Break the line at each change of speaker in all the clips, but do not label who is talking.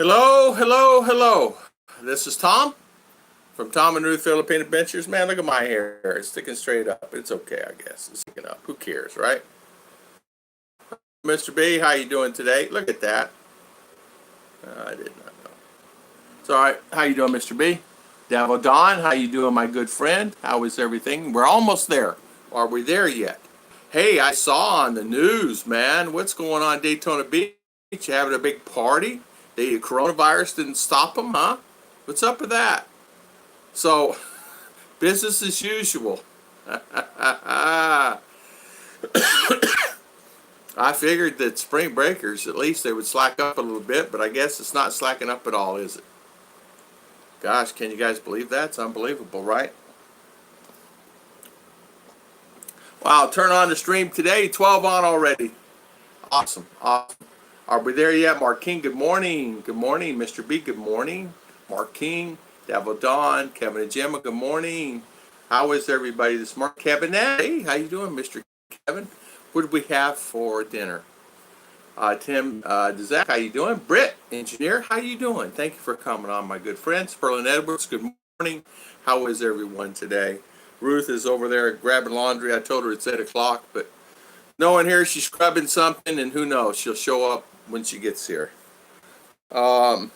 Hello, hello, hello. This is Tom from Tom and Ruth Philippine Adventures. Man, look at my hair. It's sticking straight up. It's okay, I guess. It's sticking up. Who cares, right? Mr. B, how you doing today? Look at that. I did not know. It's all right. How you doing, Mr. B? Davo Don, how you doing, my good friend? How is everything? We're almost there. Are we there yet? Hey, I saw on the news, man. What's going on in Daytona Beach? You having a big party? The coronavirus didn't stop them, huh? What's up with that? So, business as usual. I figured that spring breakers, at least they would slack up a little bit, but I guess it's not slacking up at all, is it? Gosh, can you guys believe that? It's unbelievable, right? Wow, turn on the stream today, 12 on already. Awesome, awesome. Are we there yet? Mark King, good morning. Good morning, Mr. B, good morning. Mark King, Devil Don, Kevin and Gemma, good morning. How is everybody this morning? Kevin, hey, how you doing, Mr. Kevin? What did we have for dinner? Tim Zach, how you doing? Britt, engineer, how you doing? Thank you for coming on, my good friend. Sperlin Edwards, good morning. How is everyone today? Ruth is over there grabbing laundry. I told her it's 8 o'clock, but no one here. She's scrubbing something, and who knows? She'll show up when she gets here. I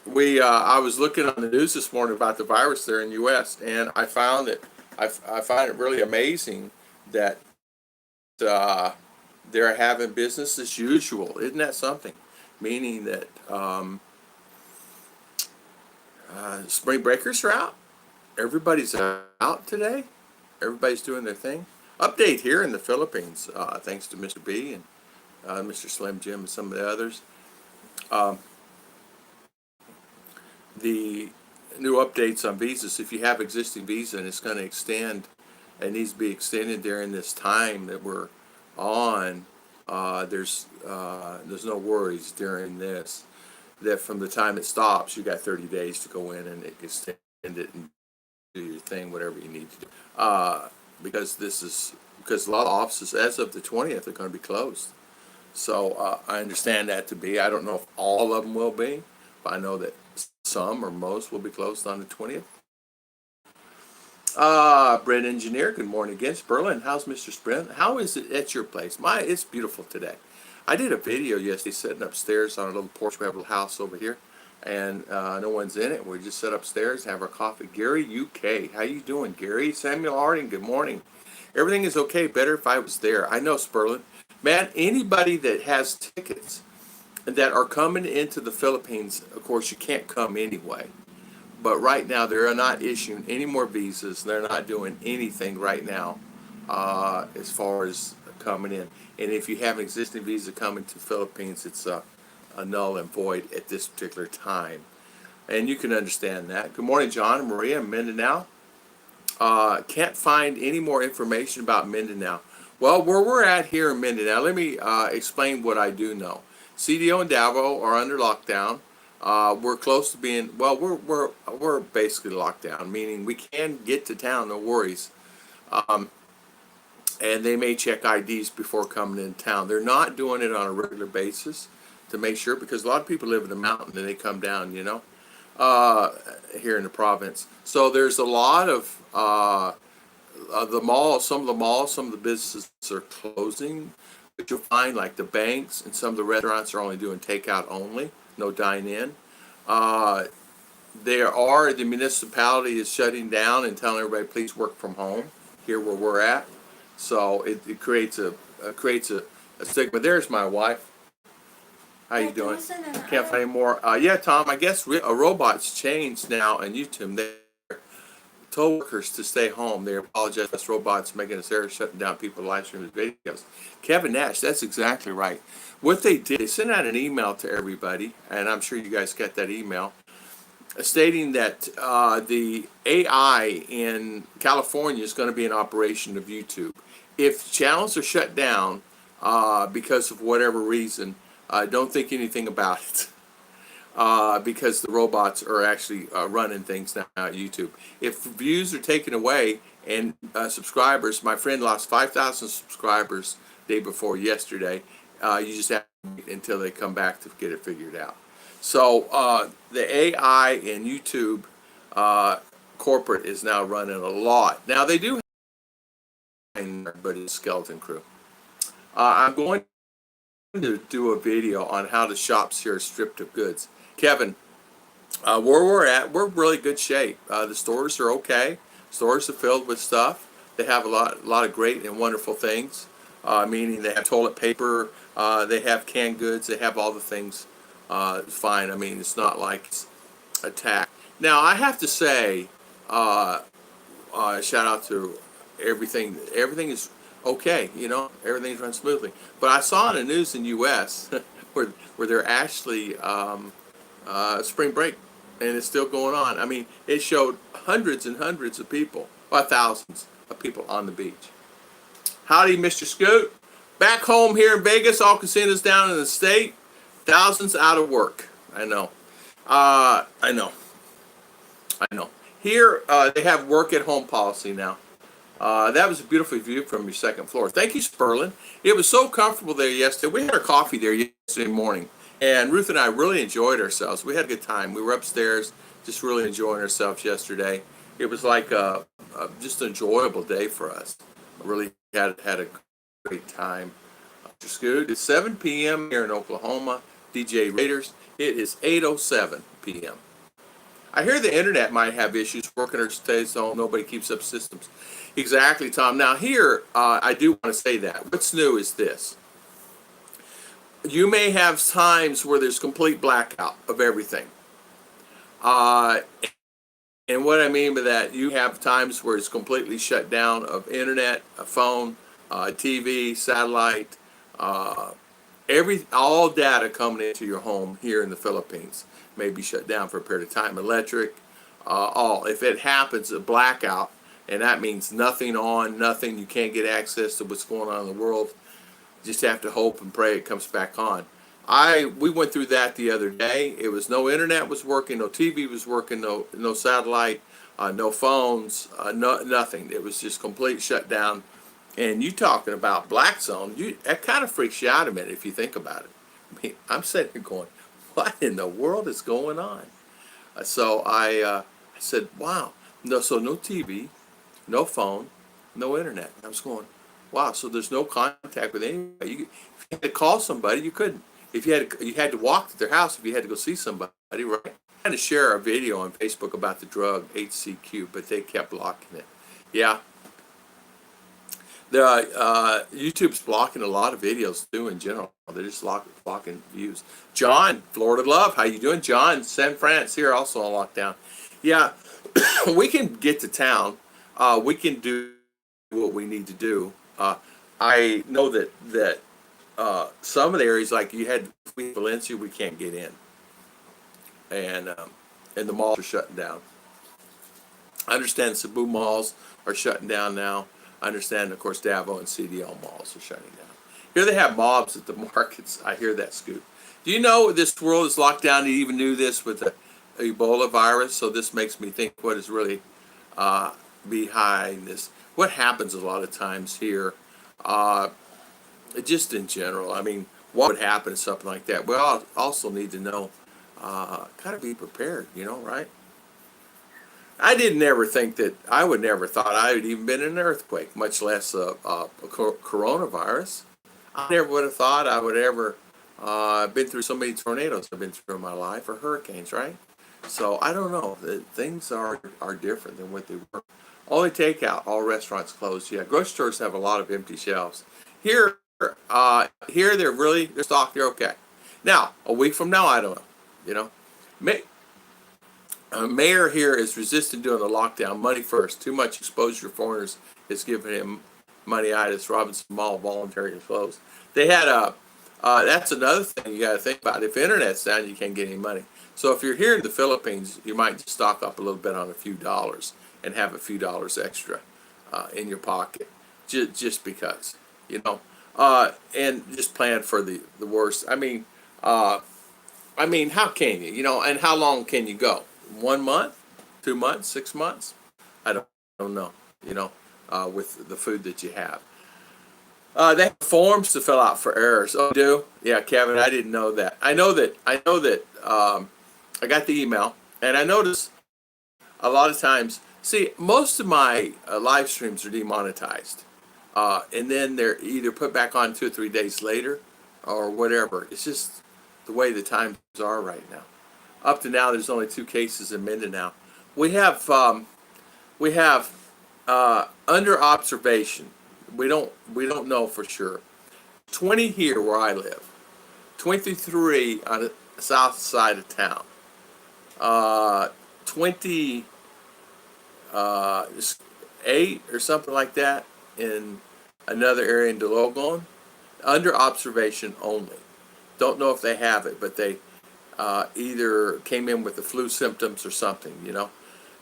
was looking on the news this morning about the virus there in the U.S., and I found it. I find it really amazing that they're having business as usual. Isn't that something? Meaning that spring breakers are out. Everybody's out today. Everybody's doing their thing. Update here in the Philippines, thanks to Mr. B and Mr. Slim Jim and some of the others. The new updates on visas, if you have existing visa and it's going to extend, it needs to be extended during this time that we're on, there's no worries during this, that from the time it stops, you got 30 days to go in and extend it and do your thing, whatever you need to do. Because a lot of offices as of the 20th are going to be closed. So I understand that to be. I don't know if all of them will be, but I know that some or most will be closed on the 20th. Brent Engineer, good morning again. Sperlin, how's Mr. Sprint? How is it at your place? It's beautiful today. I did a video yesterday sitting upstairs on a little porch. We have a little house over here, and no one's in it. We just sit upstairs, have our coffee. Gary, UK, how you doing, Gary? Samuel Harding, good morning. Everything is okay. Better if I was there. I know, Sperlin. Man, anybody that has tickets that are coming into the Philippines, of course, you can't come anyway. But right now, they're not issuing any more visas. They're not doing anything right now as far as coming in. And if you have an existing visa coming to the Philippines, it's a null and void at this particular time. And you can understand that. Good morning, John and Maria in Mindanao. Can't find any more information about Mindanao. Well, where we're at here in Mindanao, let me explain what I do know. CDO and Davao are under lockdown. We're close to being, well, we're basically locked down, meaning we can get to town, no worries. And they may check IDs before coming in town. They're not doing it on a regular basis to make sure, because a lot of people live in the mountain and they come down, here in the province. So there's a lot of the malls, some of the businesses are closing, but you'll find like the banks and some of the restaurants are only doing takeout only, no dine-in. The municipality is shutting down and telling everybody, please work from home here where we're at. So it creates a stigma. There's my wife. How you doing? Can't find any more. Yeah, Tom, I guess robots changed now on YouTube. They told workers to stay home. They apologize for robots making us error, shutting down people live streaming videos. Kevin Nash, that's exactly right. What they did, they sent out an email to everybody, and I'm sure you guys got that email, stating that the AI in California is going to be an operation of YouTube. If channels are shut down because of whatever reason, don't think anything about it. Because the robots are actually running things now at YouTube. If views are taken away and subscribers, my friend lost 5,000 subscribers day before yesterday. You just have to wait until they come back to get it figured out. So the AI and YouTube corporate is now running a lot. Now they do have, but it's skeleton crew. I'm going to do a video on how the shops here are stripped of goods. Kevin, where we're at, we're really good shape. The stores are okay. Stores are filled with stuff. They have a lot of great and wonderful things. Meaning they have toilet paper, they have canned goods, they have all the things. Fine. I mean, it's not like it's attacked. Now I have to say, shout out to everything. Everything is okay. You know, everything's run smoothly. But I saw in the news in U.S. where they're actually spring break, and it's still going on. I mean, it showed hundreds and hundreds of people, well, thousands of people on the beach. Howdy, Mr. Scoot. Back home here in Vegas, all casinos down in the state, thousands out of work. I know. I know. I know. Here, they have work at home policy now. That was a beautiful view from your second floor. Thank you, Sperlin. It was so comfortable there yesterday. We had our coffee there yesterday morning, and Ruth and I really enjoyed ourselves. We had a good time. We were upstairs, just really enjoying ourselves yesterday. It was like just an enjoyable day for us. I really had a great time. Mr. Scoot, it's 7 p.m. here in Oklahoma. DJ Raiders, it is 8:07 p.m. I hear the internet might have issues working or stays home. Nobody keeps up systems. Exactly, Tom. Now here, I do want to say that. What's new is this. You may have times where there's complete blackout of everything. And what I mean by that, you have times where it's completely shut down of internet, a phone, TV, satellite, all data coming into your home here in the Philippines may be shut down for a period of time. Electric, all. If it happens, a blackout, and that means nothing on, nothing. You can't get access to what's going on in the world. You just have to hope and pray it comes back on. We went through that the other day. It was no internet was working, no TV was working, no satellite, no phones, nothing. It was just complete shutdown. And you talking about black zone, that kind of freaks you out a minute if you think about it. I mean, I'm sitting here going, what in the world is going on? So I said, wow, no TV, no phone, no internet. I was going, wow, so there's no contact with anybody. If you had to call somebody, you couldn't. If you had to walk to their house, if you had to go see somebody, right? I had to share a video on Facebook about the drug HCQ, but they kept blocking it. Yeah. YouTube's blocking a lot of videos too in general. They're just blocking views. John, Florida Love, how you doing? John, San France here also on lockdown. Yeah, we can get to town. We can do what we need to do. I know that some of the areas, like you had Valencia, we can't get in, and the malls are shutting down. I understand Cebu malls are shutting down now. I understand, of course, Davao and CDL malls are shutting down. Here they have mobs at the markets. I hear that, Scoot. Do you know this world is locked down? You even knew this with the Ebola virus, so this makes me think what is really behind this. What happens a lot of times here, just in general, I mean, what would happen to something like that? We also need to know, kind of be prepared, right? I would never thought I would even been in an earthquake, much less a coronavirus. I never would have thought I would ever been through so many tornadoes I've been through in my life, or hurricanes, right? So I don't know. Things are different than what they were. Only takeout, all restaurants closed. Yeah, grocery stores have a lot of empty shelves. Here they're stocked. They're okay. Now, a week from now, I don't know. Mayor here is resisting doing the lockdown. Money first. Too much exposure to foreigners is giving him money-itis. Robinson Mall voluntarily closed. They had that's another thing you got to think about. If internet's down, you can't get any money. So if you're here in the Philippines, you might just stock up a little bit on a few dollars and have a few dollars extra in your pocket, just because, and just plan for the worst. I mean, how can you, and how long can you go? 1 month, 2 months, 6 months? I don't know, with the food that you have. They have forms to fill out for errors. Oh, do? Yeah, Kevin, I didn't know that. I know that. I got the email, and I noticed a lot of times. See, most of my live streams are demonetized, and then they're either put back on 2 or 3 days later, or whatever. It's just the way the times are right now. Up to now, there's only 2 cases in Mindanao. We have under observation. We don't know for sure. 20 here where I live. 23 on the south side of town. 28 or something like that in another area in Dologon. Under observation only. Don't know if they have it, but they either came in with the flu symptoms or something, you know.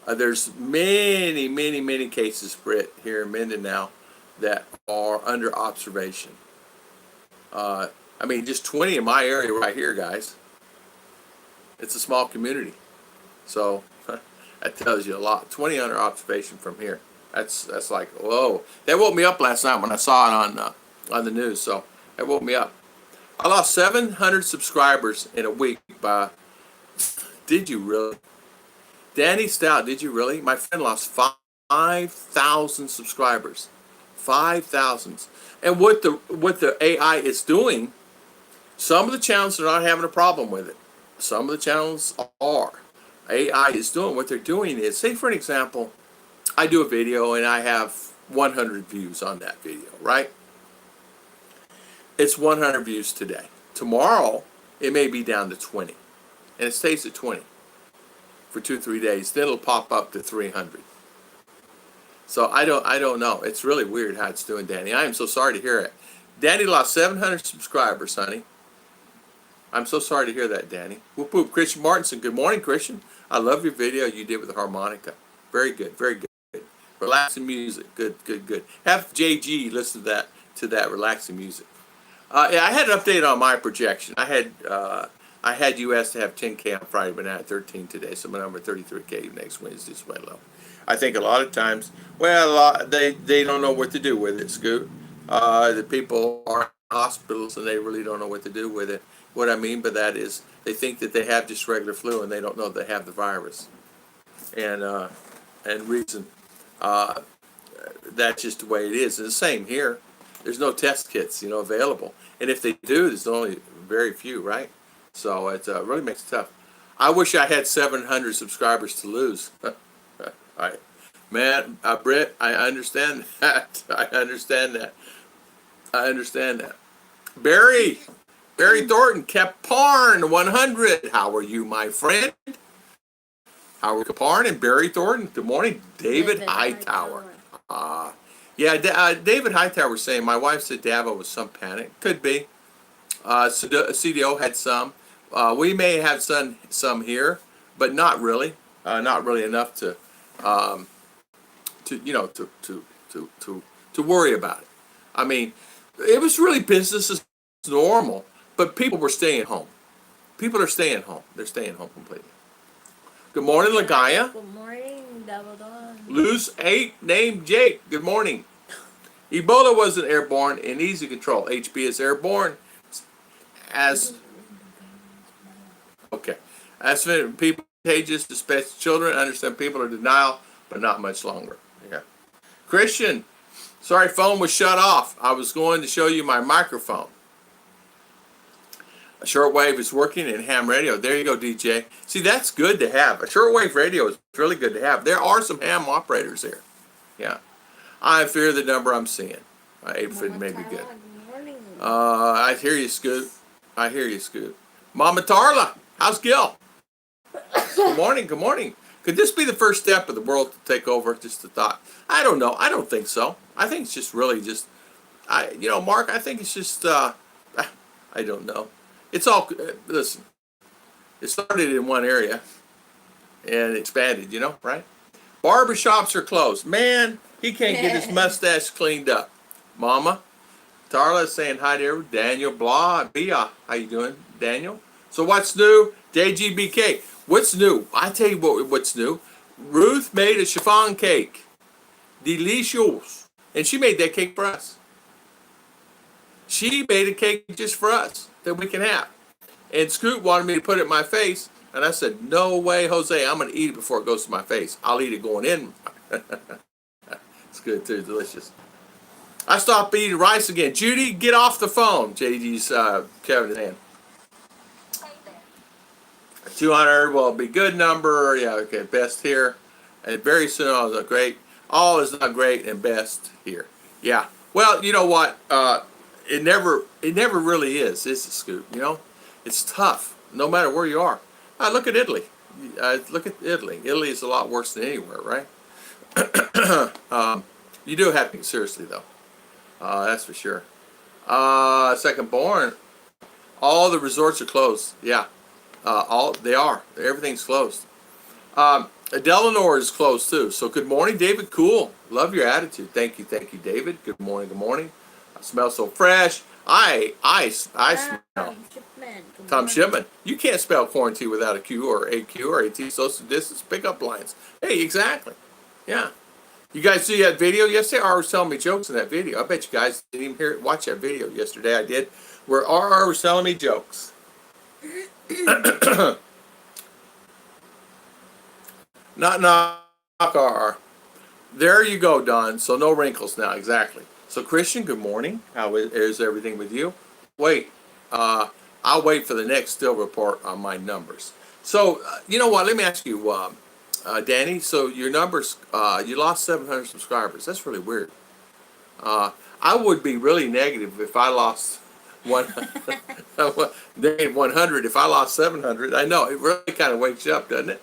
There's many cases, Britt, here in Mindanao that are under observation. I mean, just 20 in my area right here, guys. It's a small community. So that tells you a lot. 20 under observation from here. That's like, whoa. That woke me up last night when I saw it on the news. So that woke me up. I lost 700 subscribers in a week by, did you really? Danny Stout, did you really? My friend lost 5,000 subscribers. 5,000. And what the AI is doing, some of the channels are not having a problem with it. Some of the channels are. AI is doing, what they're doing is, say for an example, I do a video and I have 100 views on that video, right? It's 100 views today. Tomorrow, it may be down to 20. And it stays at 20 for 2-3 days. Then it'll pop up to 300. So I don't know. It's really weird how it's doing, Danny. I am so sorry to hear it. Danny lost 700 subscribers, honey. I'm so sorry to hear that, Danny. Whoop whoop. Christian Martinson. Good morning, Christian. I love your video you did with the harmonica. Very good. Very good. Relaxing music. Good. Have JG listen to that relaxing music. Yeah, I had an update on my projection. I had US to have 10K on Friday, but now at 13 today, so my number 33K next Wednesday is way low. I think a lot of times, they don't know what to do with it, Scoot. The people are in hospitals and they really don't know what to do with it. What I mean by that is they think that they have just regular flu and they don't know they have the virus. And reason that's just the way it is. And the same here. There's no test kits, available. And if they do, there's only very few, right? So it really makes it tough. I wish I had 700 subscribers to lose. Man, Britt, I understand that. I understand that. Barry Thornton, Caparn, 100. How are you, my friend? Howard Caparn and Barry Thornton. Good morning, David Hightower. David Hightower was saying, my wife said Davo was some panic. Could be. CDO had some. We may have some here, but not really. Not really enough to worry about it. I mean, it was really business as normal, but people were staying home. People are staying home. They're staying home completely. Good morning, Lagaya.
Good morning, Davodon.
Lose 8, named Jake. Good morning. Ebola wasn't airborne and easy control. HB is airborne as people contagious, especially children. Understand people are in denial, but not much longer. Yeah. Christian, sorry, phone was shut off. I was going to show you my microphone. A shortwave is working in ham radio. There you go, DJ. See, that's good to have. A shortwave radio is really good to have. There are some ham operators here. Yeah. I fear the number I'm seeing. 8 may be good. I hear you, Scoot. Mama Tarla, how's Gil? Good morning. Could this be the first step of the world to take over? Just a thought. I don't know. I don't think so. I think it's just really just, Mark, I think it's just, I don't know. It's all, listen, it started in one area and expanded, right? Barbershops are closed. Man, he can't get his mustache cleaned up. Mama, Tarla is saying hi to everyone. Daniel Blah, Bia, how you doing, Daniel? So what's new? JGBK, what's new? I tell you what's new. Ruth made a chiffon cake. Delicious. And she made that cake for us. She made a cake just for us that we can have. And Scoot wanted me to put it in my face, and I said, no way, Jose, I'm going to eat it before it goes to my face. I'll eat it going in. It's good too, delicious. I stopped eating rice again. Judy, get off the phone. JD's Kevin hand. 200 will be good number. Yeah, okay, best here. And very soon, all is great. All is not great and best here. Yeah. Well, you know what? It never really is. It's a scoop. You know, it's tough no matter where you are. Look at Italy. Look at Italy. Italy is a lot worse than anywhere, right? You do have to take it seriously, though. That's for sure. Second born. All the resorts are closed. Yeah. They are. Everything's closed. Delano is closed too. So good morning, David. Cool. Love your attitude. Thank you, David. Good morning. Good morning. I smell so fresh. I smell. Tom Shipman. You can't spell quarantine without a Q or AQ or AT. Social distance pickup lines. Hey, exactly. Yeah. You guys see that video yesterday? RR was telling me jokes in that video. I bet you guys didn't even watch that video yesterday. I did. Where RR was telling me jokes. Knock RR. There you go, Don. So no wrinkles now. Exactly. So Christian, good morning. How is everything with you? Wait. I'll wait for the next still report on my numbers. So you know what? Let me ask you, Danny. So your numbers, you lost 700 subscribers. That's really weird. I would be really negative if I lost 100. If I lost 700, I know it really kind of wakes you up, doesn't it?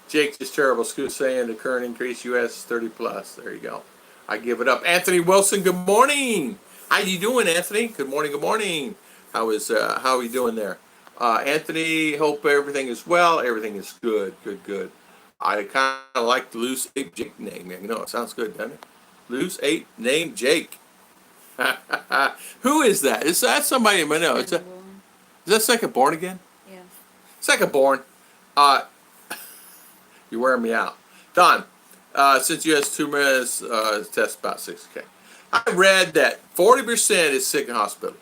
Jake's just terrible. Scoot saying the current increase U.S. 30 plus. There you go. I give it up. Anthony Wilson, good morning. How you doing, Anthony? Good morning. Good morning. How are you doing there? Anthony, hope everything is well. Everything is good. Good. I kind of like the Loose 8 Jake name. You know, it sounds good, doesn't it? Loose 8 name Jake. Who is that? Is that somebody in Mindanao? Is that second born again?
Yeah.
Second born. You're wearing me out. Don, since you have 2 minutes, test about 6K. I read that 40% is sick in hospital.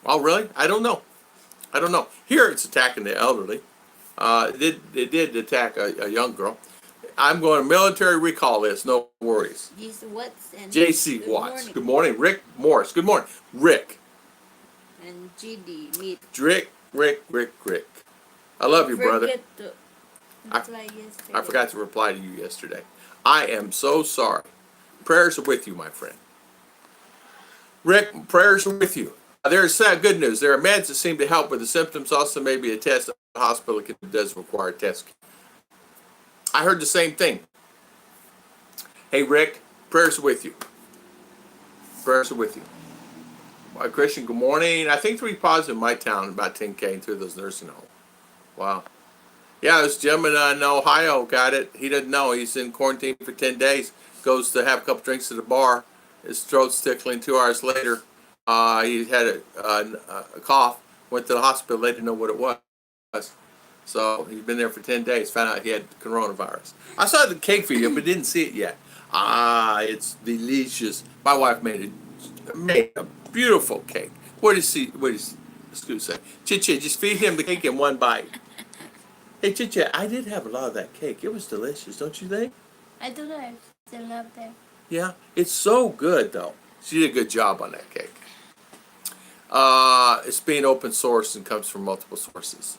Oh, really? I don't know. Here it's attacking the elderly. It did attack a young girl. I'm going to military recall list. No worries. JC Watts. Good morning. Rick Morris. Good morning. Rick.
And GD. Meet.
Rick. I love you, brother. I forgot to reply to you yesterday. I am so sorry. Prayers are with you, my friend. Rick, prayers are with you. There's good news. There are meds that seem to help with the symptoms. Also, maybe a test at the hospital does require a test. I heard the same thing. Hey, Rick, prayers are with you. Christian, good morning. I think 3 positive in my town, about 10K in 2 of those nursing homes. Wow. Yeah, this gentleman in Ohio got it. He doesn't know. He's in quarantine for 10 days. Goes to have a couple drinks at the bar. His throat's tickling. 2 hours later, he had a cough. Went to the hospital. They didn't know what it was. So he's been there for 10 days. Found out he had coronavirus. I saw the cake for you, but didn't see it yet. It's delicious. My wife made a beautiful cake. What does Scoot say? Chicha, just feed him the cake in one bite. Hey, Chicha, I did have a lot of that cake. It was delicious, don't you think?
I do know. I still love that.
Yeah, it's so good, though. She did a good job on that cake. It's being open source and comes from multiple sources.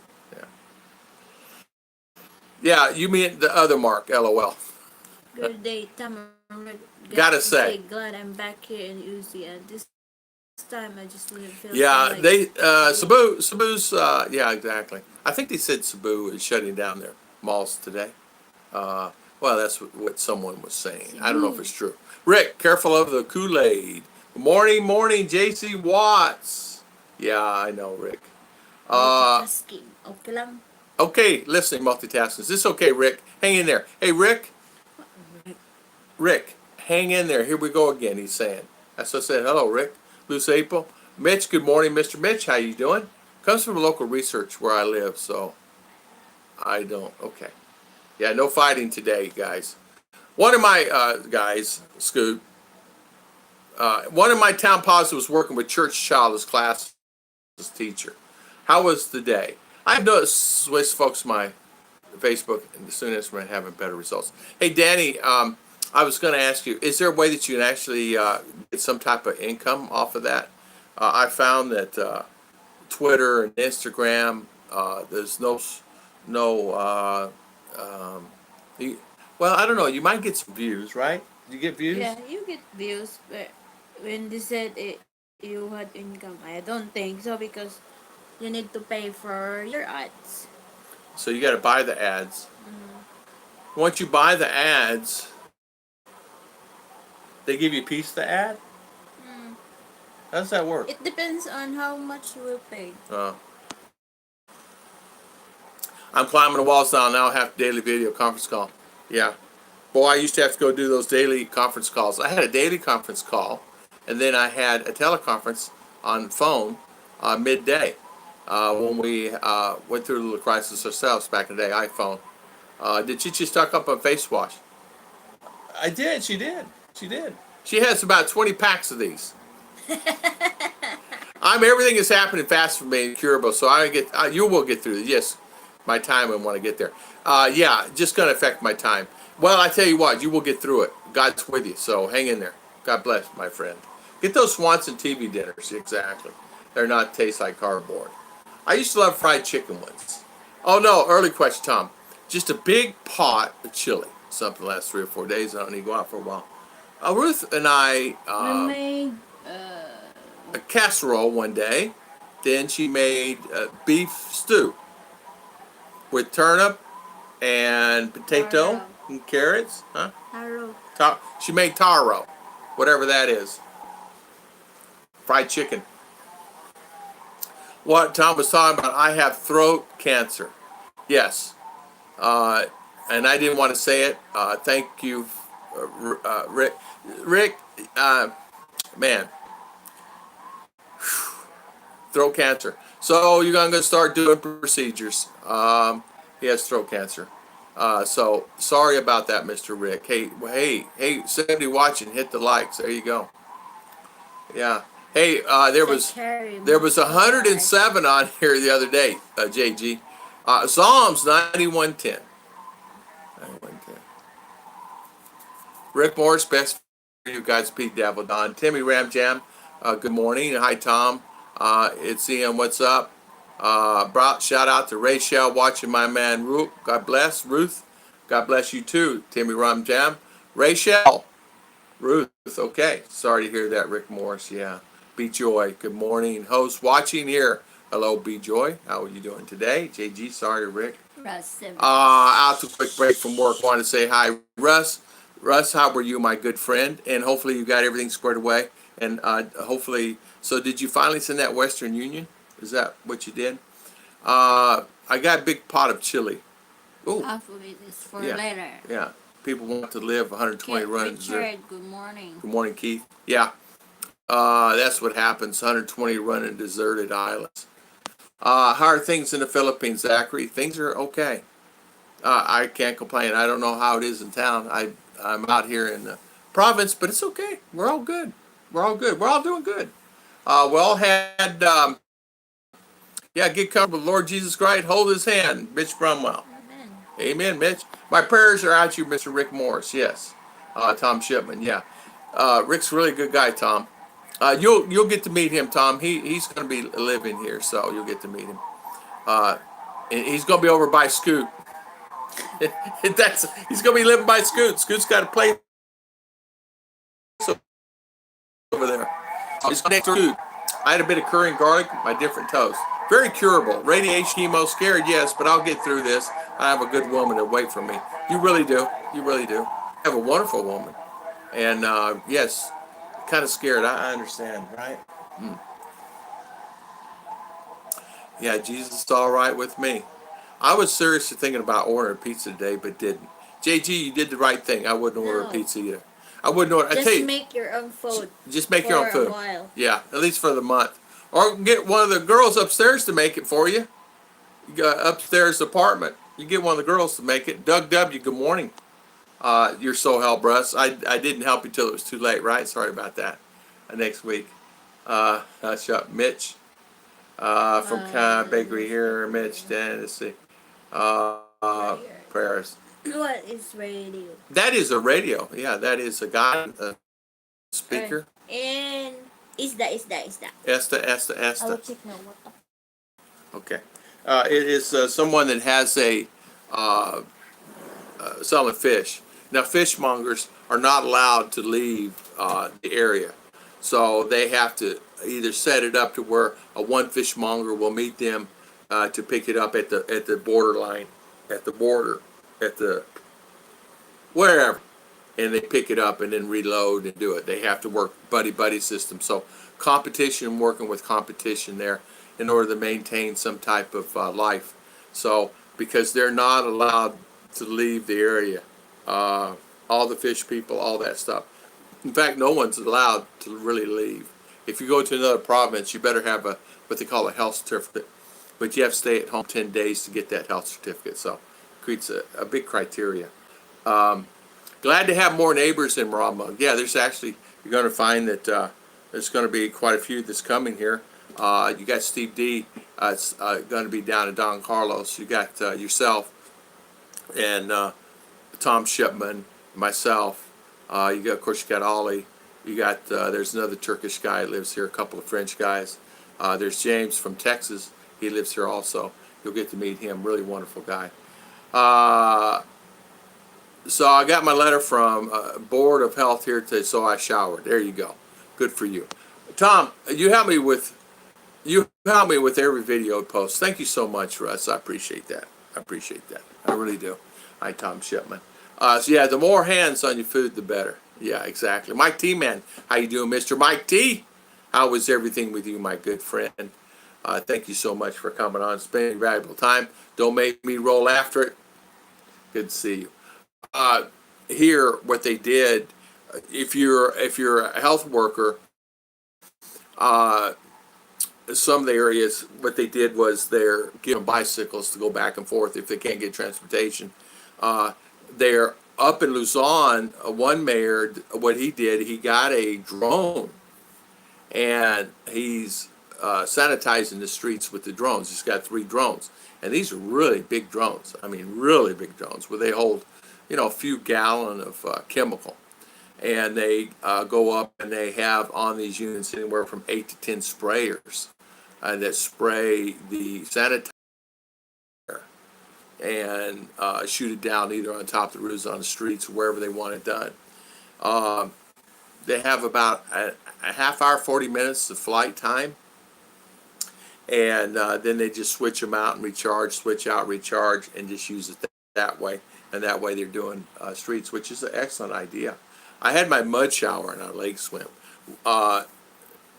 Yeah, you mean the other Mark, LOL.
Good day, Tamara.
Gotta say.
Glad I'm back here in Uzi, and this time I just really feel
Cebu's, yeah, exactly. I think they said Cebu is shutting down their malls today. Well, that's what someone was saying. Cebu. I don't know if it's true. Rick, careful of the Kool-Aid. Morning, JC Watts. Yeah, I know, Rick.
Okay lang.
Okay, listening, multitasking. Is this okay, Rick? Hang in there. Hey, Rick. Rick, hang in there. Here we go again, he's saying. So I said, hello, Rick. Loose April. Mitch, good morning, Mr. Mitch. How you doing? Comes from local research where I live, so I don't. Okay. Yeah, no fighting today, guys. One of my guys, Scoot, One of my town positives was working with church child as class teacher. How was the day? I've noticed Swiss folks my Facebook and the students are having better results. Hey Danny, I was going to ask you, is there a way that you can actually get some type of income off of that? I found that Twitter and Instagram, there's no well, I don't know. You might get some views, right? You get views?
Yeah, you get views, but when they said you had income, I don't think so because you need to pay for your ads.
So you got to buy the ads. Once you buy the ads, they give you a piece of the ad? How does that work?
It depends on how much you will pay.
I'm climbing the walls now. Now I have daily video conference call. Yeah. Boy, I used to have to go do those daily conference calls. I had a daily conference call, and then I had a teleconference on phone midday when we went through a little crisis ourselves back in the day, iPhone. Did Chichi stock up on face wash? I did. She did. She did. She has about 20 packs of these. Everything is happening fast for me, incurable. So you will get through this. Yes, my time and want to get there. Yeah, just going to affect my time. Well, I tell you what, you will get through it. God's with you, so hang in there. God bless, my friend. Get those Swanson TV dinners, exactly. They're not taste like cardboard. I used to love fried chicken ones. Oh no, early question, Tom. Just a big pot of chili. Something the last 3 or 4 days. I don't need to go out for a while. Ruth and I
made
a casserole one day. Then she made beef stew with turnip and potato
taro.
and carrots. Huh?
Taro.
She made taro, whatever that is. Fried chicken. What Tom was talking about, I have throat cancer. Yes. And I didn't want to say it. Thank you, Rick. Rick, man. Throat cancer. So you're going to start doing procedures. He has throat cancer. So sorry about that, Mr. Rick. Hey, somebody watching, hit the likes. There you go. Yeah. Hey, there was 107 on here the other day, JG. Psalms 91:10. 91:10. Rick Morris, best for you guys, Pete Dabble Don. Timmy Ramjam, good morning. Hi, Tom. It's Ian, what's up? Shout out to Rachel watching my man Ruth. God bless. Ruth, God bless you too. Timmy Ramjam. Rachel. Ruth, okay. Sorry to hear that, Rick Morris. Yeah. B Joy, good morning. Host watching here. Hello, B Joy. How are you doing today? JG, sorry, Rick.
Russ.
Out to a quick break from work. Want to say hi, Russ. Russ, how were you, my good friend? And hopefully you got everything squared away. And hopefully, so did you finally send that Western Union? Is that what you did? I got a big pot of chili. Ooh.
Half of it is for later.
Yeah. People want to live 120 runs.
Richard, good morning.
Good morning, Keith. Yeah. That's what happens. 120 running deserted islands. How are things in the Philippines, Zachary? Things are okay. I can't complain. I don't know how it is in town. I'm out here in the province, but it's okay. We're all good. We're all good. We're all doing good. We all had, get comfortable with Lord Jesus Christ. Hold his hand. Mitch Brumwell.
Amen.
Amen, Mitch. My prayers are out to you, Mr. Rick Morris. Yes. Tom Shipman. Yeah. Rick's a really good guy, Tom. You'll get to meet him, Tom. He's going to be living here, so you'll get to meet him. And he's going to be over by Scoot. He's going to be living by Scoot. Scoot's got a place over there. He's next to Scoot. I had a bit of curry and garlic, my different toast. Very curable. Radiation chemo, scared, yes, but I'll get through this. I have a good woman to wait for me. You really do. You really do. I have a wonderful woman. And yes, kind of scared. I understand, right? Yeah, Jesus is all right with me. I was seriously thinking about ordering pizza today, but didn't. JG, you did the right thing. I wouldn't order a pizza either. I wouldn't order.
Just make your own food.
Just make your own food.
For a while.
Yeah, at least for the month. Or get one of the girls upstairs to make it for you. You got upstairs apartment. You get one of the girls to make it. Doug W, good morning. You're so help, Russ. I didn't help you till it was too late, right? Sorry about that. next week. Shop Mitch from Bakery
Let's
here. Mitch,
see.
then let's see. Uh, uh, prayers.
What is radio?
That is a radio. Yeah, that is a guy, a
Uh,
speaker.
and is that? I
Esta.
will check now. What the?
Okay. It is someone that has a uh, selling fish. Now, fishmongers are not allowed to leave the area, so they have to either set it up to where a one fishmonger will meet them to pick it up at the borderline, at the border, at the wherever, and they pick it up and then reload and do it. They have to work buddy system. So competition, working with competition there in order to maintain some type of life. So because they're not allowed to leave the area, uh, all the fish people, all that stuff. In fact, no one's allowed to really leave. If you go to another province, you better have a what they call a health certificate, but you have to stay at home 10 days to get that health certificate. So it creates a big criteria. Glad to have more neighbors in Ramah. Yeah, there's actually, you're going to find that there's going to be quite a few that's coming here. You got Steve D. It's going to be down in Don Carlos. You got yourself and Tom Shipman, myself. You got, of course, you got Ollie. You got there's another Turkish guy that lives here. A couple of French guys. There's James from Texas. He lives here also. You'll get to meet him. Really wonderful guy. So I got my letter from Board of Health here today, so I showered. There you go. Good for you. Tom, you help me with every video post. Thank you so much, Russ. I appreciate that. I appreciate that. I really do. Hi, Tom Shipman. So yeah, the more hands on your food, the better. Yeah, exactly. Mike T, man, how you doing, Mr. Mike T? How was everything with you, my good friend? Thank you so much for coming on, spending valuable time. Don't make me roll after it. Good to see you. Here, what they did, if you're a health worker, uh, some of the areas, what they did was they're giving bicycles to go back and forth if they can't get transportation. They're up in Luzon. One mayor, what he did, he got a drone and he's sanitizing the streets with the drones. He's got 3 drones, and these are really big drones. I mean, really big drones where they hold, a few gallon of chemical, and they go up and they have on these units anywhere from 8 to 10 sprayers that spray the sanitizer and shoot it down either on top of the roofs, on the streets, wherever they want it done. They have about a half hour, 40 minutes of flight time, and then they just switch them out and recharge, switch out, recharge, and just use it that way. And that way they're doing streets, which is an excellent idea. I had my mud shower in our lake swim.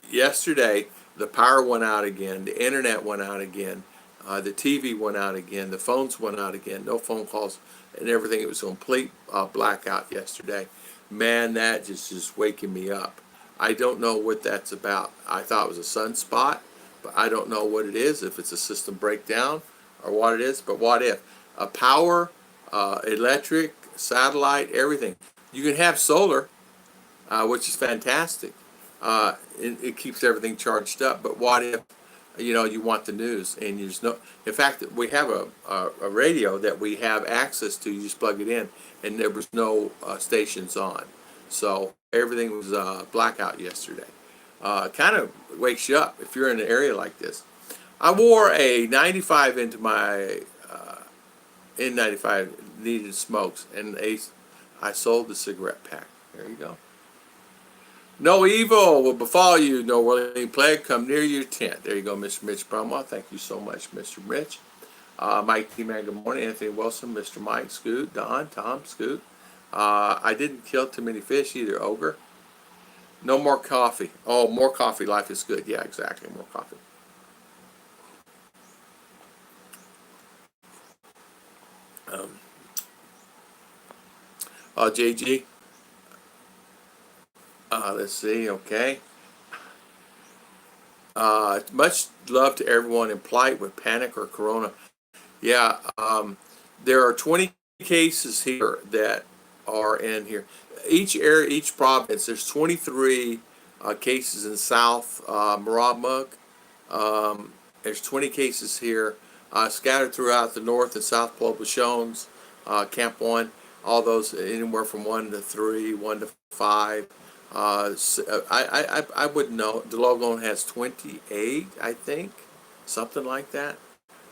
Yesterday, the power went out again, the internet went out again, the TV went out again, the phones went out again, no phone calls and everything. It was a complete blackout yesterday. Man, that just waking me up. I don't know what that's about. I thought it was a sunspot, but I don't know what it is, if it's a system breakdown or what it is. But what if? Power, electric, satellite, everything. You can have solar, which is fantastic. It keeps everything charged up. But what if, you want the news and there's no, in fact, we have a radio that we have access to. You just plug it in, and there was no stations on. So everything was blackout yesterday. Kind of wakes you up if you're in an area like this. I wore a 95 into my N95, needed smokes, and I sold the cigarette pack. There you go. No evil will befall you, no worldly plague come near your tent. There you go, Mr. Mitch Brumwell. Thank you so much, Mr. Mitch. Mike T. Man, good morning. Anthony Wilson, Mr. Mike, Scoot, Don, Tom, Scoot. I didn't kill too many fish either, Ogre. No more coffee. Oh, more coffee. Life is good. Yeah, exactly. More coffee. JG. Let's see. Okay. Much love to everyone in plight with panic or corona. Yeah, there are 20 cases here that are in here. Each area, each province, there's 23 cases in South Maramug. There's 20 cases here scattered throughout the North and South Poblaciones, Camp 1, all those anywhere from 1 to 3, 1 to 5. I wouldn't know. DeLogon has 28, I think, something like that,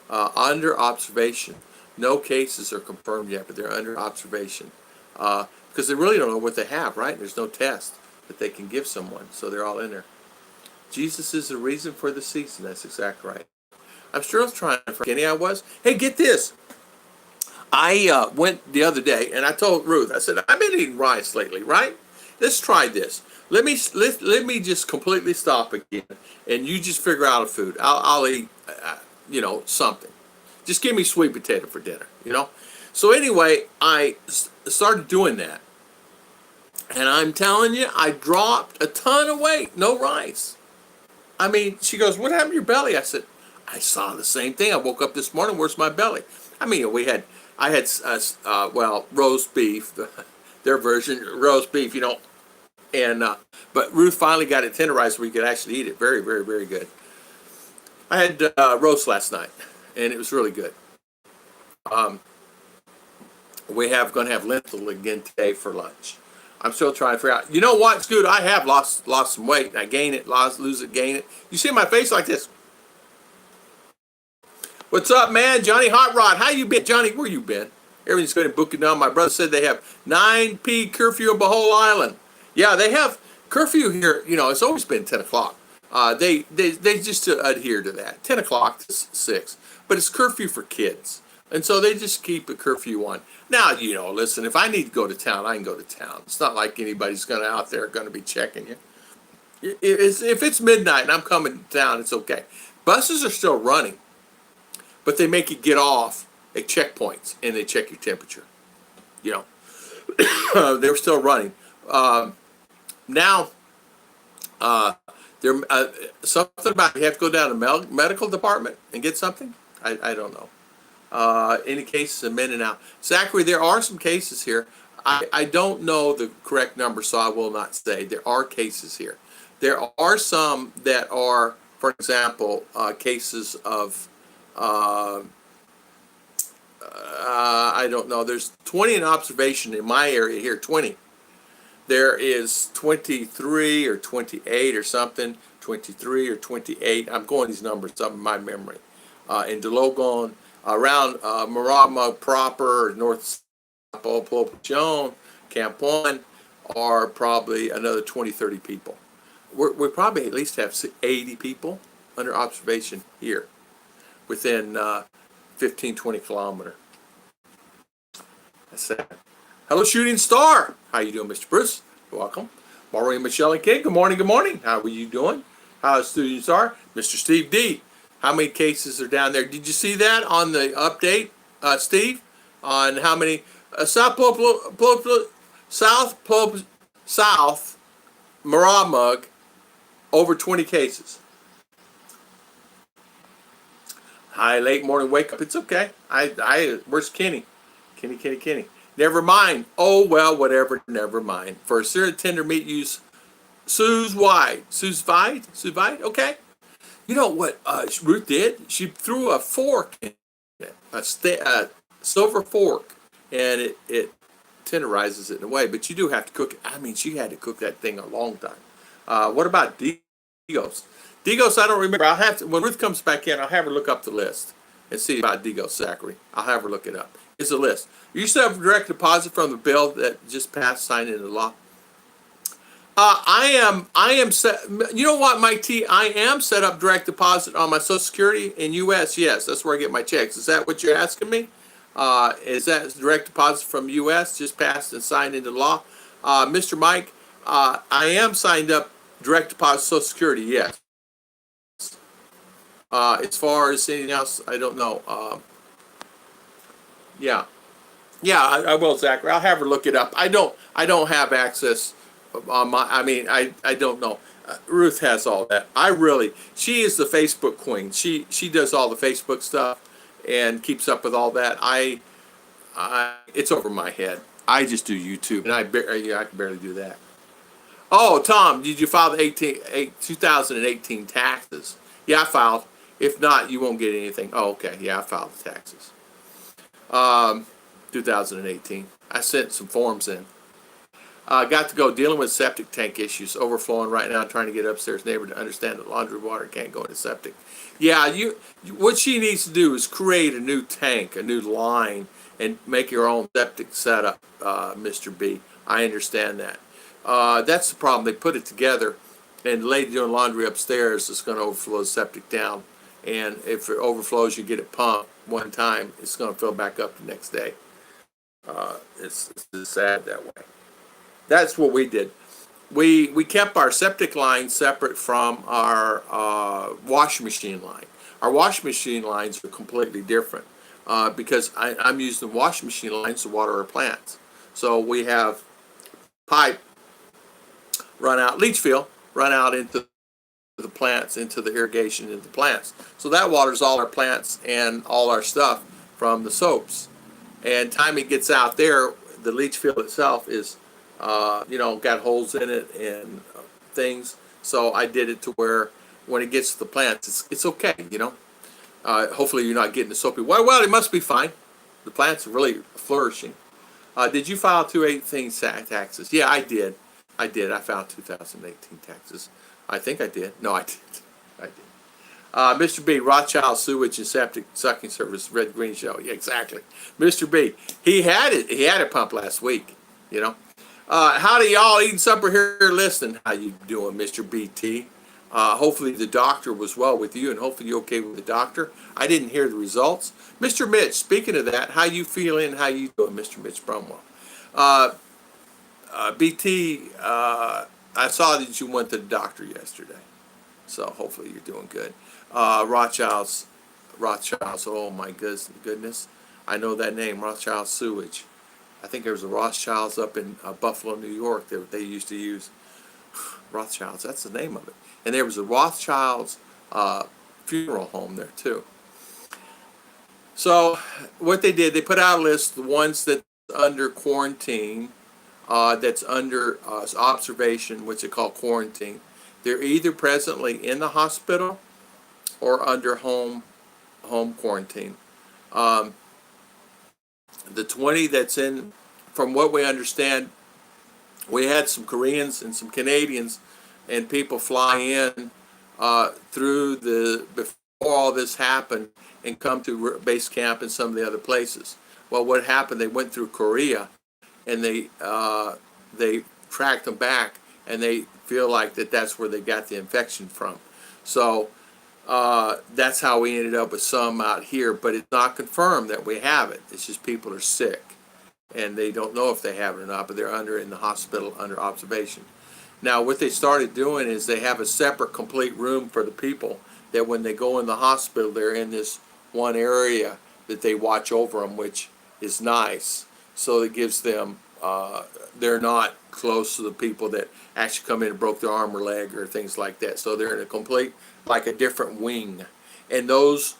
under observation. No cases are confirmed yet, but they're under observation because they really don't know what they have, right? There's no test that they can give someone, so they're all in there. Jesus is the reason for the season. That's exactly right. I'm sure I was trying for Kenny. I was. Hey, get this. I went the other day and I told Ruth. I said, I've been eating rice lately, right? Let's try this. Let me just completely stop again, and you just figure out a food. I'll eat, something. Just give me sweet potato for dinner, So anyway, I started doing that, and I'm telling you, I dropped a ton of weight. No rice. I mean, she goes, "What happened to your belly?" I said, "I saw the same thing. I woke up this morning. Where's my belly?" I mean, I had roast beef, their version roast beef, and but Ruth finally got it tenderized where you could actually eat it. Very, very, very good. I had roast last night, and it was really good. We going to have lentil again today for lunch. I'm still trying to figure out. You know what, Scoot? I have lost some weight. I gain it, lose it, gain it. You see my face like this. What's up, man? Johnny Hot Rod. How you been? Johnny, where you been? Everything's good in Bukidnon. My brother said they have 9 p. curfew on the whole island. Yeah, they have curfew here. It's always been 10 o'clock. They just adhere to that. 10 o'clock to 6. But it's curfew for kids. And so they just keep a curfew on. Now, listen, if I need to go to town, I can go to town. It's not like anybody's out there going to be checking you. If it's midnight and I'm coming to town, it's okay. Buses are still running, but they make you get off at checkpoints and they check your temperature. They're still running. Now, there something about you have to go down to the medical department and get something. I don't know. Any cases in Mindinao? Zachary, there are some cases here. I don't know the correct number, so I will not say. There are cases here. There are some that are, for example, cases of, I don't know. There's 20 in observation in my area here, 20. There is 23 or 28 or something, 23 or 28. I'm going these numbers up in my memory. In DeLogon, around Marama proper, North Poblacion, Camp 1, are probably another 20, 30 people. We probably at least have 80 people under observation here within 15, 20 kilometer. That's that. Hello, Shooting Star. How you doing, Mr. Bruce? Welcome. Maureen, Michelle, and Kate. Good morning, good morning. How are you doing? How students are? Mr. Steve D. How many cases are down there? Did you see that on the update, Steve? On how many South Maramug, over 20 cases. Hi, late morning wake up. It's okay. Where's Kenny? Kenny. Never mind. Oh well, whatever. Never mind. For a seared tender meat, use sous vide. Okay. You know what Ruth did? She threw a fork in it, a silver fork, and it tenderizes it in a way. But you do have to cook it. I mean, she had to cook that thing a long time. What about Digos? Digos, I don't remember. I'll have to, when Ruth comes back in, I'll have her look up the list and see about Digos, Zachary. I'll have her look it up. It's a list. You still have direct deposit from the bill that just passed, signed into law. I am set. You know what, Mike T? I am set up direct deposit on my Social Security in U.S. Yes, that's where I get my checks. Is that what you're asking me? Is that direct deposit from U.S. just passed and signed into law? Mr. Mike, I am signed up direct deposit Social Security. Yes. As far as anything else, I don't know. Yeah, I will, Zachary. I'll have her look it up. I don't have access. I don't know. Ruth has all that. She is the Facebook queen. She does all the Facebook stuff and keeps up with all that. It's over my head. I just do YouTube, and I can barely do that. Oh, Tom, did you file the 2018 taxes? Yeah, I filed. If not, you won't get anything. Oh, okay. Yeah, I filed the taxes. 2018. I sent some forms in. Got to go dealing with septic tank issues, overflowing right now, trying to get upstairs neighbor to understand that laundry water can't go into septic. Yeah, what she needs to do is create a new tank, a new line, and make your own septic setup, Mr. B. I understand that. That's the problem. They put it together, and the lady doing laundry upstairs is going to overflow the septic down. And if it overflows, you get it pumped one time, it's going to fill back up the next day. It's sad that way. That's what we did. We kept our septic line separate from our washing machine line. Our washing machine lines are completely different because I'm using the washing machine lines to water our plants. So we have pipe run out, leach field run out into the plants, into the irrigation into the plants. So that waters all our plants and all our stuff from the soaps. And time it gets out there, the leach field itself is got holes in it and things. So I did it to where when it gets to the plants, it's okay, hopefully you're not getting the soapy. Well, it must be fine. The plants are really flourishing. Did you file 2018 taxes? Yeah, I did. I filed 2018 taxes. I think I did. No, I didn't. I did. Mr. B, Rothschild Sewage and Septic Sucking Service, Red Green Show. Yeah, exactly. Mr. B, he had it. He had it pumped last week. Howdy, y'all. Eating supper here listening. How you doing, Mr. BT? Hopefully the doctor was well with you, and hopefully you're okay with the doctor. I didn't hear the results. Mr. Mitch, speaking of that, how you feeling? How you doing, Mr. Mitch Brumwell? BT, I saw that you went to the doctor yesterday, so hopefully you're doing good. Rothschilds, oh my goodness. I know that name, Rothschild Sewage. I think there was a Rothschilds up in Buffalo, New York that they used to use. Rothschilds, that's the name of it. And there was a Rothschilds funeral home there too. So what they did, they put out a list of the ones that's under quarantine, that's under observation, which they call quarantine. They're either presently in the hospital or under home quarantine. The 20 that's in, from what we understand, we had some Koreans and some Canadians and people fly in before all this happened and come to base camp in some of the other places. Well, what happened, they went through Korea and they tracked them back, and they feel like that's where they got the infection from. So that's how we ended up with some out here, but it's not confirmed that we have it. It's just people are sick, and they don't know if they have it or not, but they're in the hospital under observation. Now, what they started doing is they have a separate complete room for the people that when they go in the hospital, they're in this one area that they watch over them, which is nice. So it gives them, they're not close to the people that actually come in and broke their arm or leg or things like that. So they're in a complete, like a different wing. And those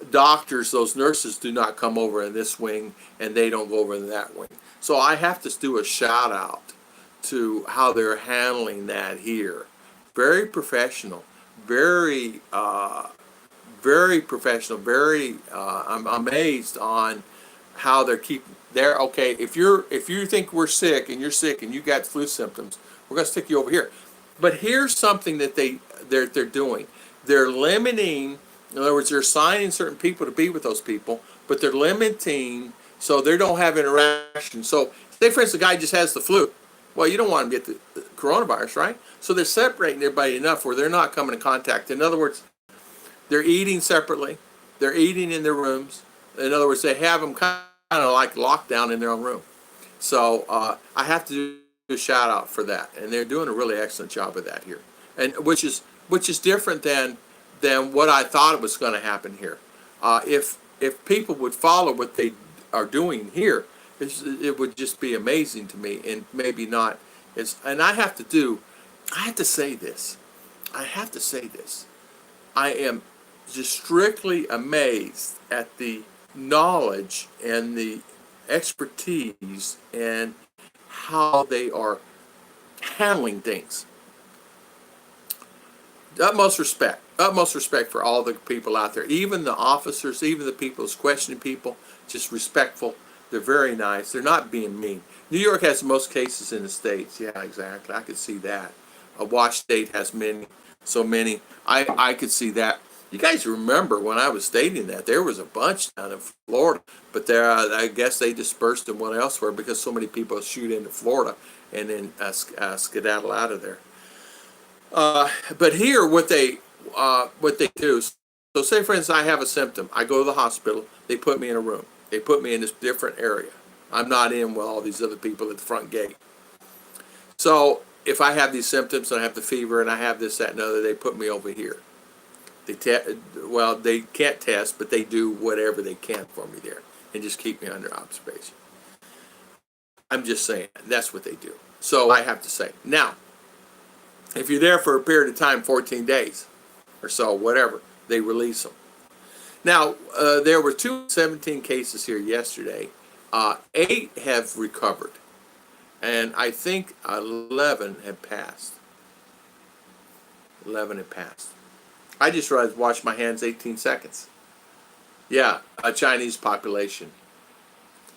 doctors, those nurses do not come over in this wing, and they don't go over in that wing. So I have to do a shout out to how they're handling that here. Very professional, very professional, I'm amazed on how they're okay. If you think we're sick and you're sick and you got flu symptoms, we're gonna stick you over here. But here's something that they're doing. They're limiting, in other words, they're assigning certain people to be with those people, but they're limiting so they don't have interaction. So say for instance, the guy just has the flu. Well, you don't want him to get the coronavirus, right? So they're separating everybody enough where they're not coming in contact. In other words, they're eating separately. They're eating in their rooms. In other words, they have them kind of like locked down in their own room. So I have to do a shout out for that, and they're doing a really excellent job of that here, and which is different than what I thought was going to happen here. If people would follow what they are doing here, it would just be amazing to me, and maybe not. And I have to say this. I am just strictly amazed at the knowledge and the expertise and how they are handling things. Utmost respect for all the people out there, even the officers, even the people who's questioning people, just respectful. They're very nice. They're not being mean. New York has the most cases in the States. Yeah, exactly. I could see that. Wash State has so many. I could see that. You guys remember when I was stating that there was a bunch down in Florida, but there, I guess they dispersed and went elsewhere because so many people shoot into Florida and then skedaddle out of there. But here, what they do. So, say for instance, I have a symptom. I go to the hospital. They put me in a room. They put me in this different area. I'm not in with all these other people at the front gate. So, if I have these symptoms and I have the fever and I have this, that, and other, they put me over here. They can't test, but they do whatever they can for me there and just keep me under observation. I'm just saying that's what they do. So I have to say now. If you're there for a period of time, 14 days or so, whatever, they release them. Now, there were 217 cases here yesterday. 8 have recovered, and I think 11 have passed. 11 have passed. I just realized wash my hands 18 seconds. Yeah, a Chinese population.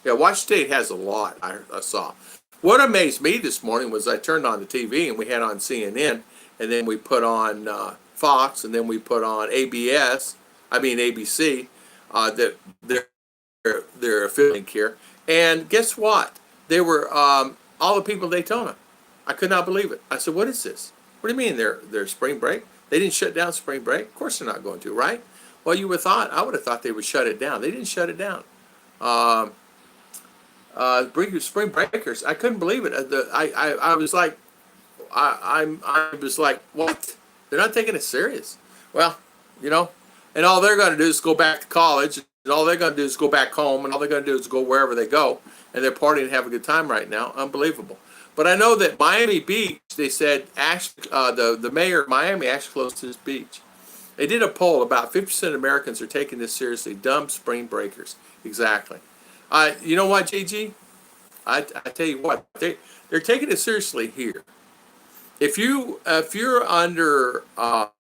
Yeah, Washington State has a lot, I saw. What amazed me this morning was I turned on the TV and we had on CNN, and then we put on Fox, and then we put on ABC, that they're affiliating here. And guess what? They were all the people in Daytona. I could not believe it. I said, "What is this? What do you mean they're spring break? They didn't shut down spring break? Of course they're not going to, right?" Well, I would have thought they would shut it down. They didn't shut it down. Spring breakers. I couldn't believe it. I was like, I was like, what? They're not taking it serious. Well, and all they're going to do is go back to college, and all they're going to do is go back home, and all they're going to do is go wherever they go, and they're partying and having a good time right now. Unbelievable. But I know that Miami Beach, they said, the mayor of Miami actually closed his beach. They did a poll. About 50% of Americans are taking this seriously. Dumb spring breakers. Exactly. You know what, JG? I tell you what, they're taking it seriously here. If you're under a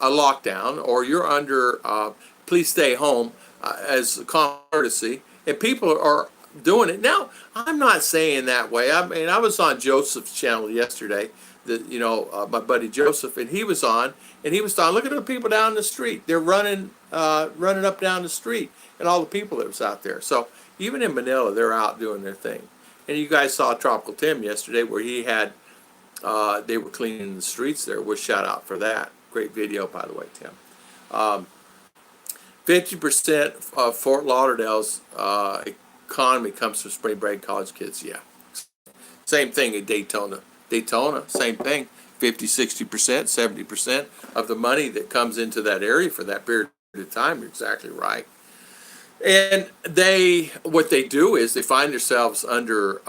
lockdown, or you're under please stay home as a courtesy, and people are doing it now, I'm not saying that way. I mean, I was on Joseph's channel yesterday. My buddy Joseph, and he was on, and he was talking. Look at the people down the street. They're running up down the street, and all the people that was out there. So even in Manila, they're out doing their thing. And you guys saw Tropical Tim yesterday, where he had they were cleaning the streets there. We'll shout out for that. Great video, by the way, Tim. 50% of Fort Lauderdale's economy comes from spring break college kids. Yeah. Same thing in Daytona. Same thing. 50, 60%, 70% of the money that comes into that area for that period of time. You're exactly right. And what they do is they find themselves under,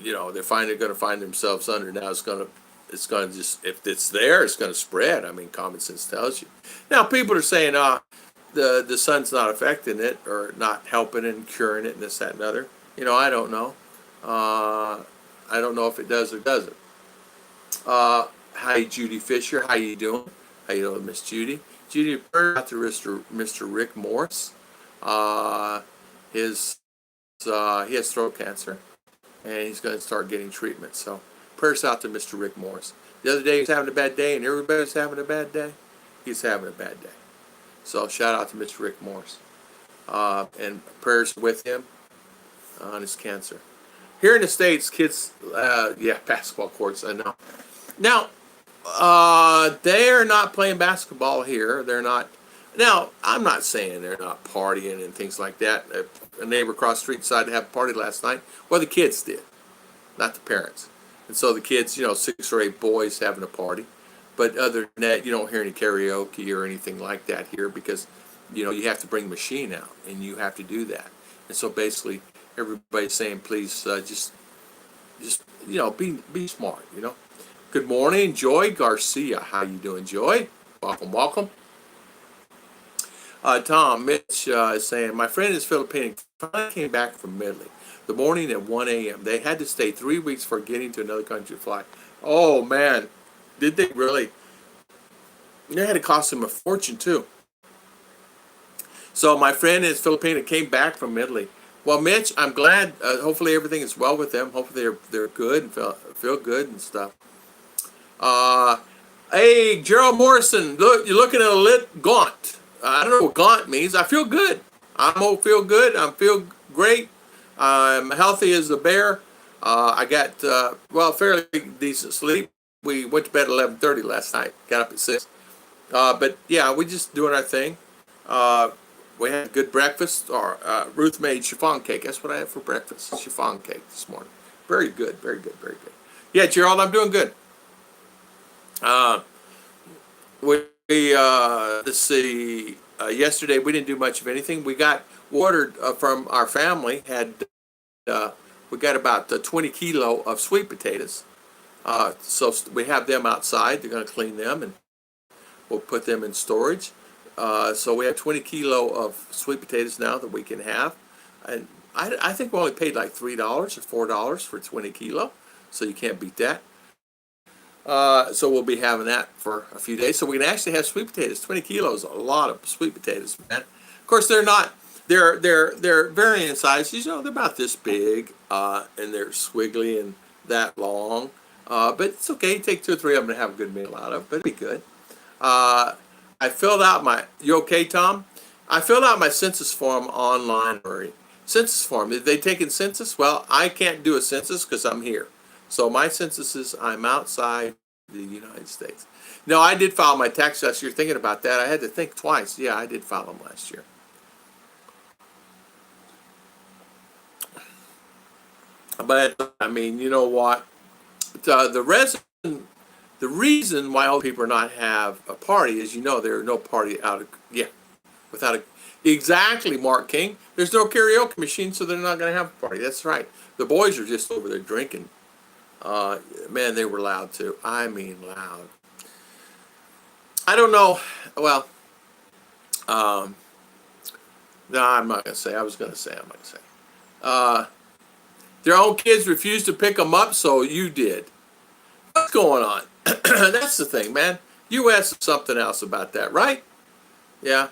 they're finally going to find themselves under. Now it's going to just, if it's there, it's going to spread. I mean, common sense tells you. Now people are saying, the sun's not affecting it, or not helping and curing it, and this, that, and other. I don't know. I don't know if it does or doesn't. Hi, Judy Fisher. How you doing? How you doing, Miss Judy? Judy, out to Mr. Rick Morris. He has throat cancer, and he's going to start getting treatment. So prayers out to Mr. Rick Morris. The other day he was having a bad day, and everybody's having a bad day. He's having a bad day. So shout out to Mr. Rick Morris. And prayers with him on his cancer. Here in the States, kids, basketball courts, I know. Now, they're not playing basketball here. They're not. Now, I'm not saying they're not partying and things like that. A neighbor across the street decided to have a party last night. Well, the kids did, not the parents. And so the kids, 6 or 8 boys having a party. But other than that, you don't hear any karaoke or anything like that here, because, you have to bring the machine out, and you have to do that. And so basically, everybody's saying, please, just be smart, Good morning, Joy Garcia. How you doing, Joy? Welcome. Tom Mitch is saying, my friend is Philippine. Finally came back from Italy. the morning at 1 a.m. They had to stay 3 weeks for getting to another country to fly. Oh man, did they really? It had to cost them a fortune too. So my friend is Filipina, came back from Italy. Well, Mitch, I'm glad. Hopefully everything is well with them. Hopefully they're good and feel good and stuff. Uh, hey, Gerald Morrison, look, you're looking at a lit gaunt. I don't know what gaunt means. I feel good. Feel good. I feel great. I'm healthy as a bear. I got fairly decent sleep. We went to bed at 11:30 last night. Got up at 6. But yeah, we just doing our thing. We had a good breakfast. Ruth made chiffon cake. That's what I had for breakfast. Chiffon cake this morning. Very good. Very good. Very good. Yeah, Gerald, I'm doing good. Let's see. Yesterday we didn't do much of anything. We got watered from our family. We got about 20 kilo of sweet potatoes. So we have them outside. They're going to clean them and we'll put them in storage. So we have 20 kilo of sweet potatoes now that we can have. And I think we only paid like $3 or $4 for 20 kilo. So you can't beat that. So we'll be having that for a few days. So we can actually have sweet potatoes. 20 kilos, a lot of sweet potatoes, man. Of course, they're not. They're varying in size. You know, they're about this big, and they're squiggly and that long. But it's okay. You take 2 or 3 of them and have a good meal out of. But it'll be good. I filled out my. You okay, Tom? I filled out my census form online. Census form. Did they take in census? Well, I can't do a census because I'm here. So my census is I'm outside the United States. No, I did file my tax last year. Thinking about that, I had to think twice. Yeah, I did file them last year. But I mean, you know what? The reason why all people are not have a party is, you know, there are no party without a exactly, Mark King. There's no karaoke machine, so they're not going to have a party. That's right. The boys are just over there drinking. Man, they were loud too. I mean, loud. I don't know. Well, no, I'm not gonna say. I was gonna say. I'm not gonna say. Their own kids refused to pick them up, so you did. What's going on? That's the thing, man. You asked something else about that, right? Yeah.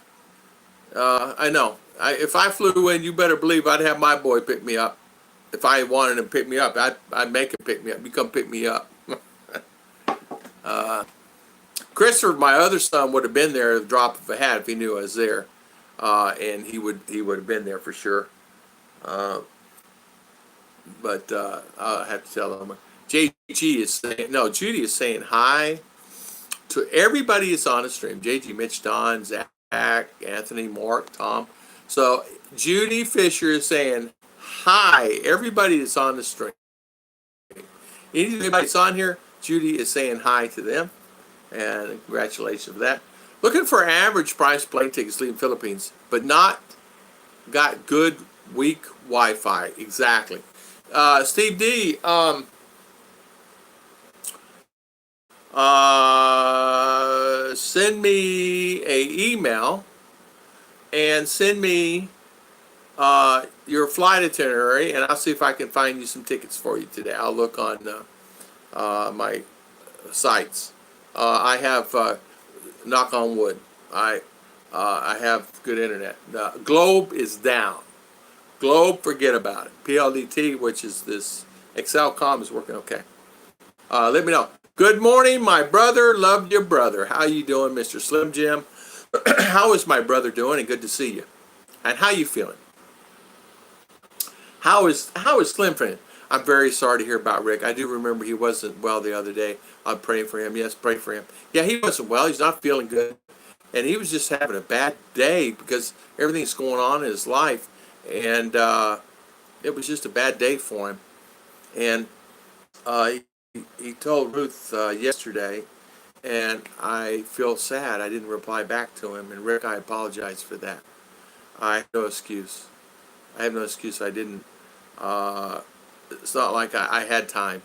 I know. If I flew in, you better believe I'd have my boy pick me up. If I wanted him to pick me up, I'd make him pick me up. You come pick me up. Christopher, my other son, would have been there at the drop of a hat if he knew I was there, and he would have been there for sure. But I'll have to tell him. JG is saying no. Judy is saying hi to everybody that's on the stream. JG, Mitch, Don, Zach, Anthony, Mark, Tom. So Judy Fisher is saying hi, everybody that's on the stream. Anybody that's on here, Judy is saying hi to them. And congratulations for that. Looking for average price plane tickets leaving Philippines, but not got good, weak Wi-Fi. Exactly. Steve D, send me a email and send me your flight itinerary, and I'll see if I can find you some tickets for you today. I'll look on my sites. I have, knock on wood, I have good internet. Globe is down. Globe, forget about it. PLDT, which is this Excelcom, is working okay. Let me know. Good morning, my brother. Loved your brother. How you doing, Mr. Slim Jim? How is my brother doing? And good to see you. And how you feeling? How is Slim feeling? I'm very sorry to hear about Rick. I do remember he wasn't well the other day. I'm praying for him. Yes, pray for him. Yeah, he wasn't well. He's not feeling good. And he was just having a bad day because everything's going on in his life. And it was just a bad day for him. And he told Ruth yesterday, and I feel sad. I didn't reply back to him. And Rick, I apologize for that. I have no excuse. I have no excuse. I didn't. It's not like I had time.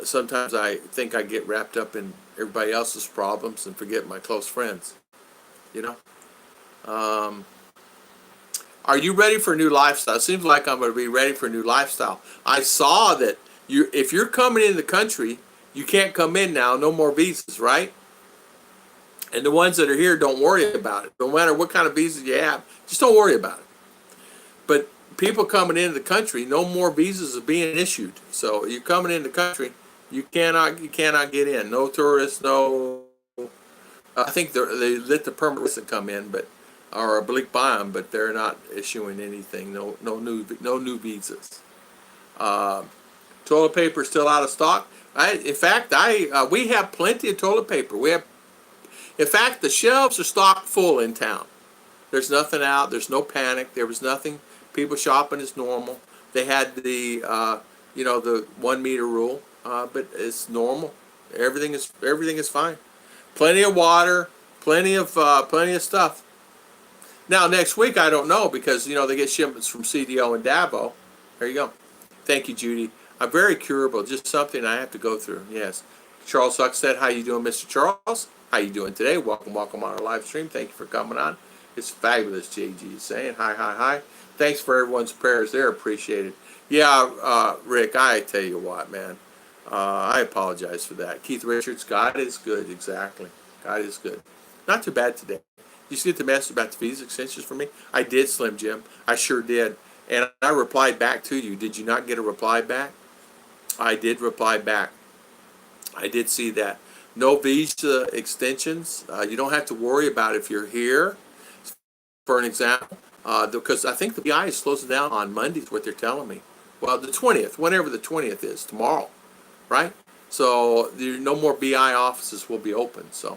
Sometimes I think I get wrapped up in everybody else's problems and forget my close friends. You know? Are you ready for a new lifestyle? It seems like I'm going to be ready for a new lifestyle. I saw that if you're coming in the country, you can't come in now. No more visas, right? And the ones that are here, don't worry about it. No matter what kind of visas you have, just don't worry about it. But people coming into the country, no more visas are being issued. So you're coming into the country, you cannot get in. No tourists, no. I think they let the permanent resident come in, but or oblique buy them, but they're not issuing anything. No new visas. Toilet paper is still out of stock. In fact, we have plenty of toilet paper. In fact, the shelves are stocked full in town. There's nothing out. There's no panic. There was nothing. People shopping is normal. They had the 1 meter rule, but it's normal. Everything is fine. Plenty of water. Plenty of stuff. Now next week I don't know because they get shipments from CDO and Davo. There you go. Thank you, Judy. I'm very curable. Just something I have to go through. Yes. Charles Huck said, "How you doing, Mr. Charles? How you doing today? Welcome on our live stream. Thank you for coming on. It's fabulous." JG is saying, "Hi. Thanks for everyone's prayers. They're appreciated." Yeah, Rick. I tell you what, man. I apologize for that. Keith Richards. God is good. Exactly. God is good. Not too bad today. You see the message about the visa extensions for me? I did, Slim Jim. I sure did. And I replied back to you. Did you not get a reply back? I did reply back. I did see that. No visa extensions. You don't have to worry about if you're here. For an example, because I think the BI is closing down on Monday, is what they're telling me. Well, the 20th, whenever the 20th is, tomorrow, right? So no more BI offices will be open. So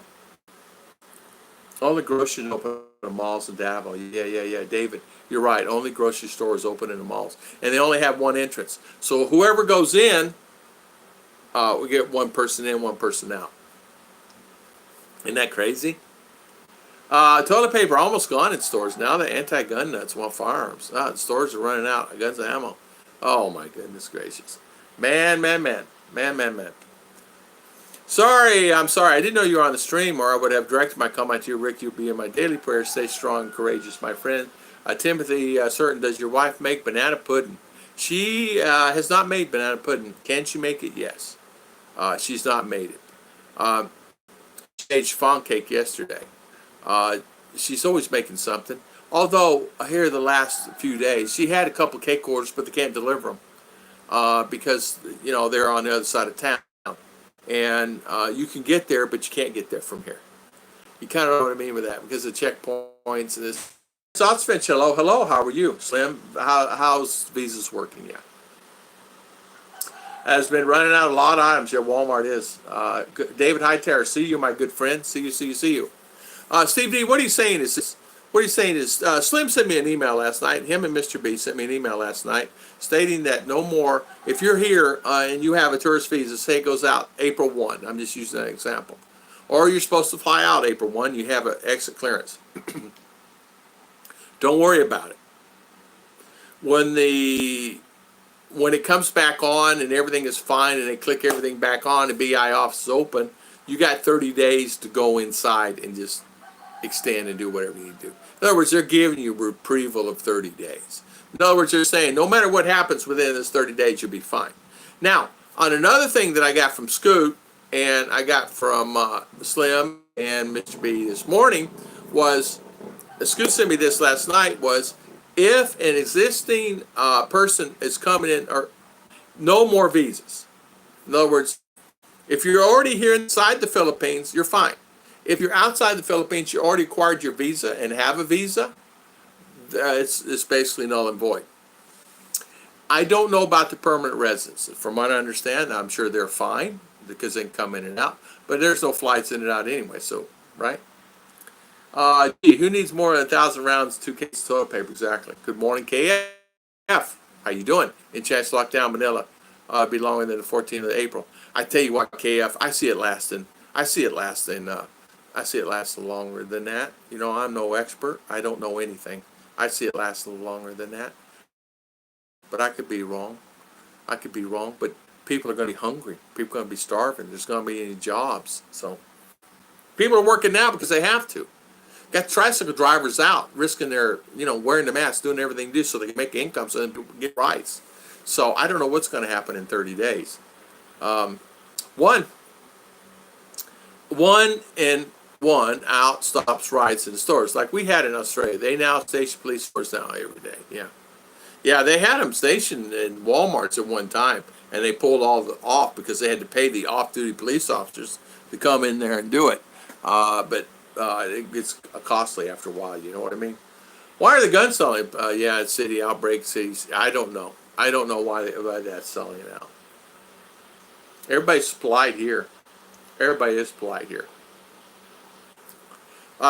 all the grocery open in the malls in Davao. Yeah. David, you're right. Only grocery stores open in the malls, and they only have one entrance. So whoever goes in, we get one person in, one person out. Isn't that crazy? Toilet paper almost gone in stores now. The anti-gun nuts want firearms. The stores are running out of guns and ammo. Oh my goodness gracious. Man. I'm sorry. I didn't know you were on the stream, or I would have directed my comment to you, Rick. You'll be in my daily prayers. Stay strong and courageous, my friend. Timothy, certain, does your wife make banana pudding? She has not made banana pudding. Can she make it? Yes. She's not made it. She made chiffon cake yesterday. She's always making something. Although here the last few days, she had a couple cake orders, but they can't deliver them because they're on the other side of town, and you can get there, but you can't get there from here. You kind of know what I mean with that because of checkpoints and this. South Finch, hello. How are you, Slim? How's visas working? Yeah. Has been running out of a lot of items. Yeah, Walmart is. David Hightower, see you, my good friend. See you. Steve D, what are you saying is this? What are you saying is Slim sent me an email last night. Him and Mr. B sent me an email last night stating that no more, if you're here and you have a tourist visa, say it goes out April 1. I'm just using that example. Or you're supposed to fly out April 1. You have an exit clearance. Don't worry about it. When it comes back on and everything is fine and they click everything back on and BI office is open, you got 30 days to go inside and just extend and do whatever you need to do. In other words, they're giving you a reprieval of 30 days. In other words, they're saying no matter what happens within this 30 days, you'll be fine. Now, on another thing that I got from Scoot and I got from Slim and Mr. B this morning was, Scoot sent me this last night, was if an existing person is coming in, or no more visas. In other words, if you're already here inside the Philippines, you're fine. If you're outside the Philippines, you already acquired your visa and have a visa, it's basically null and void. I don't know about the permanent residents. From what I understand, I'm sure they're fine because they can come in and out, but there's no flights in and out anyway, so, right? Who needs more than 1,000 rounds, 2 cases of toilet paper? Exactly. Good morning, KF. How you doing? In Chance Lockdown, Manila, be longer than the 14th of April. I tell you what, KF, I see it lasting longer than that. I'm no expert. I don't know anything. I see it lasting longer than that. But I could be wrong. But people are going to be hungry. People are going to be starving. There's going to be any jobs. So people are working now because they have to. Got tricycle drivers out risking their, wearing the mask, doing everything to do so they can make income so they can get rights. So I don't know what's going to happen in 30 days. One and one out stops rights in the stores like we had in Australia. They now station police stores now every day. Yeah, they had them stationed in Walmarts at one time, and they pulled all off because they had to pay the off-duty police officers to come in there and do it. But it gets costly after a while. You know what I mean? Why are the guns selling? Yeah, it's city outbreak cities. I don't know. I don't know why that's selling it out. Everybody's polite here. Everybody is polite here.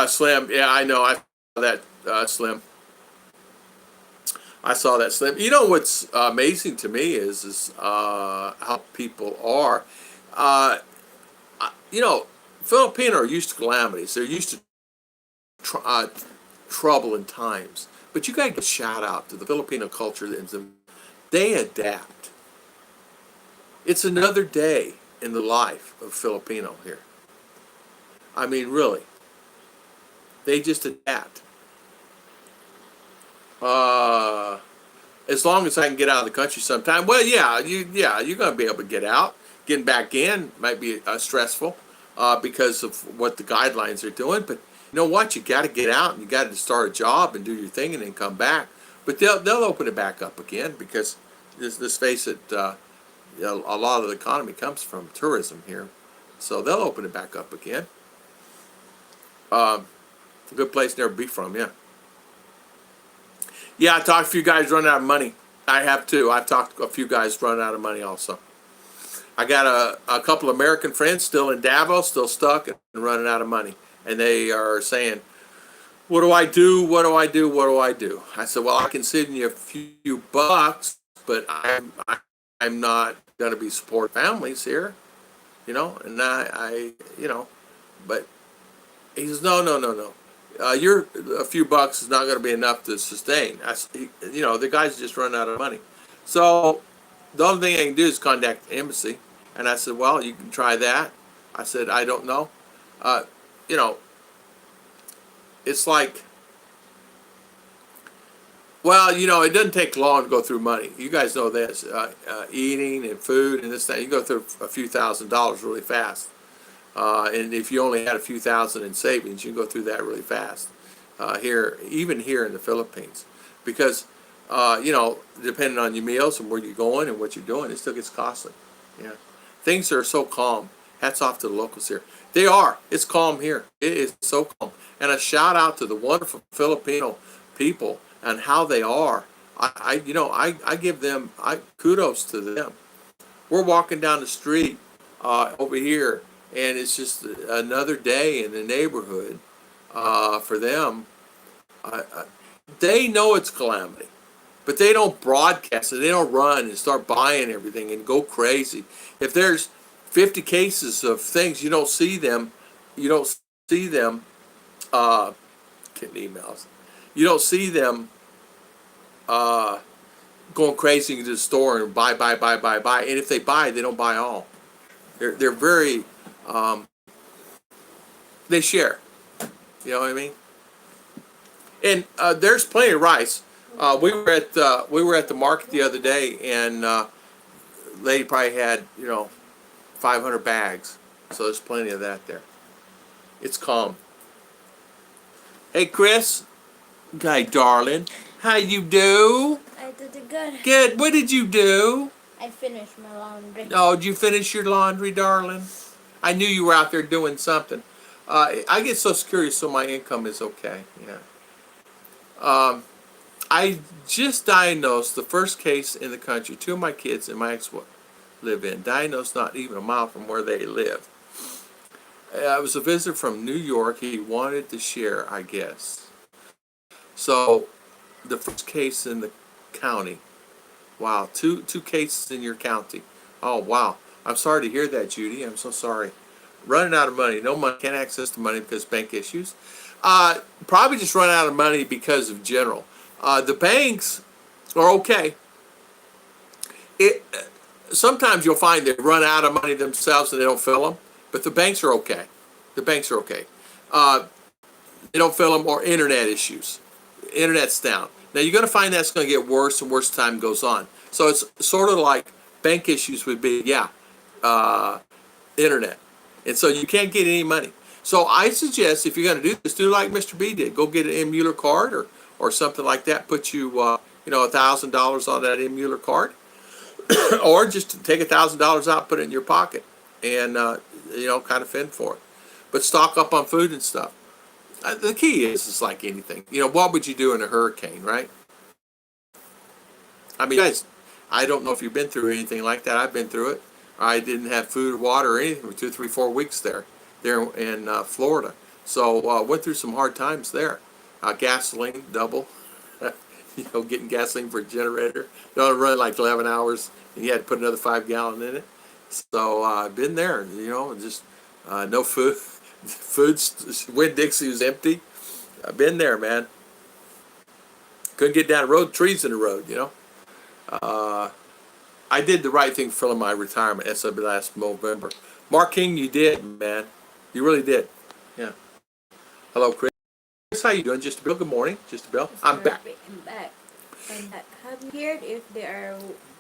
Slim, yeah, I know. I saw that, Slim. I saw that, Slim. You know what's amazing to me is how people are. Filipino are used to calamities. They're used to trouble and times. But you got to give a shout out to the Filipino culture. They adapt. It's another day in the life of Filipino here. I mean, really. They just adapt. As long as I can get out of the country sometime. Well, you're going to be able to get out. Getting back in might be stressful because of what the guidelines are doing. But you know what? You got to get out and you got to start a job and do your thing and then come back. But they'll open it back up again because let's face it, a lot of the economy comes from tourism here, so they'll open it back up again. It's a good place to never be from, yeah. Yeah, I talked to a few guys running out of money. I have too. I've talked to a few guys running out of money also. I got a couple American friends still in Davos, still stuck and running out of money. And they are saying, what do I do? What do I do? What do I do? I said, well, I can send you a few bucks, but I'm not going to be support families here, and but he says, no. Your a few bucks is not going to be enough to sustain. The guys just run out of money. So the only thing I can do is contact the embassy. And I said, well, you can try that. I said, I don't know. It's like, well, it doesn't take long to go through money. You guys know this. Eating and food and this thing, you go through a few $1,000s really fast. And if you only had a few thousand in savings, you can go through that really fast. Even here in the Philippines. Because, depending on your meals and where you're going and what you're doing, it still gets costly. Yeah. Things are so calm. Hats off to the locals here. They are. It's calm here. It is so calm. And a shout out to the wonderful Filipino people and how they are. I give them kudos to them. We're walking down the street over here, and it's just another day in the neighborhood for them. They know it's calamity, but they don't broadcast it. They don't run and start buying everything and go crazy. If there's 50 cases of things, you don't see them. You don't see them getting emails. You don't see them going crazy into the store and buy. And if they buy, they don't buy all. They're very they share. You know what I mean? And there's plenty of rice. We were at the market the other day, and lady probably had 500 bags. So there's plenty of that there. It's calm. Hey, Chris. Hi, darling. How you do?
I did good.
Good. What did you do?
I finished my laundry.
Oh, did you finish your laundry, darling? I knew you were out there doing something. I get so curious, so my income is okay. Yeah. I just diagnosed the first case in the country. 2 of my kids and my ex live in. Diagnosed not even a mile from where they live. It was a visitor from New York. He wanted to share, I guess. So, the first case in the county. Wow, two cases in your county. Oh, wow. I'm sorry to hear that, Judy. I'm so sorry. Running out of money. No money. Can't access the money because of bank issues. Probably just run out of money because of general. The banks are okay. Sometimes you'll find they run out of money themselves and they don't fill them. But the banks are okay. The banks are okay. they don't fill them, or internet issues. Internet's down. Now you're going to find that's going to get worse and worse as time goes on. So it's sort of like bank issues would be, internet. And so you can't get any money. So I suggest if you're going to do this, do like Mr. B did. Go get an M. Mueller card or something like that. Put you, $1,000 on that M. Mueller card. Or just take $1,000 out, put it in your pocket, and, kind of fend for it. But stock up on food and stuff. The key is like anything. What would you do in a hurricane, right? I mean, guys, I don't know if you've been through anything like that. I've been through it. I didn't have food or water or anything for 2, 3, 4 weeks there in Florida. So went through some hard times there. Gasoline, double. Getting gasoline for a generator. Run like 11 hours, and you had to put another 5-gallon in it. So I've been there, just no food. Food's Winn-Dixie was empty. I've been there, man. Couldn't get down the road, trees in the road, I did the right thing filling my retirement as of last November. Mark King, you did, man. You really did. Yeah. Hello, Chris. How you doing? Just a Bill. Good morning. Just a Bill. I'm back.
I'm back. Have you heard if they are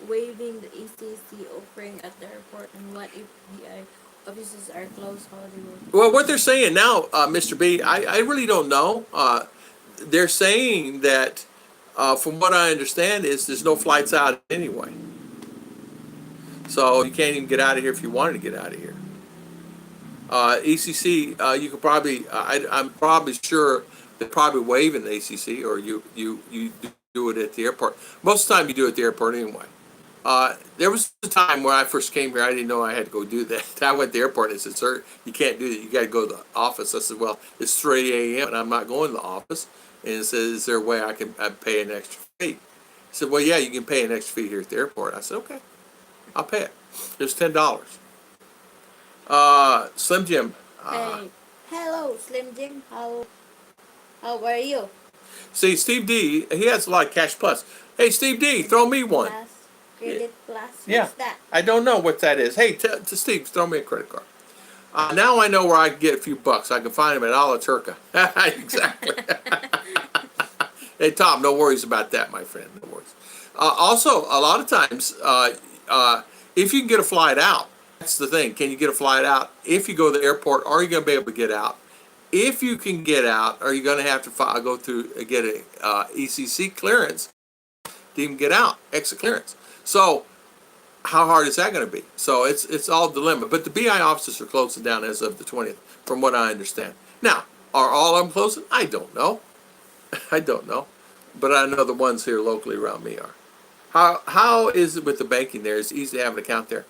waiving the ECC offering at the airport, and what if the offices are closed Hollywood?
Well, what they're saying now, Mr. B, I really don't know. They're saying that, from what I understand, is there's no flights out anyway. So you can't even get out of here if you wanted to get out of here. ECC, you could probably, I'm probably sure they're probably waiving the ACC, or you do it at the airport. Most of the time you do it at the airport anyway. There was a time when I first came here, I didn't know I had to go do that. I went to the airport and they said, sir, you can't do that. You got to go to the office. I said, well, it's 3 a.m. and I'm not going to the office. And it says, is there a way I pay an extra fee? He said, well, yeah, you can pay an extra fee here at the airport. I said, okay, I'll pay it. It was $10. Slim Jim.
Hey. Hello, Slim Jim. How are you?
See, Steve D, he has a lot of Cash Plus. Hey, Steve D, throw me one.
Plus, Credit Plus.
Yeah.
What's that?
I don't know what that is. Hey, to Steve, throw me a credit card. Now I know where I can get a few bucks. I can find them at Ala Turca. Exactly. Hey, Tom, no worries about that, my friend. No worries. Also, a lot of times, if you can get a flight out, that's the thing. Can you get a flight out? If you go to the airport, are you going to be able to get out? If you can get out, are you going to have to go through get a ECC clearance to even get out, exit clearance? So how hard is that going to be? So it's all dilemma. But the BI offices are closing down as of the 20th, from what I understand. Now, are all of them closing? I don't know. I don't know. But I know the ones here locally around me are. How is it with the banking there? It's easy to have an account there.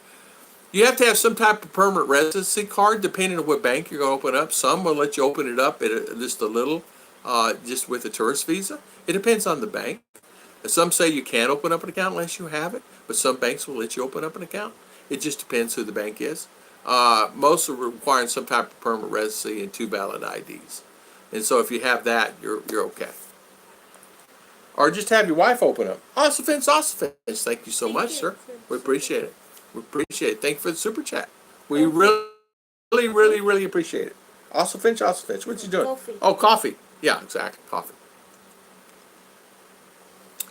You have to have some type of permanent residency card, depending on what bank you're going to open up. Some will let you open it up at just a little, just with a tourist visa. It depends on the bank. Some say you can't open up an account unless you have it, but some banks will let you open up an account. It just depends who the bank is. Most are requiring some type of permanent residency and 2 valid IDs. And so if you have that, you're okay. Or just have your wife open up. Awesome Fence. Thank you so much, sir. We appreciate it. We appreciate it. Thank you for the super chat. We really appreciate it. Awesome Finch. What you doing?
Coffee.
Oh, coffee. Yeah, exactly. Coffee.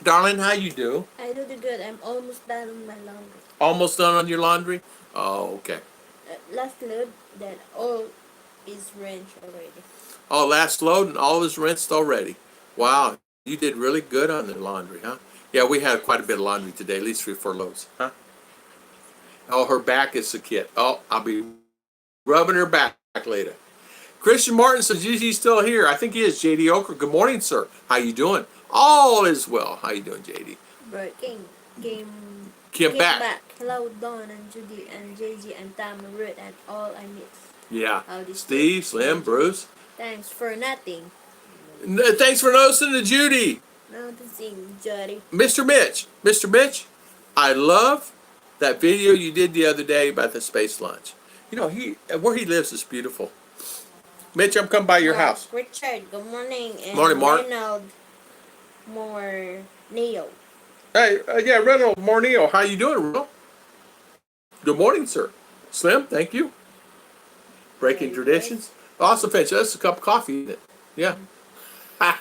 Darling, how you do?
I do good. I'm almost done with my laundry.
Almost done on your laundry? Oh, okay.
Last load, that all is rinsed already.
Oh, last load and all is rinsed already. Wow, you did really good on the laundry, huh? Yeah, we had quite a bit of laundry today, at least 3 or 4 loads, huh? Oh, her back is a kit. Oh, I'll be rubbing her back later. Christian Martin says he's still here. I think he is. JD Oker. Good morning, sir. How you doing? All is well. How you doing, JD?
Bro,
Came back.
Hello, Don and Judy and JG and Tam and Ruth and all I miss.
Yeah. Steve, Slim, Bruce.
Thanks for nothing.
Thanks for noticing to Judy.
Noticing, Judy.
Mr. Mitch, I love that video you did the other day about the space lunch. You know, where he lives is beautiful. Mitch, I'm coming by your house.
Richard, good morning. And
Morning, Mark.
Reynald Morneo.
Hey, yeah, Reynolds Morneo. How you doing, Reynolds? Good morning, sir. Slim, thank you. Breaking traditions. Awesome, Finch. That's a cup of coffee, isn't it? Yeah. I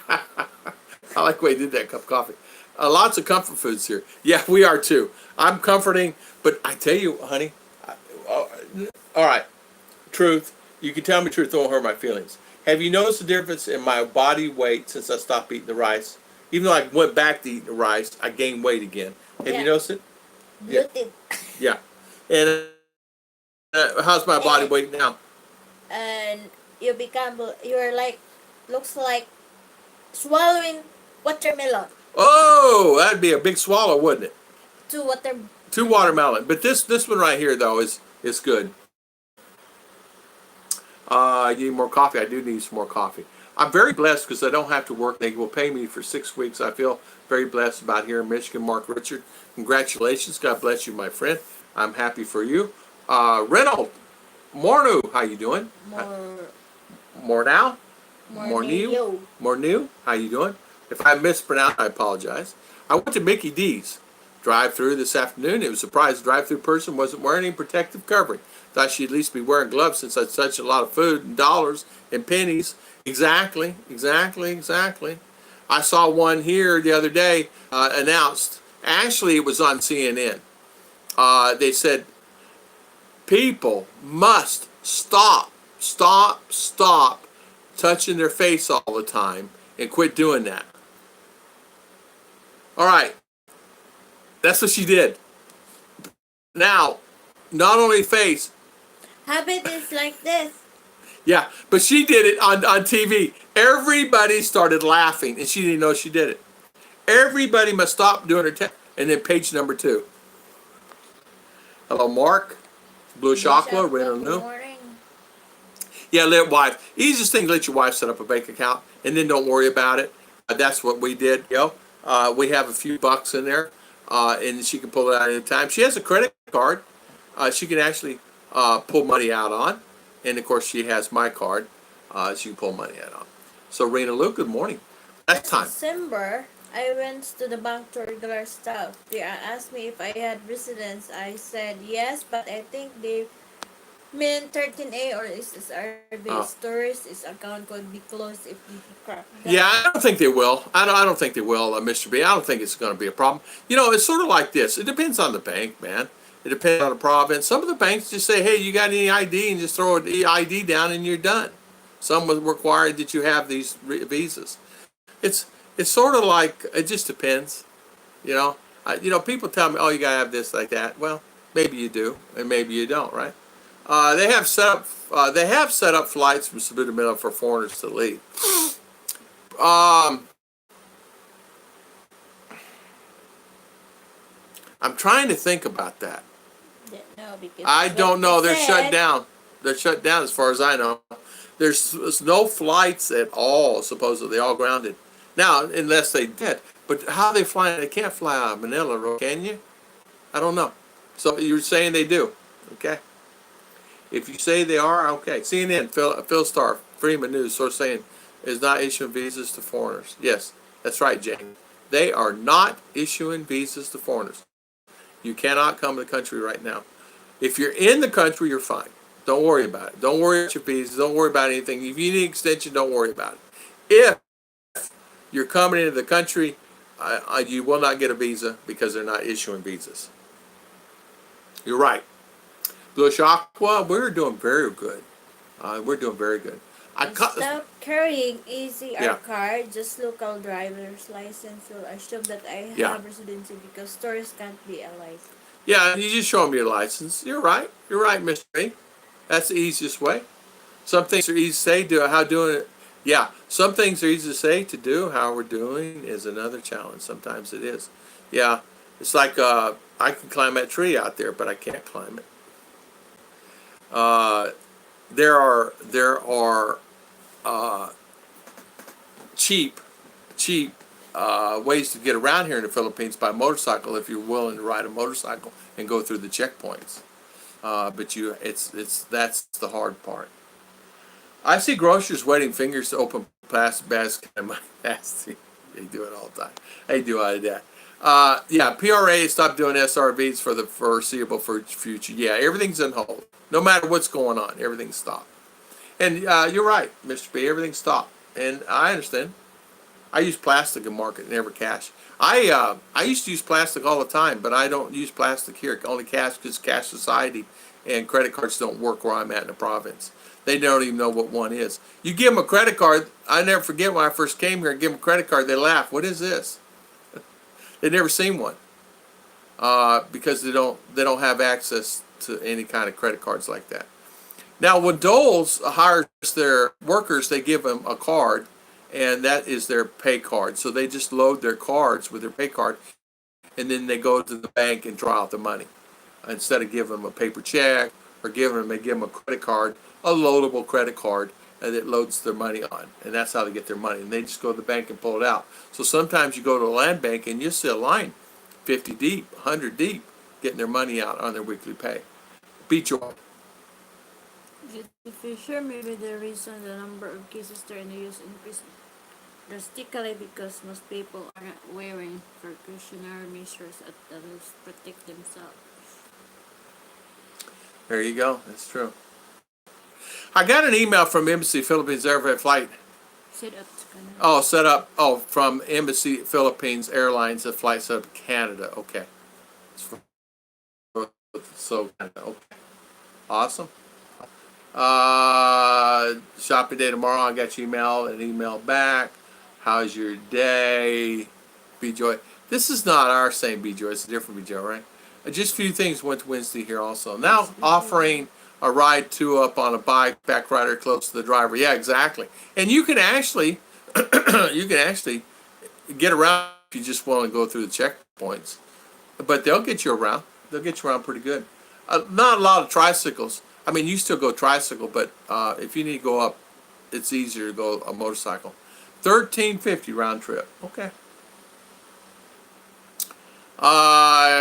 like the way you did that cup of coffee. Lots of comfort foods here. Yeah, we are too. I'm comforting, but I tell you, honey, uh, all right, truth. You can tell me truth, don't hurt my feelings. Have you noticed the difference in my body weight since I stopped eating the rice? Even though I went back to eating the rice, I gained weight again. Have you
Yeah.
noticed it? Yeah.
Gluten.
Yeah. And how's my body
And,
weight now?
and you're like, looks like swallowing watermelon.
Oh, that'd be a big swallow, wouldn't it?
Two water.
Two watermelon. But this one right here though is good. I need more coffee. I do need some more coffee. I'm very blessed because I don't have to work. They will pay me for 6 weeks. I feel very blessed about here in Michigan. Mark Richard, congratulations. God bless you, my friend. I'm happy for you. Reynold, Mornu, how you doing? More now? More new? More new? How you doing? If I mispronounced, I apologize. I went to Mickey D's drive-through this afternoon. It was a surprise the drive-through person wasn't wearing any protective covering. Thought she'd at least be wearing gloves since I'd touched a lot of food and dollars and pennies. Exactly. I saw one here the other day announced. Actually, it was on CNN. They said, people must stop touching their face all the time and quit doing that. All right. That's what she did. Now, not only face.
Habit is like this.
Yeah, but she did it on TV. Everybody started laughing, and she didn't know she did it. Everybody must stop doing her and then page number 2. Hello, Mark. Blue Chakla, Reno New. Yeah, let wife. Easiest thing, let your wife set up a bank account, and then don't worry about it. That's what we did. We have a few bucks in there, and she can pull it out anytime. She has a credit card. She can actually pull money out on, and of course she has my card. She can pull money out on. So Rena Lou, good morning. Last time.
December, I went to the bank to regular stuff. They asked me if I had residence. I said yes, but I think they mean 13A or SSRB tourist is account could be closed if you crap.
Yeah, I don't think they will. I don't think they will, Mr. B. I don't think it's going to be a problem. It's sort of like this. It depends on the bank, man. It depends on the province. Some of the banks just say, hey, you got any ID, and just throw an ID down and you're done. Some will require that you have these visas. It's sort of like, it just depends. People tell me, oh, you got to have this like that. Well, maybe you do, and maybe you don't, right? They have set up flights from Cebu to Manila for foreigners to leave. I'm trying to think about that.
No, because
I don't know. They're shut down. They're shut down as far as I know. There's no flights at all, supposedly, all grounded. Now, unless they did. But how are they flying? They can't fly out of Manila, can you? I don't know. So you're saying they do. Okay. If you say they are, okay. CNN, Phil Starr, Freeman News, source saying is not issuing visas to foreigners. Yes, that's right, Jane. They are not issuing visas to foreigners. You cannot come to the country right now. If you're in the country, you're fine. Don't worry about it. Don't worry about your visas. Don't worry about anything. If you need an extension, don't worry about it. If you're coming into the country, you will not get a visa because they're not issuing visas. You're right. Blue Aqua, we're doing very good. We're doing very good.
Stop carrying ECR card, just local driver's license. So I assume that I have residency because tourists can't be a license.
Yeah, you just show them your license. You're right. You're right, Mr. A. That's the easiest way. Some things are easy to say, how doing it. Yeah, some things are easy to say, to do. How we're doing is another challenge. Sometimes it is. Yeah, it's like I can climb that tree out there, but I can't climb it. There are cheap ways to get around here in the Philippines by motorcycle if you're willing to ride a motorcycle and go through the checkpoints. But that's the hard part. I see grocers waiting fingers to open plastic basket in my basket. They do it all the time. They do all of that. PRA stopped doing SRVs for the foreseeable future. Yeah, everything's on hold. No matter what's going on, everything's stopped. And you're right, Mr. B, everything's stopped. and I understand. I use plastic in market, never cash. I used to use plastic all the time, but I don't use plastic here. Only cash because cash society and credit cards don't work where I'm at in the province. They don't even know what one is. You give them a credit card. I never forget when I first came here and give them a credit card. They laugh. What is this? They've never seen one because they don't have access to any kind of credit cards like that. Now, when Dole's hires their workers, they give them a card, and that is their pay card. So they just load their cards with their pay card, and then they go to the bank and draw out the money. Instead of giving them a paper check or they give them a credit card, a loadable credit card, and it loads their money on. And that's how they get their money. And they just go to the bank and pull it out. So sometimes you go to a land bank and you see a line 50 deep, 100 deep, getting their money out on their weekly pay. Be joy.
If you sure, maybe the reason the number of cases during the use increased drastically because most people aren't wearing precautionary measures at least protect themselves.
There you go. That's true. I got an email from Embassy Philippines Airfreight Flight.
Set up to Canada.
Oh, set up. Oh, from Embassy Philippines Airlines, a flight set up to Canada. Okay. So, okay. Awesome. Shopping day tomorrow. I got your email and email back. How's your day? Be joy. This is not our same Be Joy. It's a different Be Joy, right? Just a few things went Wednesday here also. Now offering a ride to up on a bike, back rider close to the driver. Yeah, exactly. And you can actually, get around if you just want to go through the checkpoints. But they'll get you around. They'll get you around pretty good. Not a lot of tricycles. I mean, you still go tricycle, but if you need to go up, it's easier to go a motorcycle. $13.50 round trip. Okay.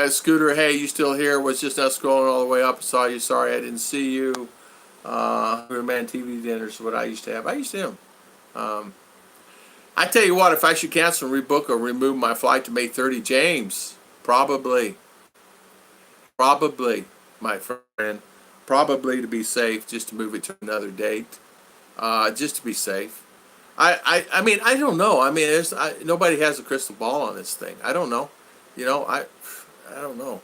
Scooter, hey, you still here? Was just not scrolling all the way up. Saw you. Sorry, I didn't see you. Man TV dinners, what I used to have. I used to have. I tell you what, if I should cancel and rebook or remove my flight to May 30, James, probably, my friend, probably to be safe, just to move it to another date, just to be safe. I mean, I don't know. I mean, nobody has a crystal ball on this thing. I don't know. You know, I don't know.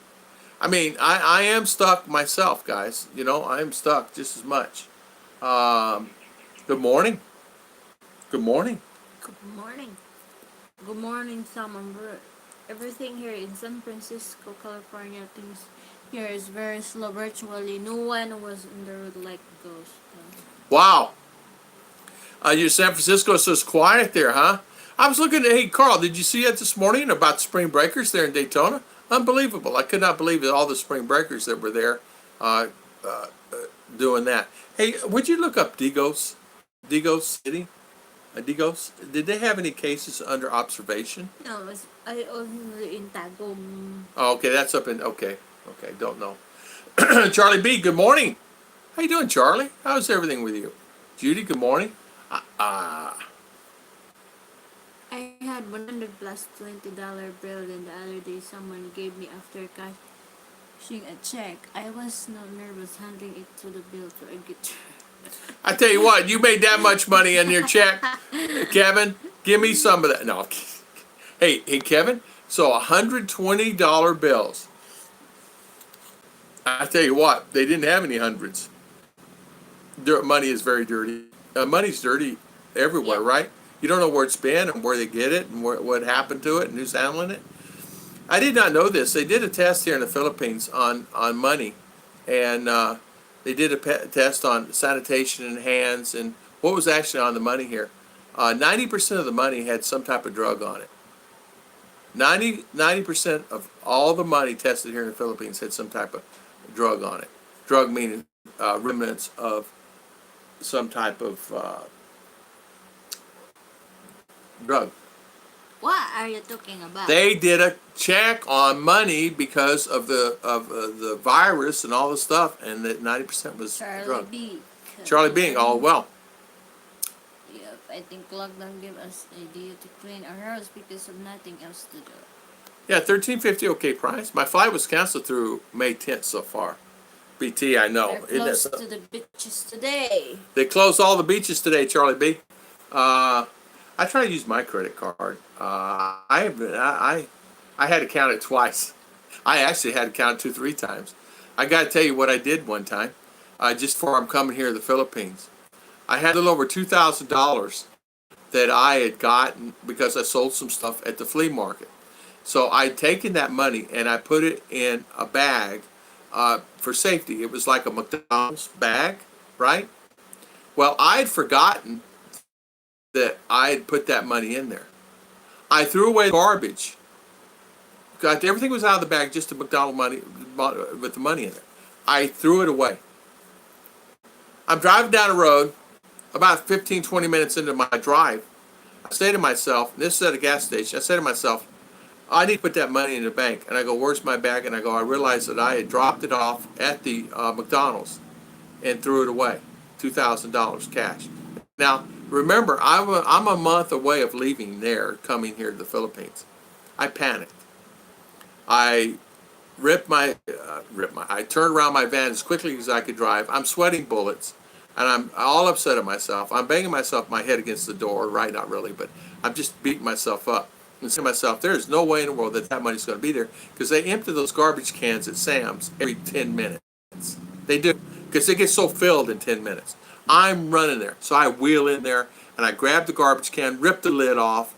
I mean, I am stuck myself, guys. You know, I am stuck just as much. Good morning. Good morning.
Good morning. Good morning, Sam. Everything here in San Francisco, California, things here is very slow. Virtually, no one was on the road like ghosts.
Wow. Your San Francisco, so it's quiet there, huh? I was looking at, hey, Carl, did you see it this morning about the spring breakers there in Daytona? Unbelievable. I could not believe it, all the spring breakers that were there doing that. Hey, would you look up Digos City? Digos? Did they have any cases under observation?
No, I only in Tagum.
Oh, okay, that's up in, okay, don't know. Charlie B, good morning. How you doing, Charlie? How's everything with you? Judy, good morning.
I had $100 plus $20 bill, and the other day someone gave me after cashing a check. I was not nervous handing it to the bill to a guitar.
I tell you what, you made that much money in your check, Kevin. Give me some of that. No, hey, Kevin. So $120 bills. I tell you what, they didn't have any hundreds. Their money is very dirty. Money's dirty everywhere, right? You don't know where it's been and where they get it and what happened to it and who's handling it. I did not know this. They did a test here in the Philippines on money, and they did a test on sanitation and hands and what was actually on the money here. 90% of the money had some type of drug on it. 90% of all the money tested here in the Philippines had some type of drug on it. Drug meaning remnants of some type of drug.
What are you talking about?
They did a check on money because of the virus and all the stuff, and that 90% was drug. Charlie Bing, all well.
Yep, I think lockdown gave us idea to clean our house because of nothing else to do.
Yeah, $13.50, okay price. My flight was canceled through May 10th so far. BT, I know.
They're close to the beaches today.
They closed all the beaches today, Charlie B. I try to use my credit card. I had to count it twice. I actually had to count it 2, 3 times. I got to tell you what I did one time, just before I'm coming here to the Philippines. I had a little over $2,000 that I had gotten because I sold some stuff at the flea market. So I'd taken that money and I put it in a bag for safety. It was like a McDonald's bag, right? Well, I'd forgotten that I had put that money in there. I threw away the garbage. Got everything was out of the bag, just the McDonald's money with the money in it. I threw it away. I'm driving down the road, about 15, 20 minutes into my drive. I say to myself, this is at a gas station, I say to myself, I need to put that money in the bank. And I go, where's my bag? And I go, I realized that I had dropped it off at the McDonald's and threw it away. $2,000 cash. Now, remember, I'm a month away of leaving there, coming here to the Philippines. I panicked. I I turned around my van as quickly as I could drive. I'm sweating bullets, and I'm all upset at myself. I'm banging my head against the door, right? Not really, but I'm just beating myself up. And saying to myself, there's no way in the world that money's going to be there, because they empty those garbage cans at Sam's every 10 minutes. They do, because they get so filled in 10 minutes. I'm running there. So I wheel in there, and I grab the garbage can, rip the lid off,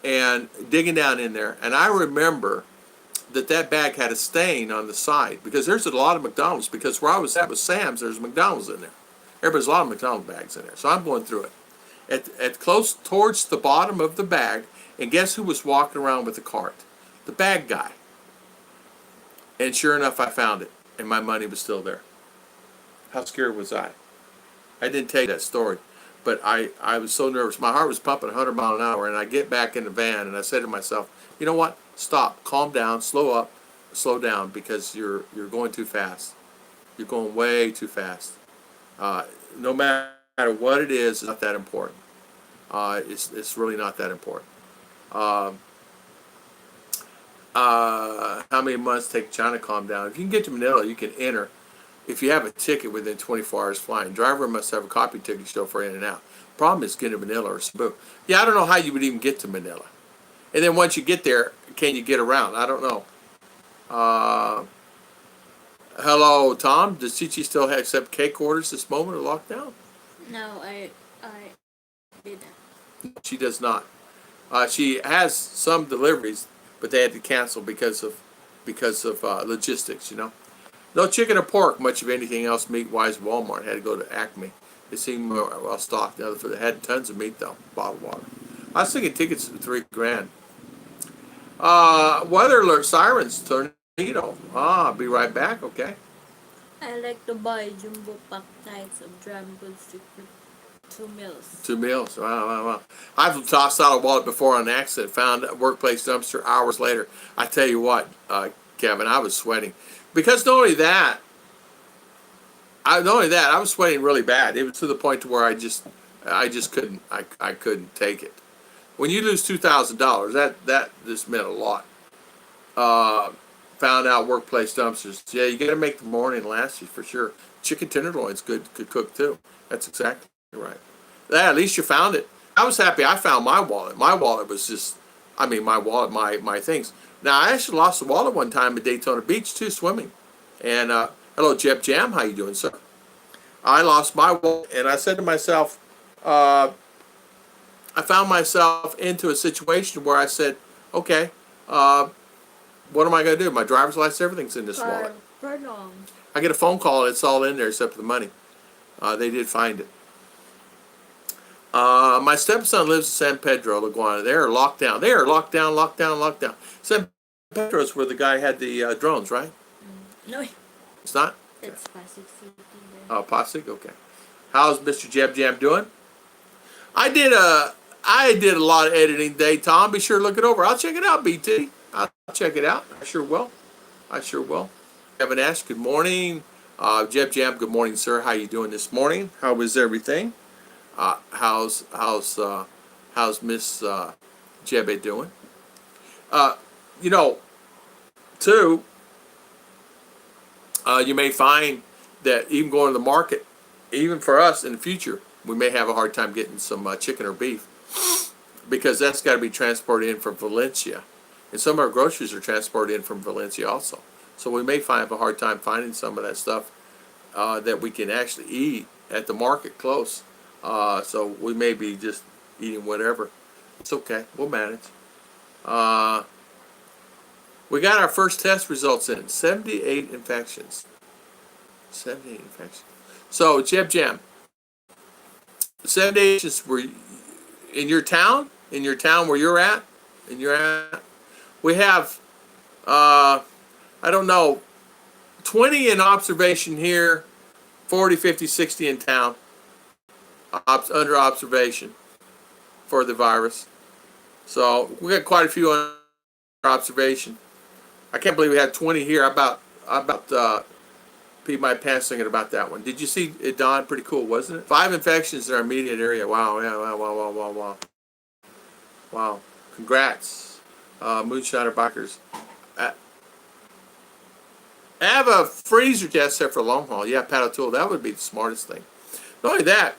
and digging down in there. And I remember that bag had a stain on the side, because there's a lot of McDonald's, because where I was at was Sam's, there's McDonald's in there. There's a lot of McDonald's bags in there. So I'm going through it. At close towards the bottom of the bag, and guess who was walking around with the cart? The bag guy. And sure enough, I found it, and my money was still there. How scared was I? I didn't tell you that story, but I was so nervous. My heart was pumping 100 miles an hour, and I get back in the van, and I said to myself, you know what? Stop, calm down, slow down, because you're going too fast. You're going way too fast. No matter what it is, it's not that important. It's really not that important. How many months take China to calm down? If you can get to Manila, you can enter. If you have a ticket within 24 hours flying, driver must have a copy ticket to show for in and out. Problem is getting to Manila or Cebu. Yeah, I don't know how you would even get to Manila. And then once you get there, can you get around? I don't know. Hello, Tom. Does Chichi still accept cake orders this moment of lockdown?
No, I didn't.
She does not. She has some deliveries, but they had to cancel because of logistics. No chicken or pork, much of anything else meat-wise. Walmart had to go to Acme. They seem well stocked. They had tons of meat though, bottled water. I was thinking tickets for $3,000. Weather alert, sirens, tornado. I'll be right back. Okay.
I like to buy jumbo pack nights of drum goods for 2 meals.
2 meals. Wow. I've tossed out a wallet before on accident. Found a workplace dumpster hours later. I tell you what, Kevin, I was sweating. Because not only that, I was sweating really bad. It was to the point to where I just couldn't. I couldn't take it. When you lose $2,000, that just meant a lot. Found out workplace dumpsters. Yeah, you got to make the morning last you for sure. Chicken tenderloin's good cook too. That's exactly right. At least you found it. I was happy I found my wallet. My wallet was just, my things. Now, I actually lost the wallet one time at Daytona Beach, too, swimming. And, hello, Jeb Jam, how you doing, sir? I lost my wallet, and I said to myself, I found myself into a situation where I said, okay, what am I going to do? My driver's license, everything's in this wallet.
Pardon.
I get a phone call, and it's all in there except for the money. They did find it. My stepson lives in San Pedro, La Guana. They are locked down. Locked down. San Pedro's where the guy had the drones, right?
No,
It's not?
it's Pasig City.
Oh, Pasig? Okay. How's Mr. Jeb Jam doing? I did a lot of editing today, Tom. Be sure to look it over. I'll check it out, BT. I'll check it out. I sure will. Kevin Ash, good morning. Jeb Jam, good morning, sir. How you doing this morning? How is everything? How's Miss Jebbe doing? Too, you may find that even going to the market, even for us in the future, we may have a hard time getting some chicken or beef because that's got to be transported in from Valencia. And some of our groceries are transported in from Valencia also. So we may have a hard time finding some of that stuff that we can actually eat at the market close. So we may be just eating whatever. It's okay. We'll manage. We got our first test results in. 78 infections. 78 infections. So, Jeb Jam, 78 infections were in your town? In your town where you're at? We have, I don't know, 20 in observation here, 40, 50, 60 in town. Under observation for the virus. So, we got quite a few under observation. I can't believe we had 20 here. I about peed my pants thinking about that one. Did you see it, Don? Pretty cool, wasn't it? 5 infections in our immediate area. Wow, yeah, wow. Wow. Congrats, Moonshiner Bikers. I have a freezer test set for long haul. Yeah, Pat O'Toole, that would be the smartest thing. Not only that,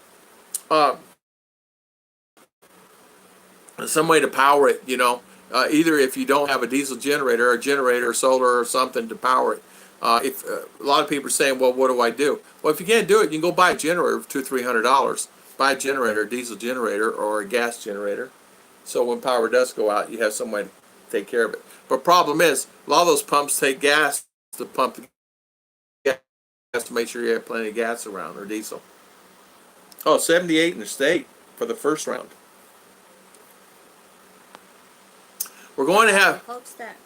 some way to power it, either if you don't have a diesel generator or a generator or solar or something to power it. If a lot of people are saying, well, what do I do? Well, if you can't do it, you can go buy a generator for $200-300. Buy a generator, a diesel generator or a gas generator. So when power does go out, you have some way to take care of it. But problem is, a lot of those pumps take gas to pump the gas to make sure you have plenty of gas around or diesel. Oh, 78 in the state for the first round. We're going to have...
What's that?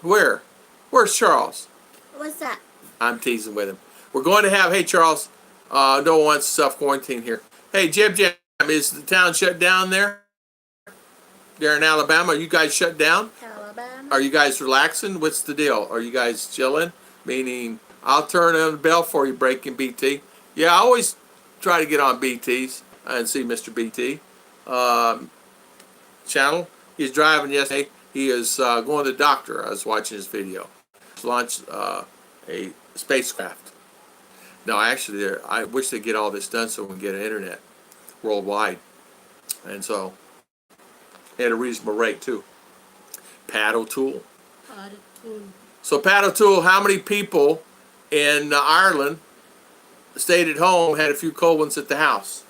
Where? Where's Charles?
What's that?
I'm teasing with him. We're going to have... Hey, Charles. No one wants self-quarantine here. Hey, Jeb Jam, is the town shut down there? There in Alabama? Are you guys shut down?
Alabama?
Are you guys relaxing? What's the deal? Are you guys chilling? Meaning, I'll turn on the bell for you, breaking BT. Yeah, I always try to get on BTs and see Mr. BT channel. He's driving yesterday. He is going to the doctor. I was watching his video. Launched a spacecraft. No, actually, I wish they'd get all this done so we can get an internet worldwide. And so, at a reasonable rate, too. Pat O'Toole. So, Pat O'Toole, how many people in Ireland stayed at home, had a few cold ones at the house?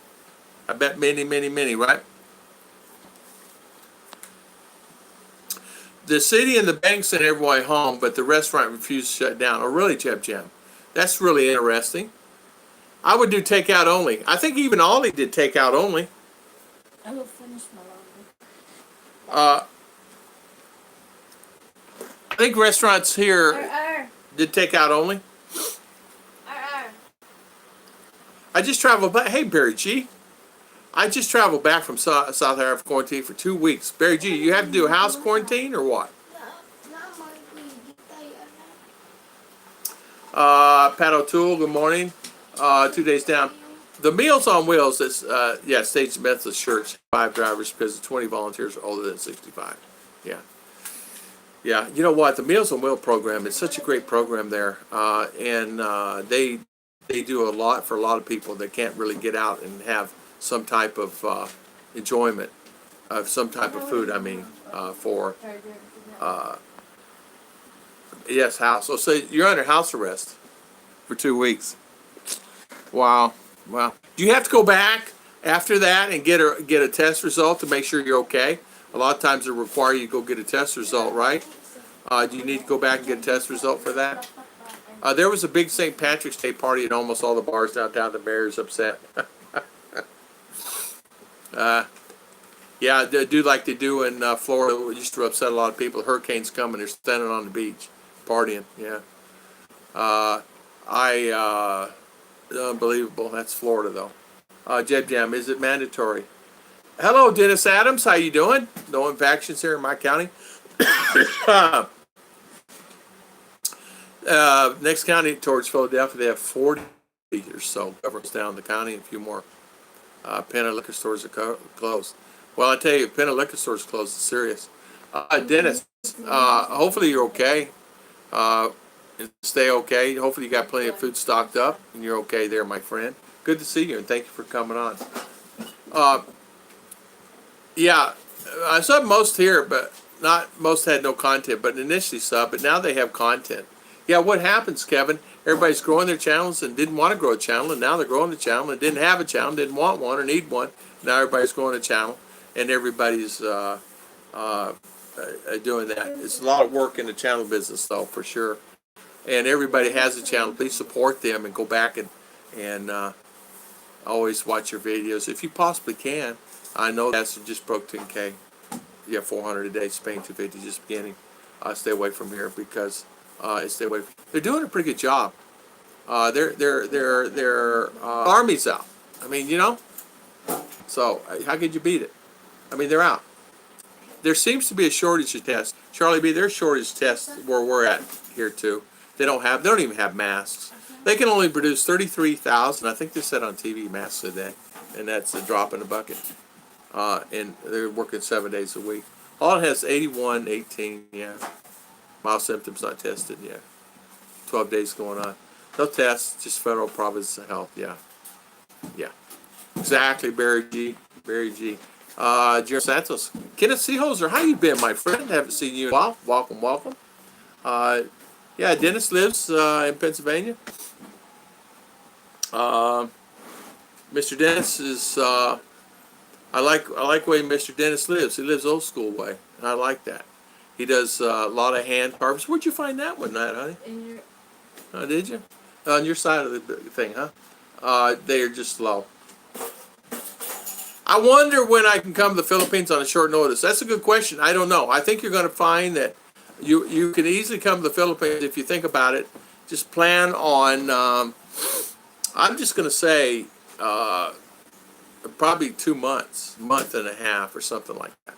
I bet many, right? The city and the bank sent everyone home, but the restaurant refused to shut down. Oh, really, Jeb Jam? That's really interesting. I would do takeout only. I think even Ollie did takeout only.
I will finish my laundry.
I think restaurants here did takeout only. I just traveled back. Hey, Barry G. I just traveled back from South Africa quarantine for 2 weeks. Barry G, you have to do a house quarantine or what? Pat O'Toole, good morning. 2 days down. The Meals on Wheels, that's, Stage Methodist Church, 5 drivers because the 20 volunteers are older than 65. Yeah. Yeah, you know what? The Meals on Wheels program is such a great program there. And they do a lot for a lot of people that can't really get out and have some type of enjoyment of some type of food, for yes, house. So you're under house arrest for 2 weeks. Wow. Do you have to go back after that and get a test result to make sure you're okay? A lot of times they require you to go get a test result, right? Do you need to go back and get a test result for that? There was a big St. Patrick's Day party at almost all the bars downtown. The mayor's upset. Yeah, they do like they do in Florida. It used to upset a lot of people. Hurricanes coming, they're standing on the beach, partying. Yeah, unbelievable. That's Florida, though. Jeb Jam, is it mandatory? Hello, Dennis Adams. How you doing? No infections here in my county. Next county towards Philadelphia, they have 40 or so. Government's down the county, and a few more. Penn liquor stores are closed. Well, I tell you, Penn liquor stores closed. It's serious. Dennis, hopefully you're okay. And stay okay. Hopefully you got plenty of food stocked up and you're okay there, my friend. Good to see you, and thank you for coming on. Uh, yeah, I subbed most here, but not most had no content. But initially subbed, but now they have content. Yeah, what happens, Kevin? Everybody's growing their channels and didn't want to grow a channel, and now they're growing the channel and didn't have a channel, didn't want one or need one. Now everybody's growing a channel, and everybody's doing that. It's a lot of work in the channel business, though, for sure. And everybody has a channel. Please support them and go back and always watch your videos if you possibly can. I know that's just broke 10K. Yeah, 400 a day, Spain 250 just beginning. Stay away from here because stay away. They're doing a pretty good job. Their army's out. I mean, you know. So how could you beat it? I mean, they're out. There seems to be a shortage of tests. Charlie B, there's shortage of tests where we're at here too. They don't even have masks. They can only produce 33,000. I think they said on TV masks a day, and that's a drop in the bucket. And they're working 7 days a week. All it has 81, 18, yeah. Mild symptoms not tested yet. 12 days going on. No tests, just federal province of health, yeah. Yeah. Exactly, Barry G. Barry G. Jerry Santos. Kenneth Seehoser, how you been, my friend? Haven't seen you in a while. Welcome, welcome. Yeah, Dennis lives in Pennsylvania. Mr. Dennis is I like the way Mr. Dennis lives. He lives old school way, and I like that. He does a lot of hand carves. Where'd you find that one, honey?
In your...
Oh, did you? On your side of the thing, huh? They are just slow. I wonder when I can come to the Philippines on a short notice. That's a good question. I don't know. I think you're going to find that you can easily come to the Philippines if you think about it. Just plan on, I'm just going to say, probably 2 months, month and a half or something like that.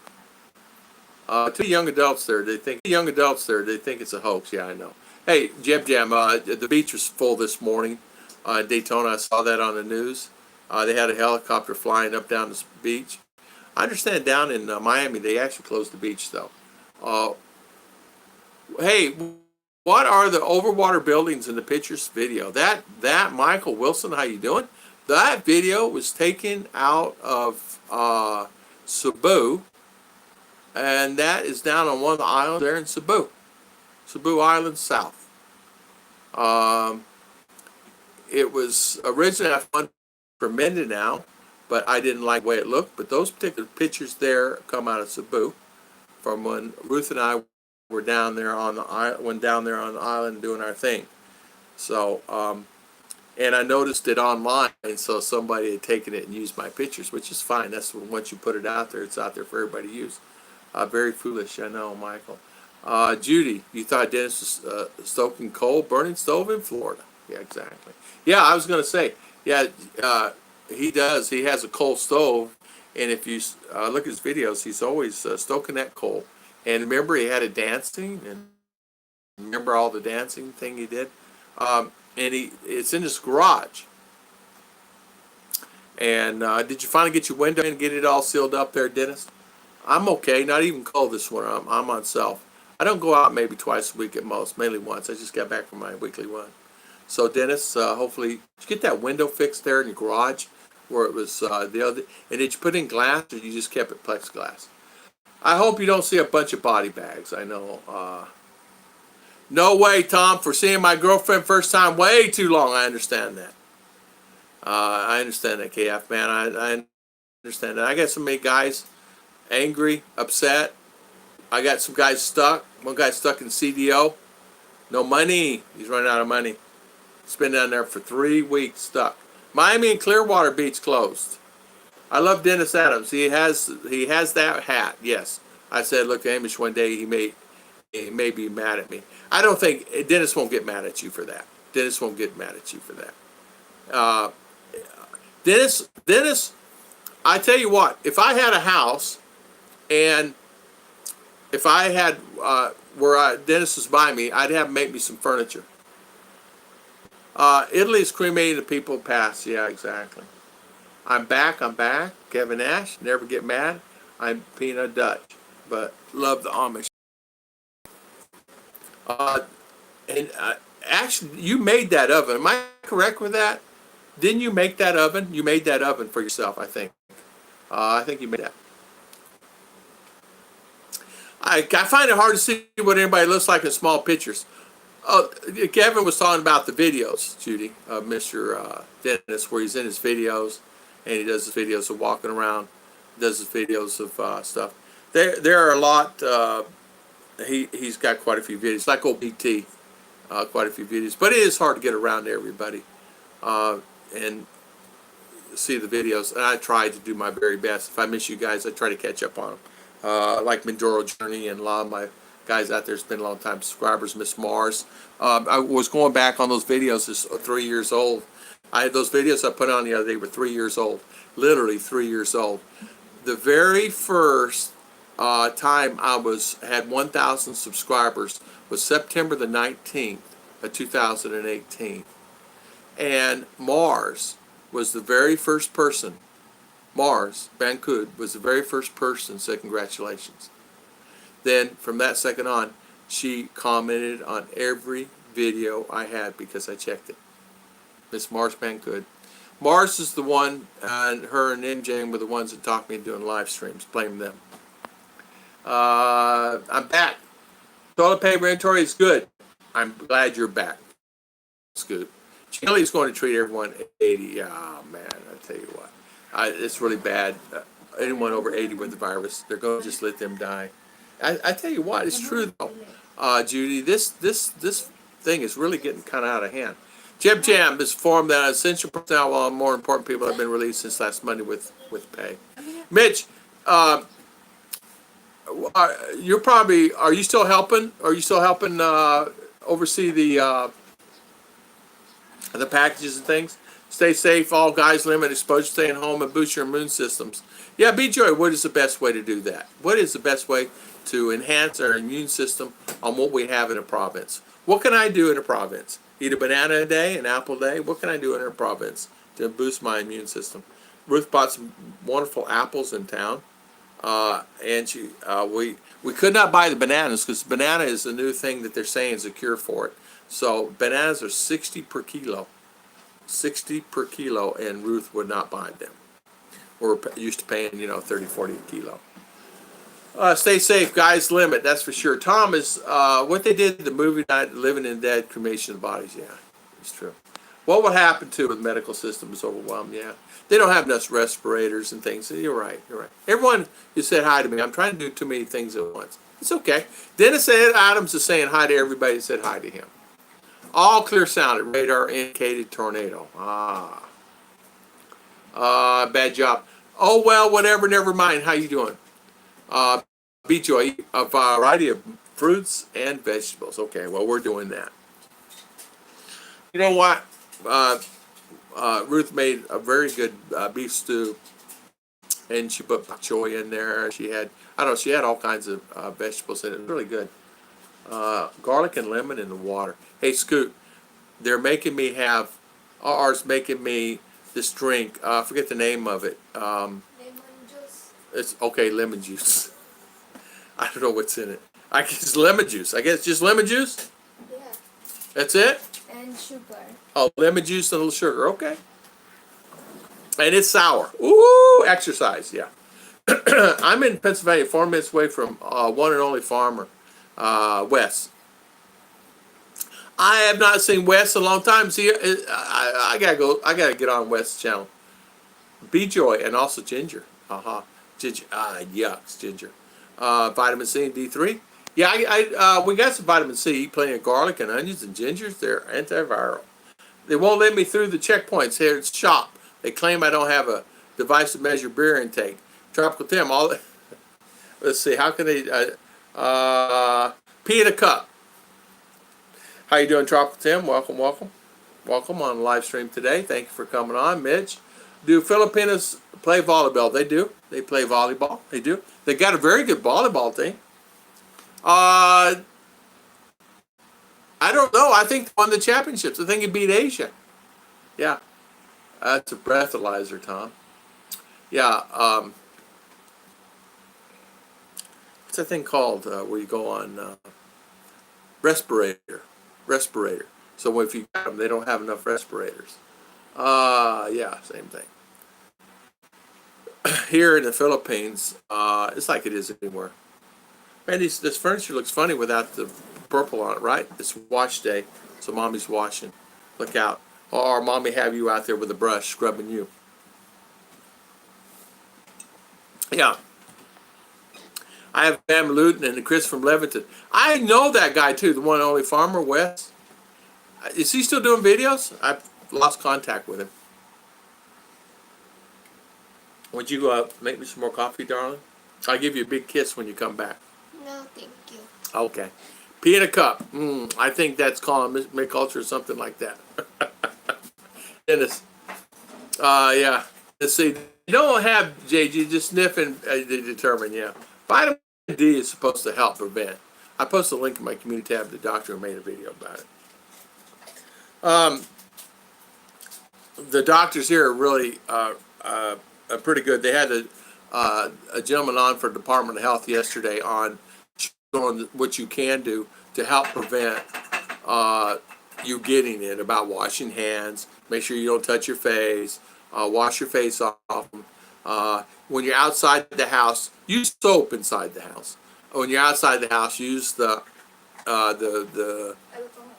Two young adults there, they think it's a hoax. Yeah, I know. Hey, Jeb Jam, the beach was full this morning. Daytona, I saw that on the news. They had a helicopter flying up down the beach. I understand down in Miami they actually closed the beach though. Hey, what are the overwater buildings in the pictures video? That Michael Wilson, how you doing? That video was taken out of Cebu, and that is down on one of the islands there in Cebu Island South. It was originally I found for Mindanao, but I didn't like the way it looked. But those particular pictures there come out of Cebu, from when Ruth and I were down there on the island doing our thing. So, and I noticed it online, and so somebody had taken it and used my pictures, which is fine. That's once you put it out there, it's out there for everybody to use. Very foolish, I know, Michael. Judy, you thought Dennis was stoking coal, burning stove in Florida. Yeah, exactly. Yeah, I was going to say, yeah, he does. He has a coal stove, and if you look at his videos, he's always stoking that coal. And remember, he had a dancing, and remember all the dancing thing he did? And it's in his garage. And did you finally get your window and get it all sealed up there, Dennis? I'm okay. Not even cold this winter. I'm on self. I don't go out maybe twice a week at most, mainly once. I just got back from my weekly run. So Dennis, hopefully, did you get that window fixed there in your garage where it was the other? And did you put in glass or you just kept it plexiglass? I hope you don't see a bunch of body bags. I know. No way, Tom, for seeing my girlfriend first time way too long. I understand that. I understand that, KF, man. I understand that. I got so many guys angry, upset. I got some guys stuck. One guy stuck in CDO. No money. He's running out of money. He's been down there for 3 weeks stuck. Miami and Clearwater Beach closed. I love Dennis Adams. He has that hat. Yes. I said, look, Amish, one day he may be mad at me. I don't think Dennis won't get mad at you for that. Dennis won't get mad at you for that. Dennis, I tell you what, if I had a house and if I had where Dennis was by me, I'd have him make me some furniture. Italy's cremating the people past. Yeah, exactly. I'm back. Kevin Nash, never get mad. I'm Peanut Dutch, but love the Amish. Actually, you made that oven. Am I correct with that? Didn't you make that oven? You made that oven for yourself, I think. I think you made that. I find it hard to see what anybody looks like in small pictures. Kevin was talking about the videos, Judy, of Mr. Dennis, where he's in his videos, and he does his videos of walking around, does his videos of stuff. There are a lot. He's got quite a few videos, like old BT, quite a few videos. But it is hard to get around to everybody and see the videos. And I try to do my very best. If I miss you guys, I try to catch up on them. Like Mindoro Journey and a lot of my guys out there spend a long time subscribers. Miss Mars. I was going back on those videos. It's 3 years old. I had those videos I put on the other day were 3 years old, literally 3 years old. The very first time I had 1,000 subscribers was September the 19th of 2018, and Mars was the very first person. Mars Bankud was the very first person said congratulations. Then from that second on, she commented on every video I had because I checked it. Miss Mars Bankud. Mars is the one, and her and MJ were the ones that talked me into doing live streams. Blame them. I'm back. Toilet paper inventory is good. I'm glad you're back, Scoot. Chili's going to treat everyone 80. Oh, man, I tell you what. It's really bad. Anyone over 80 with the virus, they're going to just let them die. I tell you what, it's true, though, Judy. This thing is really getting kind of out of hand. Jeb Jam is informed that essential personnel, while more important people have been released since last Monday with pay. Mitch, you're probably, are you still helping? Are you still helping oversee the packages and things? Stay safe, all guys, limit exposure, staying home, and boost your immune systems. Yeah, B-Joy, what is the best way to do that? What is the best way to enhance our immune system on what we have in a province? What can I do in a province? Eat a banana a day, an apple a day? What can I do in a province to boost my immune system? Ruth bought some wonderful apples in town, and we could not buy the bananas because banana is a new thing that they're saying is a cure for it. So bananas are 60 per kilo. 60 per kilo, and Ruth would not buy them. We're used to paying, 30, 40 a kilo. Stay safe, guys. Limit, that's for sure. Tom is what they did in the movie night, Living in Dead, cremation of bodies. Yeah, it's true. What would happen to the medical system is overwhelmed. Yeah, they don't have enough respirators and things. You're right. You're right. Everyone who said hi to me, I'm trying to do too many things at once. It's okay. Dennis Adams is saying hi to everybody that said hi to him. All clear sounded. Radar indicated tornado. Bad job. Oh, well, whatever. Never mind. How you doing? B-Joy, a variety of fruits and vegetables. Okay, well, we're doing that. You know what? Ruth made a very good beef stew, and she put bok choy in there. She had all kinds of vegetables in it. It was really good. Garlic and lemon in the water. Hey, Scoot, they're making me have, ours making me this drink. I forget the name of it.
Lemon juice.
It's okay, lemon juice. I don't know what's in it. I guess lemon juice. I guess just lemon juice?
Yeah.
That's it?
And sugar.
Oh, lemon juice and a little sugar. Okay. And it's sour. Ooh, exercise, yeah. I'm in Pennsylvania, 4 minutes away from one and only farmer, Wes. I have not seen Wes in a long time. See, I gotta go. I gotta get on Wes' channel. B-Joy and also ginger. Ginger. Yucks, ginger. Vitamin C and D3. Yeah, we got some vitamin C. Plenty of garlic and onions and gingers. They're antiviral. They won't let me through the checkpoints here at shop. They claim I don't have a device to measure beer intake. Tropical Tim. Let's see. How can they pee in a cup? How you doing, Tropical Tim? Welcome, welcome. Welcome on the live stream today. Thank you for coming on, Mitch. Do Filipinos play volleyball? They do. They play volleyball. They do. They got a very good volleyball team. I don't know. I think they won the championships. I think it beat Asia. Yeah. That's a breathalyzer, Tom. Yeah. What's that thing called where you go on respirator? Respirator. So if you got them, they don't have enough respirators. Yeah, same thing. here in the Philippines, it's like it is anywhere. Man, this furniture looks funny without the purple on it, right? It's wash day, so mommy's washing. Look out. Or mommy have you out there with a brush scrubbing you. Yeah. I have Pam Luton and Chris from Leventon. I know that guy too, the one and only farmer, Wes. Is he still doing videos? I've lost contact with him. Would you make me some more coffee, darling? I'll give you a big kiss when you come back.
No, thank you.
Okay. Pee in a cup. I think that's called mid culture or something like that. Dennis. Yeah. Let's see. You don't have JG, just sniff and determine, yeah. Vitamin D is supposed to help prevent. I posted a link in my community tab. The doctor made a video about it. The doctors here are really pretty good. They had a gentleman on for Department of Health yesterday on showing what you can do to help prevent you getting it, about washing hands, make sure you don't touch your face, wash your face off. When you're outside the house, use soap inside the house. When you're outside the house, use the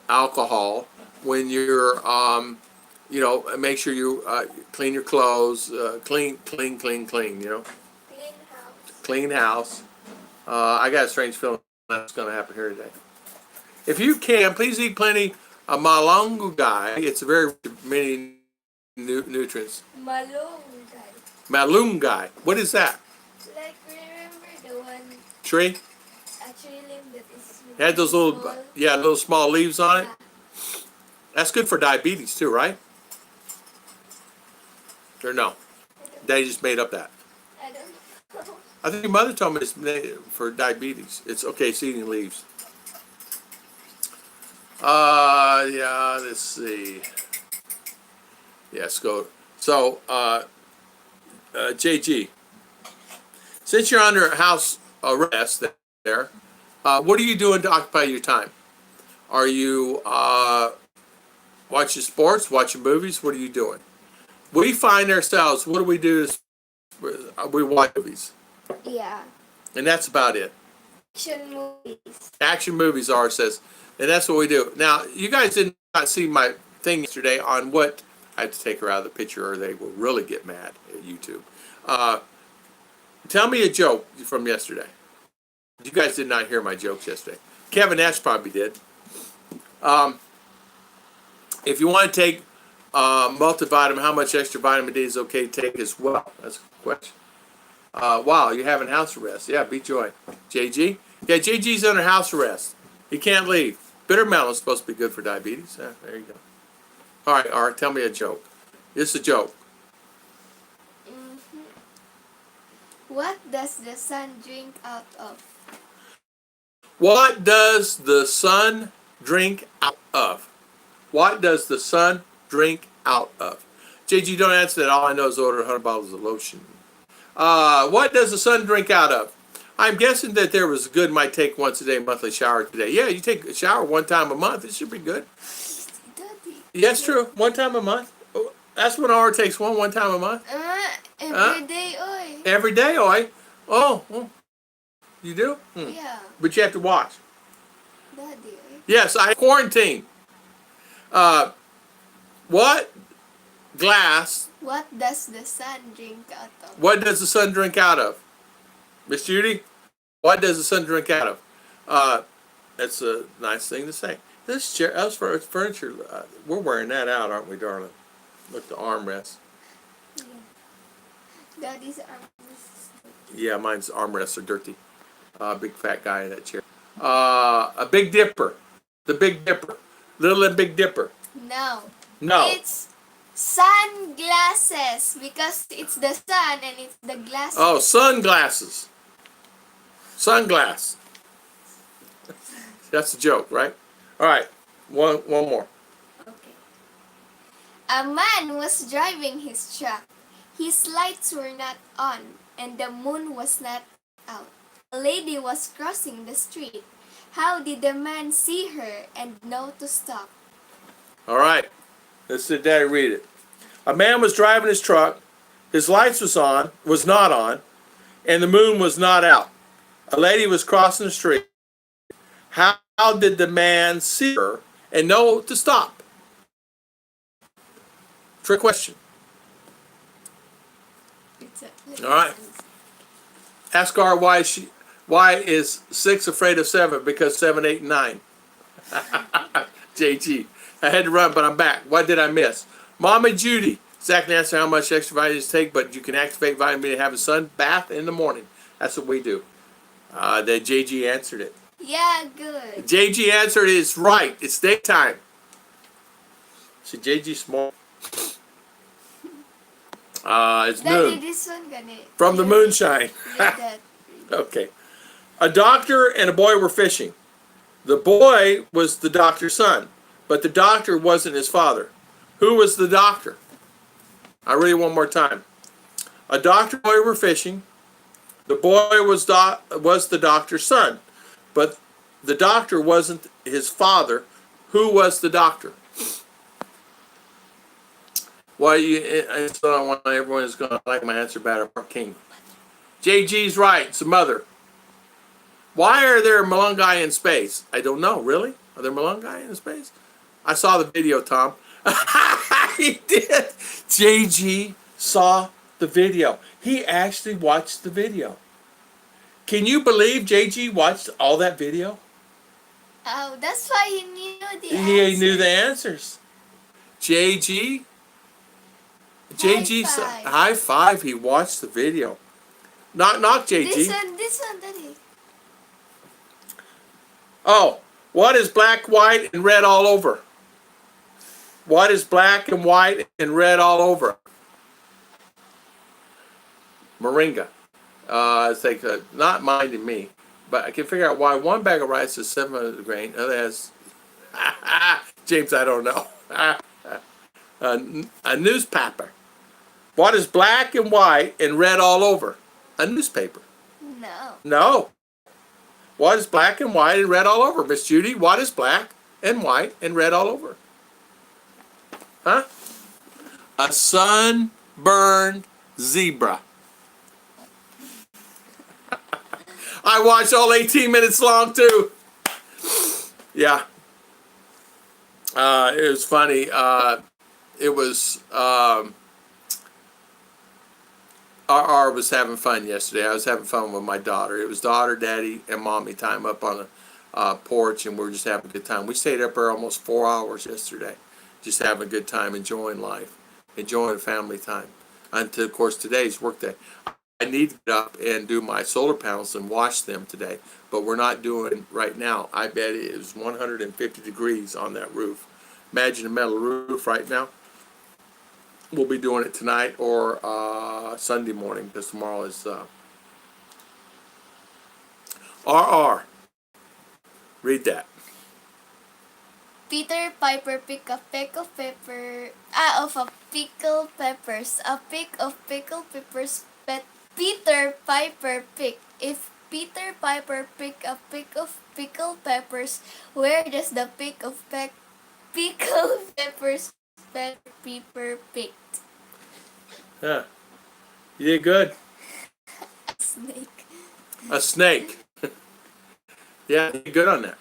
alcohol. When you're make sure you clean your clothes, clean, you know. Clean house. I got a strange feeling that's going to happen here today. If you can, please eat plenty of malunggay. It's very many nutrients. Malunggay. What is that?
Like, remember the one
Tree?
a tree limb that is
It had those little,
small?
little small leaves on it.
Yeah.
That's good for diabetes too, right? Or no? They just made up that.
I don't know.
I think your mother told me it's for diabetes. It's okay, it's eating leaves. Yeah, let's see. Yes, go. So, JG, since you're under house arrest there, what are you doing to occupy your time? Are you watching sports, watching movies? What are you doing? We find ourselves, what do we do? We watch movies.
Yeah.
And that's about it.
Action movies.
Action movies, R says. And that's what we do. Now, you guys did not see my thing yesterday on what, I had to take her out of the picture or they will really get mad at YouTube. Tell me a joke from yesterday. You guys did not hear my jokes yesterday. Kevin Nash probably did. If you want to take multivitamin, how much extra vitamin D is okay to take as well? That's a good question. Wow, you're having house arrest. Yeah, beat joy. JG? Yeah, JG's under house arrest. He can't leave. Bitter melon is supposed to be good for diabetes. Yeah, there you go. All right, Art, tell me a joke. This is a joke.
What does the sun drink out of?
What does the sun drink out of? What does the sun drink out of? JG, don't answer that. All I know is order 100 bottles of lotion. What does the sun drink out of? I'm guessing that there was good might take once a day monthly shower today. Yeah, you take a shower one time a month. It should be good.
Daddy.
Yes, true. One time a month. That's when R takes one time a month.
Every day, oy.
Every day, oi. Oh, you do?
Yeah.
But you have to watch.
Daddy, oy.
Yes, I quarantine. What glass?
What does the sun drink out of?
What does the sun drink out of? Miss Judy, what does the sun drink out of? That's a nice thing to say. This chair, that's for furniture. We're wearing that out, aren't we, darling? Look, the armrest.
Yeah. Daddy's arms.
Yeah, mine's armrests are dirty. Big fat guy in that chair. A Big Dipper. The Big Dipper. Little and Big Dipper.
No.
No.
It's sunglasses because it's the sun and it's the glasses.
Oh, sunglasses. Sunglass. That's a joke, right? All right. One more.
Okay. A man was driving his truck. His lights were not on and the moon was not out. A lady was crossing the street. How did the man see her and know to stop?
All right. Let's sit down and read it. A man was driving his truck. His lights was not on, and the moon was not out. A lady was crossing the street. How did the man see her and know to stop? Trick question. All right. Ask her why is 6 afraid of 7? Because 7, 8, and 9. JG. I had to run, but I'm back. What did I miss? Mama Judy. Exactly answer how much extra vitamins to take, but you can activate vitamin B to have a sun bath in the morning. That's what we do. That JG answered it.
Yeah, good.
JG answered it. It's right. It's daytime. See, JG small. It's
Daddy,
noon.
this one gonna
From the moonshine.
read that.
Okay. A doctor and a boy were fishing. The boy was the doctor's son, but the doctor wasn't his father. Who was the doctor? I'll read it one more time. A doctor and a boy were fishing. The boy was the doctor's son, but the doctor wasn't his father. Who was the doctor? Well, so I want everyone is going to like my answer better. Mark King. JG's right. It's the mother. Why are there Malungai in space? I don't know. Really? Are there Malungai in space? I saw the video, Tom. He did. JG saw the video. He actually watched the video. Can you believe JG watched all that video?
Oh, that's why he knew the
He
answer.
knew the answers. JG saw,
five.
high five. He watched the video. Knock JG.
This one, Daddy.
Oh, what is black, white, and red all over? What is black and white and red all over? Moringa. It's like not minding me, but I can figure out why one bag of rice is 700 grain. Other has James. I don't know. A newspaper. What is black and white and red all over? A newspaper.
No.
No. What is black and white and red all over, Miss Judy? What is black and white and red all over? Huh? A sunburned zebra. I watched all 18 minutes long too. Yeah. It was funny. It was RR was having fun yesterday. I was having fun with my daughter. It was daughter, daddy, and mommy time up on the porch, and we were just having a good time. We stayed up there almost 4 hours yesterday, just having a good time, enjoying life, enjoying family time. Until, of course, today's work day. I need to get up and do my solar panels and wash them today, but we're not doing right now. I bet it is 150 degrees on that roof. Imagine a metal roof right now. We'll be doing it tonight or Sunday morning, because tomorrow is RR. Read that.
Peter Piper picked a peck of pepper of a pickled peppers. A peck of pickled peppers. Peter Piper picked. If Peter Piper picked a peck of pickled peppers, where does the peck of pickled peppers Piper picked?
Yeah. You did good.
Snake.
A snake. Yeah, you did good on that.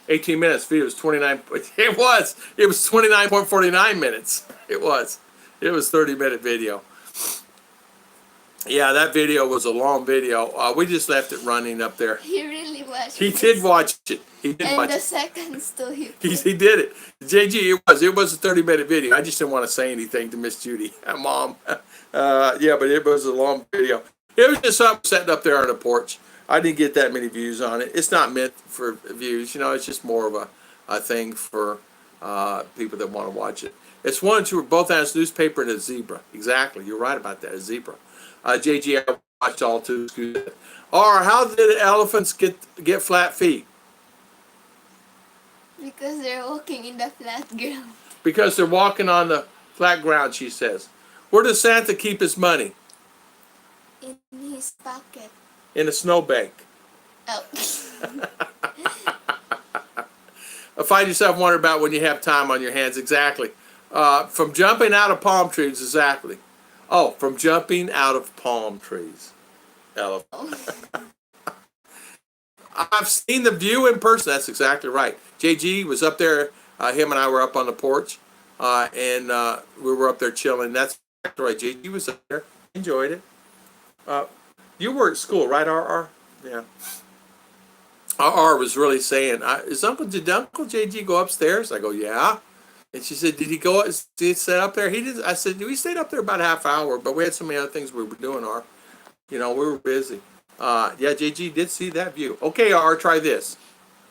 18 minutes. Video was 29. It was 29.49 minutes. It was 30-minute video. Yeah, that video was a long video. We just left it running up there.
He really watched
He
it.
did watch it. He did
And
watch
the
it.
seconds too
He did it. JG, it was a 30-minute video. I just didn't want to say anything to Miss Judy, Mom. Yeah, but it was a long video. It was just something sitting up there on the porch. I didn't get that many views on it. It's not meant for views, it's just more of a thing for people that want to watch it. It's one and two, both has newspaper and a zebra. Exactly, you're right about that, a zebra. JG, I watched all two. Or how did elephants get flat feet?
Because they're walking in the flat ground.
Because they're walking on the flat ground, she says. Where does Santa keep his money?
In his pocket.
In a snowbank.
Oh.
Find yourself wondering about when you have time on your hands. Exactly. From jumping out of palm trees, exactly. Oh, from jumping out of palm trees. Elephant. I've seen the view in person. That's exactly right. JG was up there. Him and I were up on the porch, and we were up there chilling. That's exactly right. JG was up there. Enjoyed it. You were at school, right, RR? Yeah. RR was really saying, did Uncle JG go upstairs? I go, yeah. And she said, did he sit up there? He did. I said, we stayed up there about a half hour, but we had so many other things we were doing, R. We were busy. Yeah, JG did see that view. Okay, R, try this.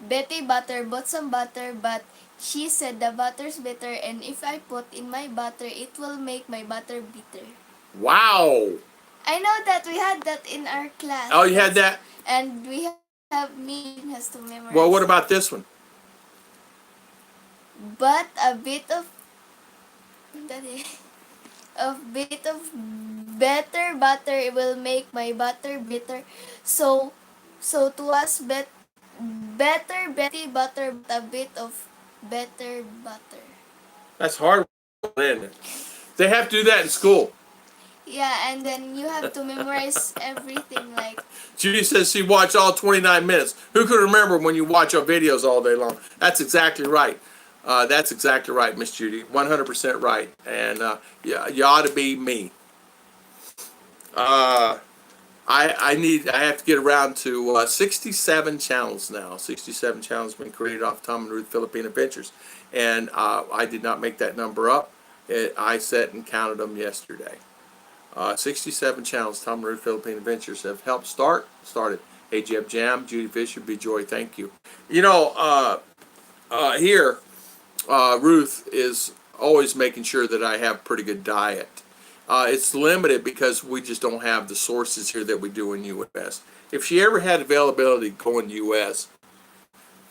Betty butter bought some butter, but she said the butter's bitter, and if I put in my butter, it will make my butter bitter.
Wow.
I know that we had that in our class.
Oh, you had that?
And we have me has to memorize.
Well, what about this one?
But a bit of better butter will make my butter bitter. So to us better Betty butter, but a bit of better butter.
That's hard, isn't it? They have to do that in school.
Yeah, and then you have to memorize everything like.
Judy says she watched all 29 minutes. Who could remember when you watch our videos all day long? That's exactly right. That's exactly right, Miss Judy. 100% right. And yeah, you ought to be me. I have to get around to 67 channels now. 67 channels have been created off Tom and Ruth Philippine Adventures. And I did not make that number up. I sat and counted them yesterday. 67 channels, Tom and Ruth Philippine Adventures have helped started. Hey, Jeb Jam, Judy Fisher, B. Joy, thank you. Here, Ruth is always making sure that I have pretty good diet. It's limited because we just don't have the sources here that we do in U.S. If she ever had availability going to U.S.,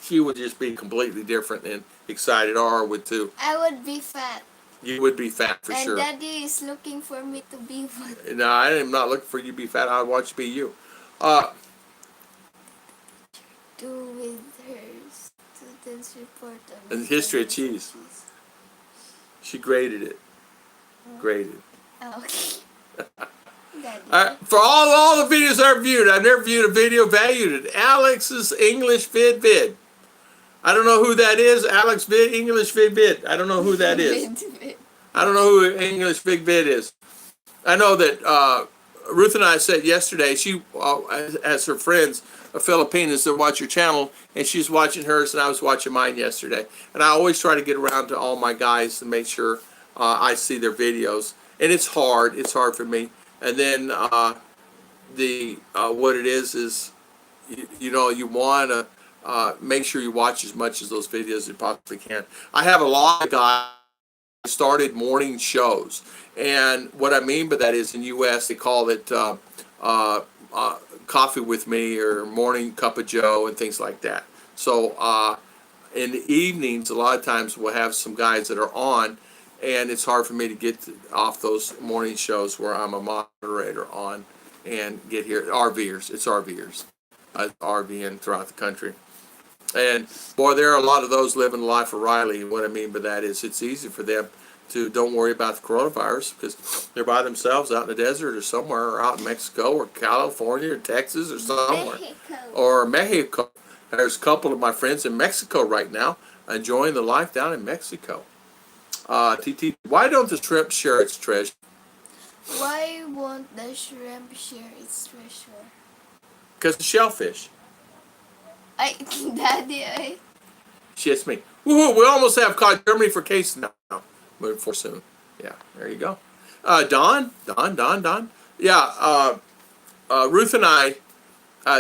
she would just be completely different and excited. R would too.
I would be fat.
You would be fat for sure.
And Daddy is looking for me to be one.
No, I am not looking for you to be fat. I want you to be you.
Do with her students report on
And history of cheese. She graded it. Graded.
Oh, okay. Daddy.
For all the videos I've viewed, I've never viewed a video valued at Alex's English vid. I don't know who that is. Alex Vid, English vid. I don't know who that is. I don't know who English vid is. I know that Ruth and I said yesterday, she has her friends, a Filipinas that watch your channel, and she's watching hers, and I was watching mine yesterday. And I always try to get around to all my guys to make sure I see their videos. And it's hard. It's hard for me. And then what it is you want to make sure you watch as much of those videos as you possibly can. I have a lot of guys started morning shows, and what I mean by that is in U.S. they call it coffee with me or morning cup of Joe and things like that. So in the evenings, a lot of times we'll have some guys that are on, and it's hard for me to get off those morning shows where I'm a moderator on and get here. RVers, it's RVers, RVing throughout the country. And boy, there are a lot of those living the life of Riley. And what I mean by that is it's easy for them to don't worry about the coronavirus because they're by themselves out in the desert or somewhere, or out in Mexico or California or Texas or somewhere. Or Mexico. There's a couple of my friends in Mexico right now enjoying the life down in Mexico. TT, why don't the shrimp share its treasure?
Why won't the shrimp share its treasure?
Because the shellfish.
Daddy,
Shits me. Woohoo, we almost have caught Germany for case now. Moving for soon. Yeah, there you go. Don. Yeah, Ruth and I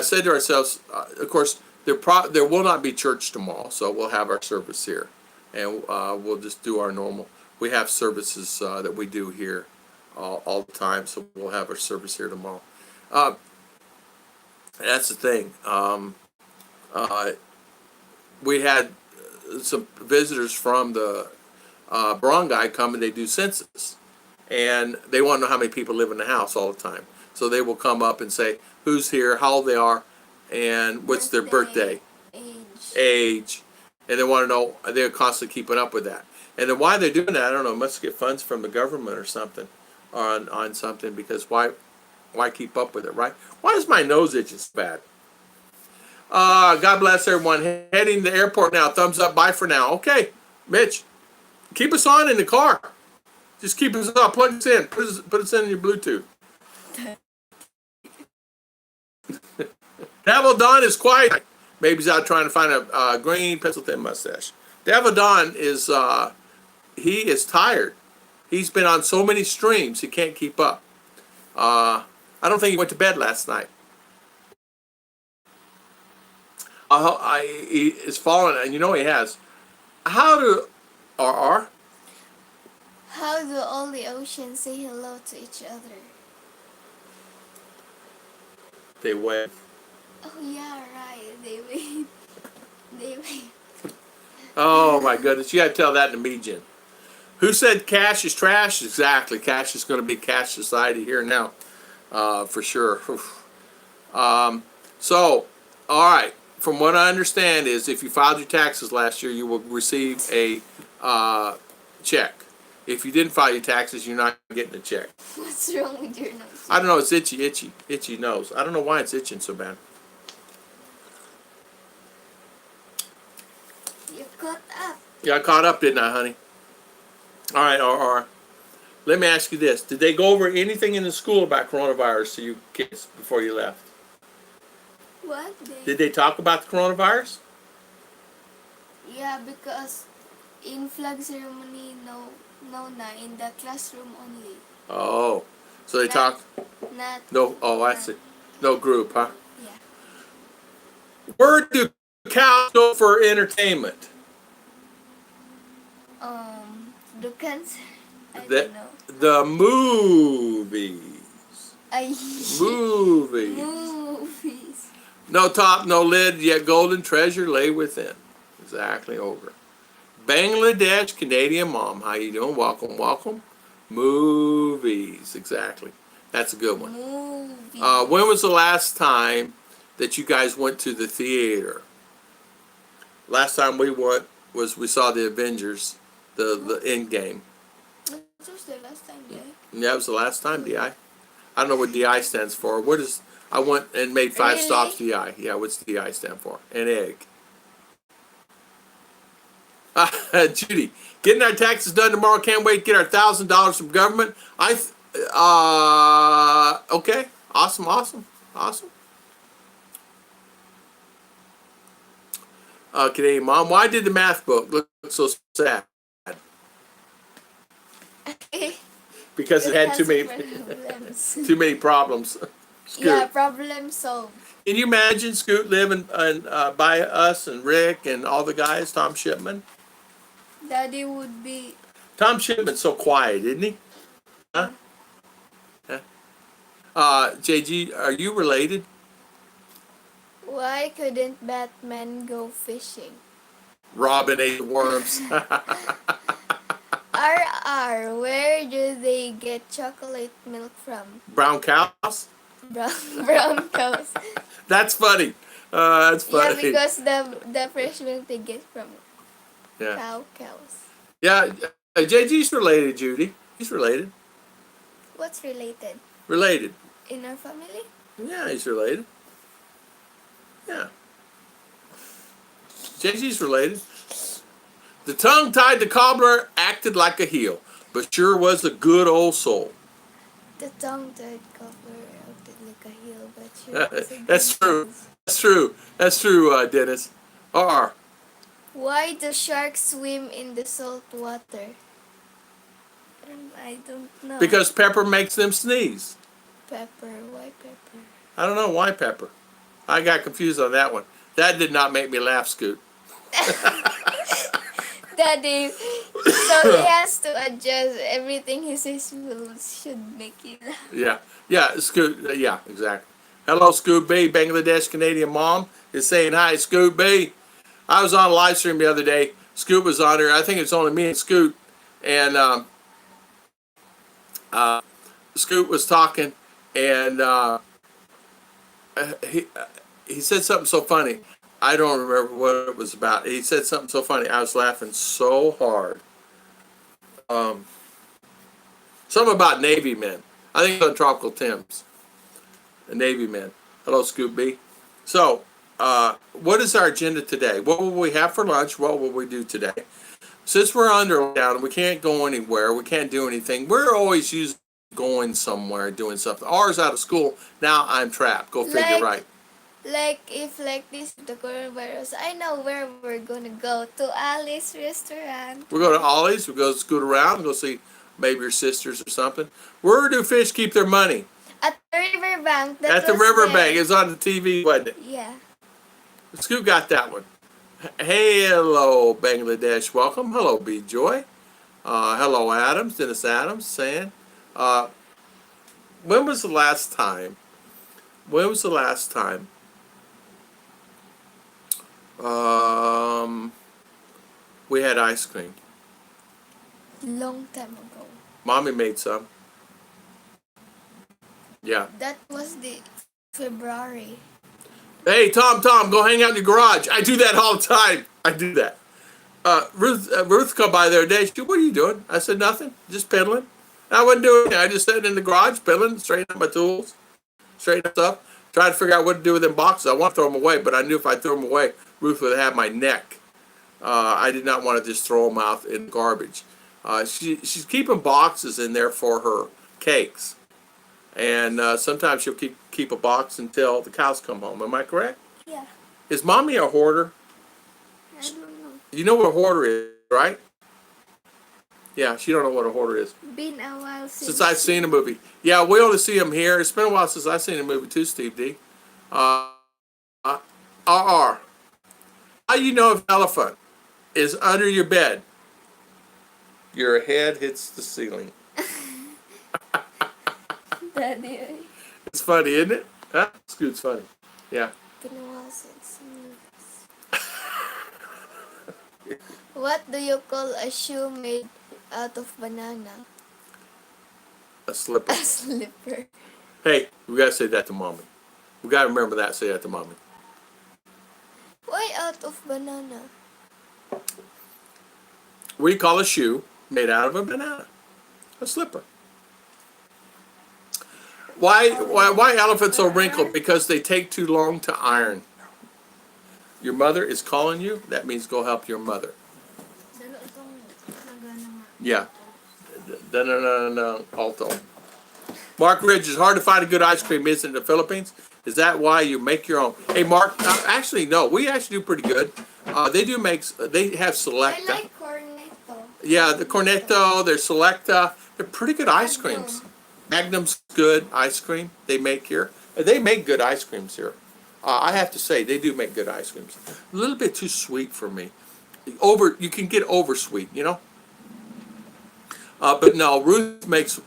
said to ourselves, of course, there will not be church tomorrow, so we'll have our service here. And we'll just do our normal. We have services that we do here all the time, so we'll have our service here tomorrow. That's the thing. We had some visitors from the barangay come and they do census. And they want to know how many people live in the house all the time. So they will come up and say who's here, how old they are, and what's their birthday, age. And they want to know, they're constantly keeping up with that. And then why they're doing that, I don't know, must get funds from the government or something. on something, because why keep up with it, right? Why is my nose itching so bad? God bless everyone. Heading to the airport now. Thumbs up. Bye for now. Okay, Mitch, keep us on in the car. Just keep us on. Plug us in. Put us in your Bluetooth. Devil Don is quiet. Maybe he's out trying to find a green pencil thin mustache. Devil Don is he is tired. He's been on so many streams he can't keep up. I don't think he went to bed last night. He is falling, and you know he has. How do RR?
How do all the oceans say hello to each other?
They wave.
Oh yeah, right. They wait. They wait.
Oh my goodness, you got to tell that to me, Jen. Who said cash is trash? Exactly, cash is going to be cash society here now, for sure. So, all right. From what I understand is, if you filed your taxes last year, you will receive a check. If you didn't file your taxes, you're not getting a check.
What's wrong with your nose?
I don't know. It's itchy nose. I don't know why it's itching so bad.
You caught up.
Yeah, I caught up, didn't I, honey? All right, RR. Let me ask you this. Did they go over anything in the school about coronavirus to you kids before you left?
What?
Did they talk about the coronavirus?
Yeah, because in flag ceremony, no, in the classroom only.
Oh, so they
Not-
talked.
Not.
No. Oh, I see. No group, huh?
Yeah.
Where do cows go for entertainment?
Dukans. I
The
don't know.
the movies. Movies.
Movies.
No top, no lid, yet golden treasure lay within. Exactly, over. Bangladesh Canadian mom, how you doing? Welcome, welcome. Movies, exactly. That's a good one.
Movies.
When was the last time that you guys went to the theater? Last time we went was we saw the Avengers, the end game.
What was the last time, Dad?
Yeah, it was the last time, DI. I don't know what DI stands for. What is? I went and made 5
Really?
stops. DI. Yeah, what's DI stand for? An egg. Judy, getting our taxes done tomorrow. Can't wait to get our $1,000 from government. Okay. Awesome. Canadian mom, why did the math book look so sad? Because it had too many
problems.
too many problems. Scoot.
Yeah, problem solved.
Can you imagine Scoot living by us and Rick and all the guys? Tom Shipman.
Daddy would be.
Tom Shipman's so quiet, isn't he? Huh? JG, are you related?
Why couldn't Batman go fishing?
Robin ate the worms.
RR, where do they get chocolate milk from?
Brown cows?
Brown cows.
That's funny. That's funny.
Yeah, because the fresh milk they get from
Yeah.
cows.
Yeah, JG's related, Judy. He's related.
What's related?
Related.
In our family?
Yeah, he's related. Yeah. JG's related. The tongue-tied the cobbler acted like a heel, but sure was a good old soul.
The tongue-tied cobbler acted like a heel, but sure was a good
That's true.
soul.
That's true, Dennis. R.
Why do sharks swim in the salt water? I don't know.
Because pepper makes them sneeze.
Pepper. Why pepper?
I don't know why pepper. I got confused on that one. That did not make me laugh, Scoot.
Daddy, so he has to adjust everything he says should make you laugh.
Yeah, Scoot. Yeah, exactly. Hello, Scoot B. Bangladesh Canadian mom is saying hi, Scoot B. I was on a live stream the other day. Scoot was on there. I think it's only me and Scoot, and Scoot was talking, and he said something so funny. I don't remember what it was about. He said something so funny. I was laughing so hard. Something about Navy men. I think it's on Tropical Thames. The Navy men. Hello, Scoop B. So, what is our agenda today? What will we have for lunch? What will we do today? Since we're under lockdown, we can't go anywhere. We can't do anything. We're always used to going somewhere, doing something. Ours out of school. Now I'm trapped. Go figure, right?
Like if like this the coronavirus, I know where we're gonna go to Alice restaurant.
We go to Ollie's. We go scoot around. Go see maybe your sisters or something. Where do fish keep their money?
At the riverbank.
At the riverbank. It's on the TV, wasn't it?
Yeah.
Scoop got that one. Hello, Bangladesh. Welcome. Hello, B Joy. Hello, Adams. Dennis Adams saying, when was the last time? When was the last time? We had ice cream.
Long time ago.
Mommy made some. Yeah.
That was the February.
Hey, Tom, go hang out in your garage. I do that all the time. I do that. Ruth come by the other day. She said, what are you doing? I said, nothing. Just peddling. I wasn't doing anything. I just sitting in the garage, peddling, straightening up my tools, straightening up stuff, trying to figure out what to do with them boxes. I want to throw them away, but I knew if I threw them away, Ruth would have my neck. I did not want to just throw them out in garbage. She's keeping boxes in there for her cakes. And sometimes she'll keep a box until the cows come home. Am I correct?
Yeah.
Is Mommy a hoarder?
I don't know.
You know what a hoarder is, right? Yeah, she don't know what a hoarder is.
Been a while
Since I've seen a movie. Yeah, we only see them here. It's been a while since I've seen a movie too, Steve D. RR. How you know if an elephant is under your bed? Your head hits the ceiling.
Daddy.
It's funny, isn't it? Huh? Scoot's funny. Yeah.
Been a while since movies. What do you call a shoe made out of banana?
A slipper.
A slipper.
Hey, we gotta say that to Mommy. We gotta remember that. Say that to Mommy.
Why out of banana?
What do you call a shoe made out of a banana? A slipper. Why elephants so wrinkled? Because they take too long to iron. Your mother is calling you. That means go help your mother. Yeah. No. Alto. Mark Ridge, it's hard to find a good ice cream, isn't it, in the Philippines? Is that why you make your own? Hey, Mark, actually, no. We actually do pretty good. They have Selecta.
I like cornetto.
Yeah, the Cornetto, their Selecta. They're pretty good ice creams. Magnum's good ice cream they make here. They make good ice creams here. I have to say, they do make good ice creams. A little bit too sweet for me. You can get over sweet, you know? But no, Ruth makes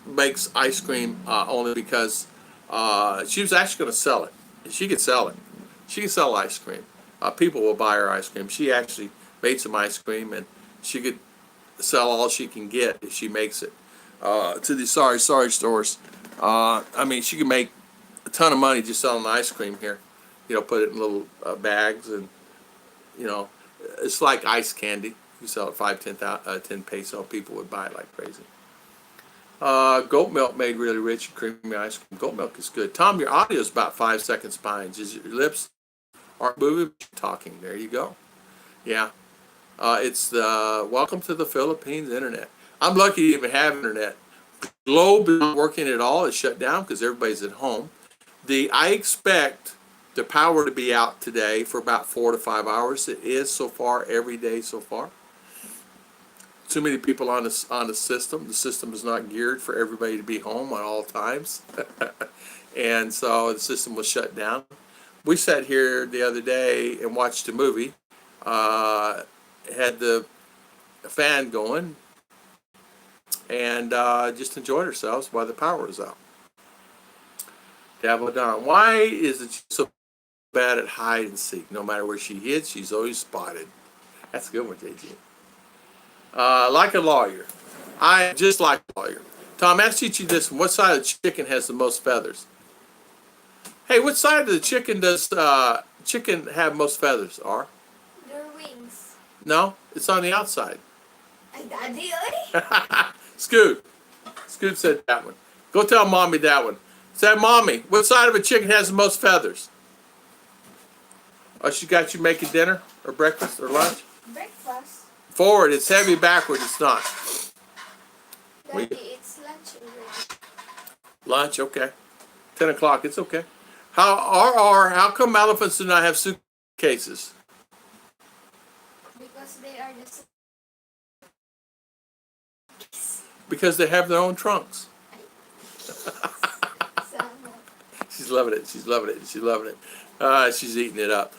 ice cream only because she was actually going to sell it. She could sell it. She can sell ice cream. People will buy her ice cream. She actually made some ice cream, and she could sell all she can get if she makes it to the sorry stores. I mean, she can make a ton of money just selling ice cream here. You know, put it in little bags, and you know, it's like ice candy. You sell it 10 peso, people would buy it like crazy. Goat milk made really rich and creamy ice cream. Goat milk is good. Tom, your audio is about 5 seconds behind. Your lips aren't moving, but you're talking. There you go. Yeah. It's the welcome to the Philippines internet. I'm lucky to even have internet. The globe is not working at all. It's shut down because everybody's at home. I expect the power to be out today for about 4 to 5 hours. It is so far every day so far. Too many people on the system. The system is not geared for everybody to be home at all times, and so the system was shut down. We sat here the other day and watched a movie. Had the fan going, and just enjoyed ourselves while the power was out. Dabble down. Why is it so bad at hide and seek? No matter where she hid, she's always spotted. That's a good one, JG. Like a lawyer. I just like a lawyer. Tom, ask you this one. What side of the chicken has the most feathers? Hey, what side of the chicken does chicken have most feathers, R?
Their wings.
No, it's on the outside.
Ay, Daddy, oy.
Scoot. Scoot said that one. Go tell Mommy that one. Say, Mommy, what side of a chicken has the most feathers? Oh, she got you making dinner or breakfast or lunch?
Breakfast.
Forward, it's heavy. Backward, it's not.
Daddy, it's lunch already.
Lunch, okay. 10 o'clock, it's okay. How come elephants do not have suitcases?
Because they are the
Because they have their own trunks. She's loving it. She's loving it. She's loving it. She's eating it up.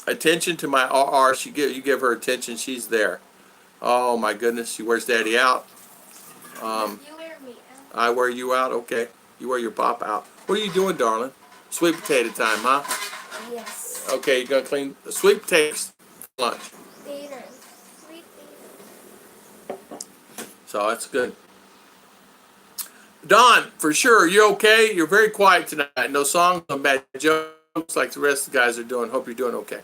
Attention to my RR. You give her attention. She's there. Oh my goodness. She wears Daddy out.
You wear me out.
I wear you out. Okay. You wear your pop out. What are you doing, darling? Sweet potato time, huh?
Yes.
Okay. You're gonna clean the sweet potatoes for lunch.
Tater. Sweet tater.
So that's good. Don, for sure, you okay? You're very quiet tonight. No songs, no bad jokes like the rest of the guys are doing. Hope you're doing okay.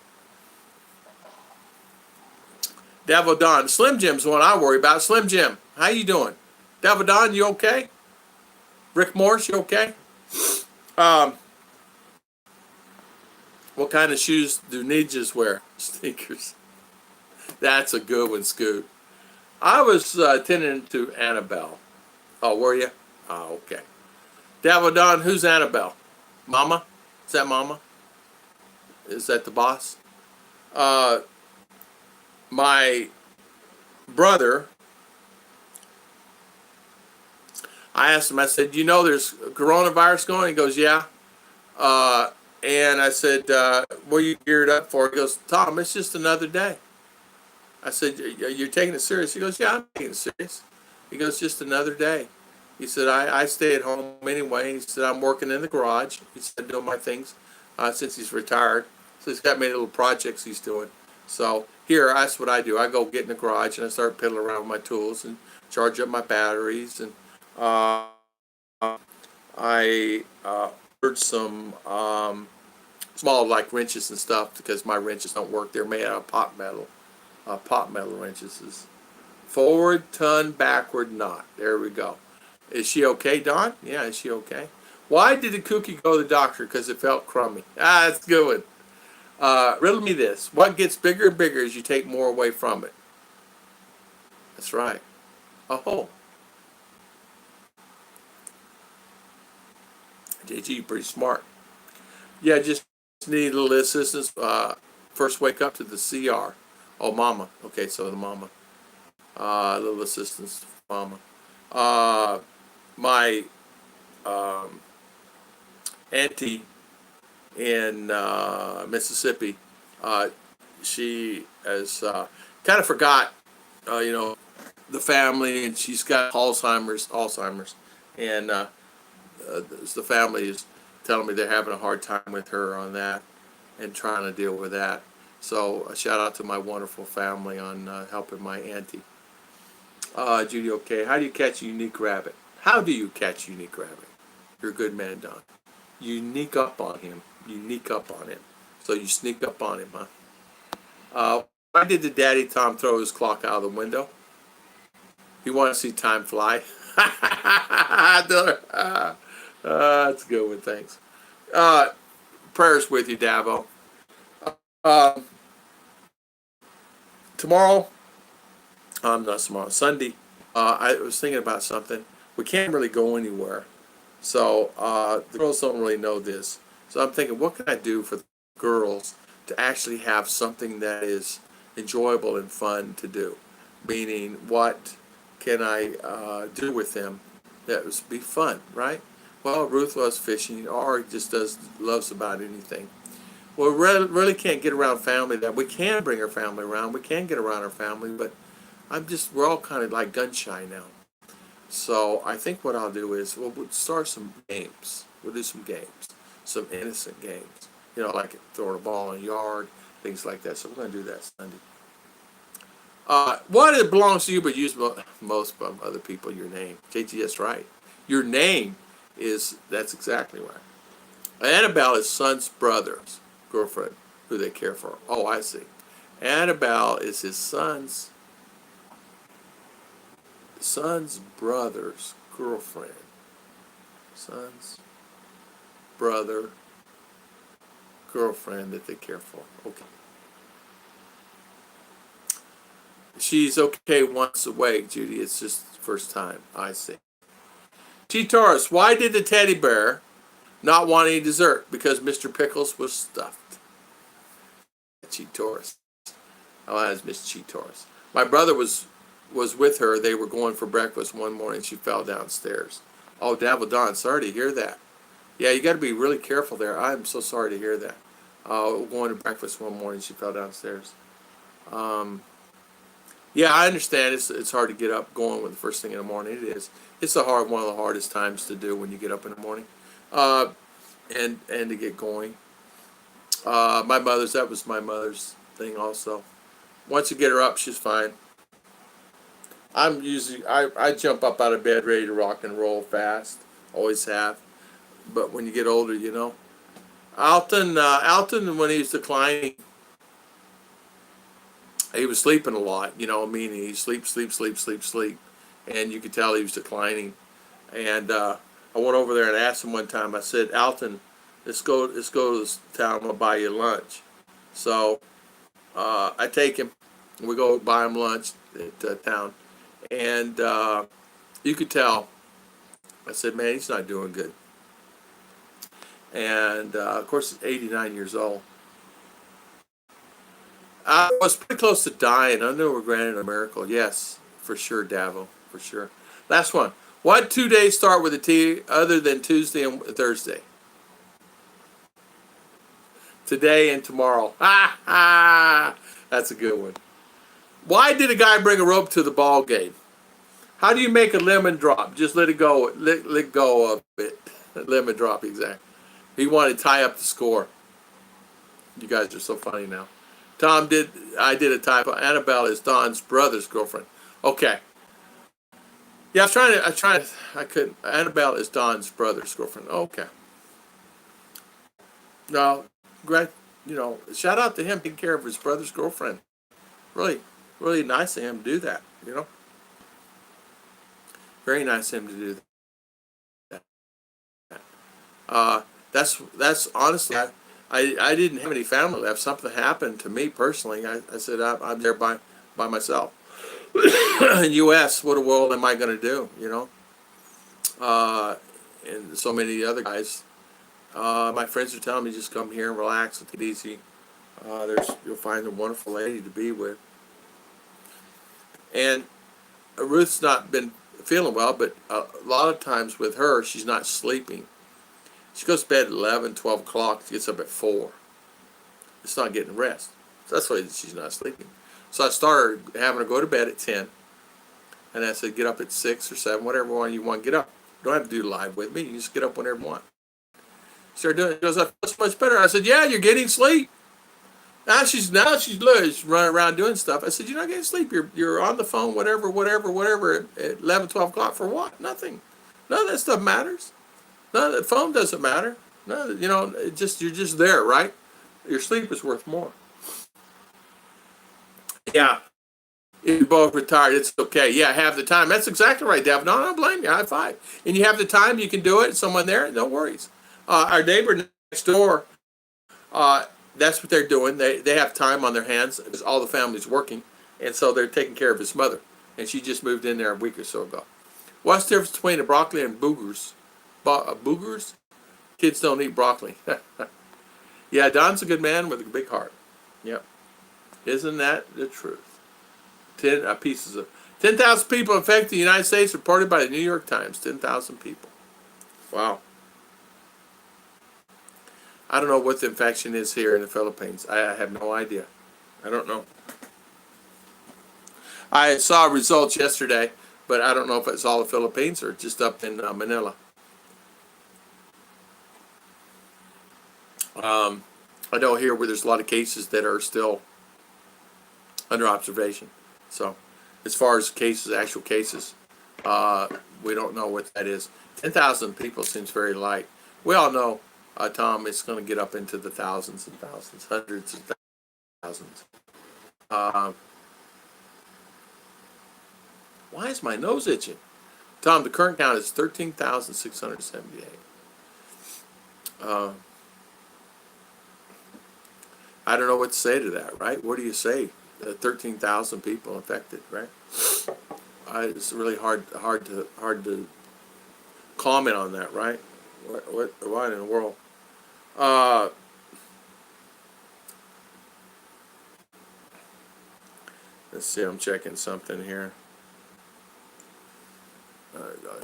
Devil Don, Slim Jim's the one I worry about. Slim Jim, how you doing? Devil Don, you okay? Rick Morris, you okay? What kind of shoes do ninjas wear? Sneakers. That's a good one, Scoot. I was attending to Annabelle. Oh, were you? Oh, okay. Devil Don, who's Annabelle? Mama? Is that Mama? Is that the boss? My brother, I asked him, I said, you know there's coronavirus going? He goes, yeah. And I said, what are you geared up for? He goes, Tom, it's just another day. I said, you're taking it serious? He goes, yeah, I'm taking it serious. He goes, just another day. He said, I stay at home anyway. He said, I'm working in the garage. He said, doing my things since he's retired. So he's got many little projects he's doing. So here, that's what I do. I go get in the garage and I start piddling around with my tools and charge up my batteries. And I ordered some small like wrenches and stuff because my wrenches don't work. They're made out of pot metal wrenches. Is forward, ton, backward, knot. There we go. Is she okay, Don? Yeah, is she okay? Why did the cookie go to the doctor? Because it felt crummy. Ah, that's a good one. Riddle me this. What gets bigger and bigger as you take more away from it? That's right. A hole. JG, you're pretty smart. Yeah, just need a little assistance. First wake up to the CR. Oh, Mama. Okay, so the Mama. A little assistance, Mama. My auntie in Mississippi, she has kind of forgot, the family, and she's got Alzheimer's, and the family is telling me they're having a hard time with her on that and trying to deal with that. So a shout out to my wonderful family on helping my auntie. Judy, okay. How do you catch a unique rabbit? How do you catch a unique rabbit? You're a good man, Don. You sneak up on him. So you sneak up on him, huh? Why did the Daddy Tom throw his clock out of the window? He wanted to see time fly. That's a good one, thanks. Prayers with you, Davo. Tomorrow, not tomorrow, Sunday, I was thinking about something. We can't really go anywhere. So the girls don't really know this. So I'm thinking, what can I do for the girls to actually have something that is enjoyable and fun to do? Meaning, what can I do with them that would be fun, right? Well, Ruth loves fishing, or just loves about anything. Well, we really can't get around family that we can bring our family around. We can get around our family, but we're all kind of like gun shy now. So I think what I'll do is we'll start some games. We'll do some games, some innocent games. Like throwing a ball in the yard, things like that. So we're going to do that Sunday. What it belongs to you, but use most of other people, your name. JT, that's right. Your name that's exactly right. Annabelle is son's brother's girlfriend, who they care for. Oh, I see. Annabelle is his son's son's brother's girlfriend. Son's brother, girlfriend that they care for. Okay. She's okay once a week, Judy. It's just the first time. I see. G. Taurus, why did the teddy bear not want any dessert? Because Mr. Pickles was stuffed. G. Taurus. Oh, that is Miss G. Taurus. My brother was with her. They were going for breakfast one morning. She fell downstairs. Oh, Davil Don, sorry to hear that. Yeah, you got to be really careful there. I'm so sorry to hear that. Going to breakfast one morning, she fell downstairs. Yeah, I understand. It's hard to get up going with the first thing in the morning. It is. It's one of the hardest times to do when you get up in the morning, and to get going. That was my mother's thing also. Once you get her up, she's fine. I jump up out of bed ready to rock and roll fast. Always have. But when you get older, you know. Alton, when he was declining, he was sleeping a lot, you know, meaning he sleep, and you could tell he was declining. And I went over there and asked him one time. I said, Alton, let's go to this town. I'm gonna buy you lunch. So I take him, and we go buy him lunch at town, and you could tell. I said, man, he's not doing good. And of course, he's 89 years old. I was pretty close to dying. I know we're granted a miracle. Yes, for sure, Davo, for sure. Last one. What 2 days start with a T other than Tuesday and Thursday? Today and tomorrow. Ha ha! That's a good one. Why did a guy bring a rope to the ball game? How do you make a lemon drop? Just let it go. Let go of it. Lemon drop, exactly. He wanted to tie up the score. You guys are so funny now. I did a typo. Annabelle is Don's brother's girlfriend. Okay. Yeah, I couldn't. Annabelle is Don's brother's girlfriend. Okay. No, great. You know, shout out to him taking care of his brother's girlfriend. Really, really nice of him to do that, you know. Very nice of him to do that. That's honestly, I didn't have any family left. Something happened to me personally. I said, I'm there by myself. In U.S., what a world am I going to do, you know? And so many other guys. My friends are telling me just come here and relax and take it easy. You'll find a wonderful lady to be with. And Ruth's not been feeling well, but a lot of times with her, she's not sleeping. She goes to bed at 11, 12 o'clock, she gets up at 4. It's not getting rest. So that's why she's not sleeping. So I started having her go to bed at 10. And I said, get up at 6 or 7, whatever one you want to get up. You don't have to do live with me. You just get up whenever you want. She started doing it. She goes, I feel so much better. I said, yeah, you're getting sleep. Now she's running around doing stuff. I said, you're not getting sleep. You're on the phone, whatever, at 11, 12 o'clock for what? Nothing. None of that stuff matters. None of the phone doesn't matter. No, you know, you're just there, right? Your sleep is worth more. Yeah. If you're both retired, it's okay. Yeah, have the time. That's exactly right, Devin. No, I don't blame you. High five. And you have the time, you can do it. Someone there, no worries. Our neighbor next door, that's what they're doing. They have time on their hands because all the family's working. And so they're taking care of his mother. And she just moved in there a week or so ago. What's the difference between a broccoli and boogers? Boogers? Kids don't eat broccoli. Yeah, Don's a good man with a big heart. Yep. Isn't that the truth? 10 pieces of 10,000 people infected in the United States reported by the New York Times. 10,000 people. Wow. I don't know what the infection is here in the Philippines. I have no idea. I don't know. I saw results yesterday, but I don't know if it's all the Philippines or just up in Manila. I know here where there's a lot of cases that are still under observation. So as far as cases, actual cases, we don't know what that is. 10,000 people seems very light. We all know, Tom, it's going to get up into the thousands and thousands, hundreds of thousands. Why is my nose itching? Tom, the current count is 13,678. I don't know what to say to that, right? What do you say? 13,000 people infected, right? It's really hard to comment on that, right? What in the world? Let's see. I'm checking something here.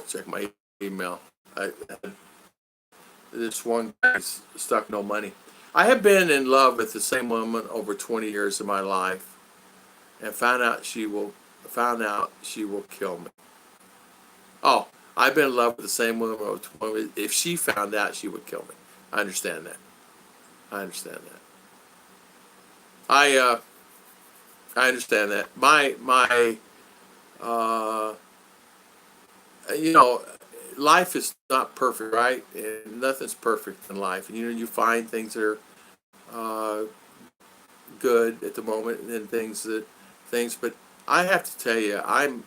Check my email. This one guy's stuck no money. I have been in love with the same woman over 20 years of my life, and found out she will kill me. Oh, I've been in love with the same woman over 20 years. If she found out, she would kill me. I understand that. I understand that. I understand that. You know, life is not perfect, right? And nothing's perfect in life. And, you find things that are good at the moment, and then but I have to tell you, I'm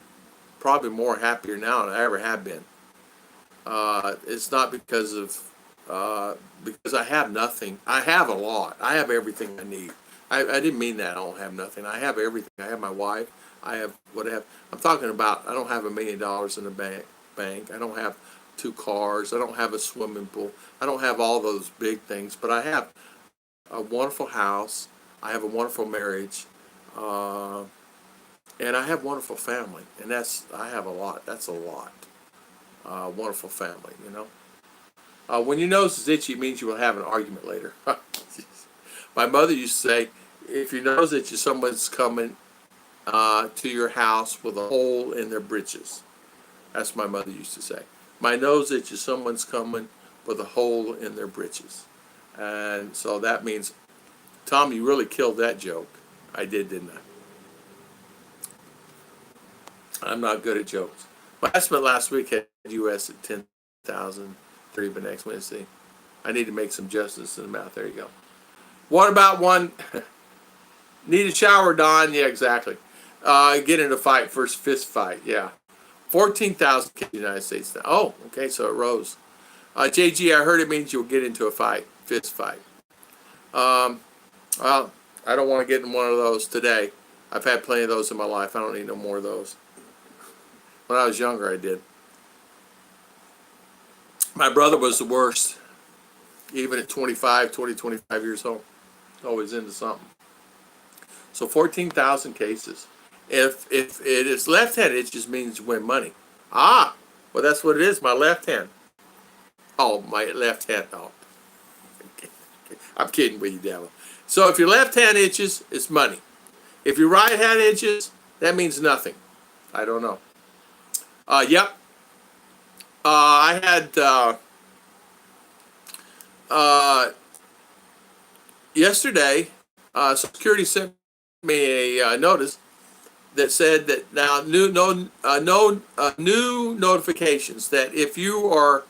probably more happier now than I ever have been. It's not because I have nothing. I have a lot. I have everything I need. I didn't mean that I don't have nothing. I have everything. I have my wife. I have what I have. I'm talking about, I don't have $1 million in the bank. I don't have 2 cars. I don't have a swimming pool. I don't have all those big things, but I have a wonderful house. I have a wonderful marriage, and I have a wonderful family. And I have a lot. That's a lot. Wonderful family, When your nose is itchy, it means you will have an argument later. My mother used to say, if your nose itches, someone's coming to your house with a hole in their britches. That's what my mother used to say. My nose itches, someone's coming with a hole in their britches. And so that means, Tom, you really killed that joke. I did, didn't I? I'm not good at jokes. My estimate last week had U.S. at 10,000, but next Wednesday. I need to make some adjustments in the mouth. There you go. What about one? Need a shower, Don? Yeah, exactly. Get in a fight, first fist fight. Yeah. 14,000 kids in the United States now. Oh, okay, so it rose. JG, I heard it means you'll get into a fight, fist fight. Well, I don't want to get in one of those today. I've had plenty of those in my life. I don't need no more of those. When I was younger, I did. My brother was the worst, even at 25 years old. Always into something. So 14,000 cases. If it is left-handed, it just means win money. Ah, well, that's what it is, my left hand. Oh, my left hand. Oh, I'm kidding with you, devil. So if your left hand itches, it's money. If your right hand itches, that means nothing. I don't know. Yep. I had yesterday, Social Security sent me a notice that said that now new notifications that if you are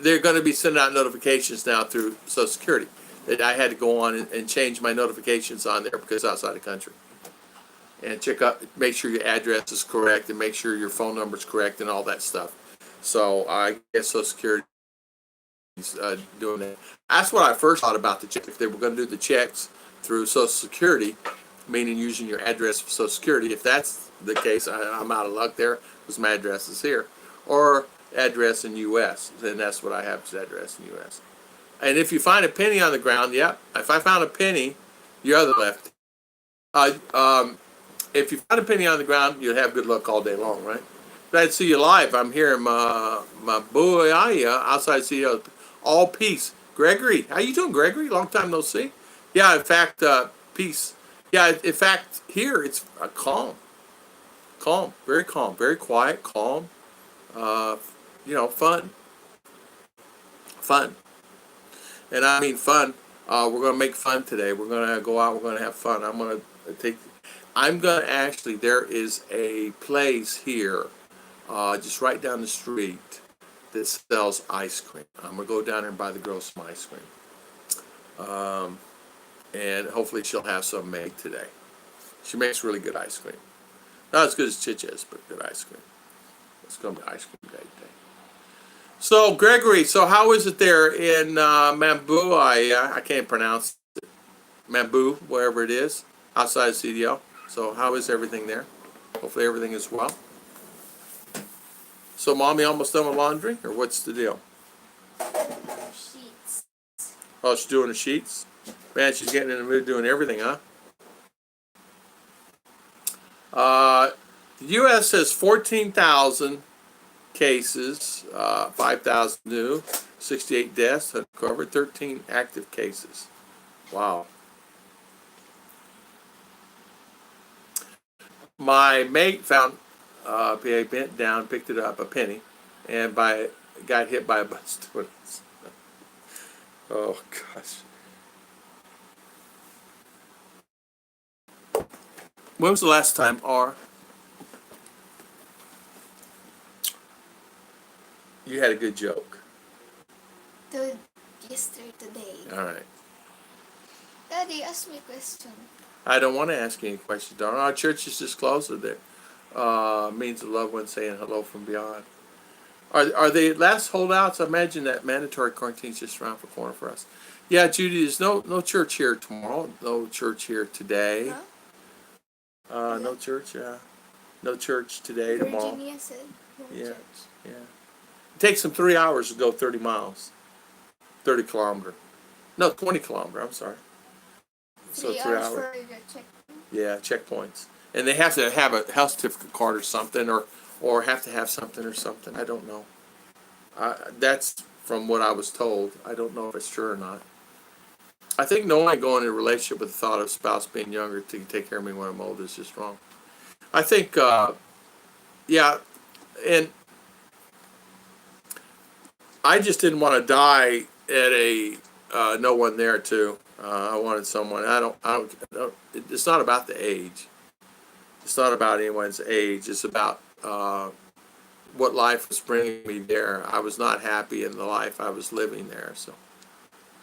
they're going to be sending out notifications now through Social Security that I had to go on and change my notifications on there because outside the country and check up, make sure your address is correct and make sure your phone number is correct and all that stuff. So I guess Social Security is doing that. That's what I first thought about the check. If they were going to do the checks through Social Security, meaning using your address for Social Security. If that's the case, I'm out of luck there because my address is here. Or address in U.S., and that's what I have is address in U.S. And if you find a penny on the ground, yep. If I found a penny, your other left. If you find a penny on the ground, you'll have good luck all day long, right? Glad to see you live. I'm here in my boy outside CEO. All peace. Gregory, how you doing, Gregory? Long time no see. Yeah, in fact, peace. Yeah, in fact, here it's calm, very calm, very quiet, calm. Fun, and I mean fun. We're gonna make fun today. We're gonna go out. We're gonna have fun. Actually. There is a place here, just right down the street, that sells ice cream. I'm gonna go down there and buy the girl some ice cream. And hopefully she'll have some made today. She makes really good ice cream. Not as good as Chicha's, but good ice cream. It's going to be ice cream day today. So, Gregory, so how is it there in Mambu? I can't pronounce it. Mambu, wherever it is, outside of CDL. So, how is everything there? Hopefully everything is well. So, Mommy almost done with laundry, or what's the deal?
Sheets.
Oh, she's doing the sheets? Man, she's getting in the mood doing everything, huh? The U.S. has 14,000 cases, 5,000 new, 68 deaths, uncovered, 13 active cases. Wow. My mate found PA bent down, picked it up, a penny, and got hit by a bus. Oh, gosh. When was the last time, you had a good joke?
Yesterday, today.
All right.
Daddy, ask me a question.
I don't want to ask any questions, darling. Our church is just closer there. Means a loved one saying hello from beyond. Are they last holdouts? I imagine that mandatory quarantine is just around the corner for us. Yeah, Judy, there's no church here tomorrow. No church here today.
Huh?
No church. No church today, tomorrow.
Virginia said no
Yeah.
church.
Yeah. It takes them 3 hours to go 30 miles. 30 kilometer. No, 20 kilometer. I'm sorry. So
3
3
hours
hours.
for the check.
Yeah, checkpoints. And they have to have a health certificate card or something, or have to have something or something. I don't know. That's from what I was told. I don't know if it's true or not. I think knowing going in a relationship with the thought of a spouse being younger to take care of me when I'm old is just wrong. I think, yeah, and I just didn't want to die at a no one there too. I wanted someone. I don't. It's not about the age. It's not about anyone's age. It's about what life was bringing me there. I was not happy in the life I was living there.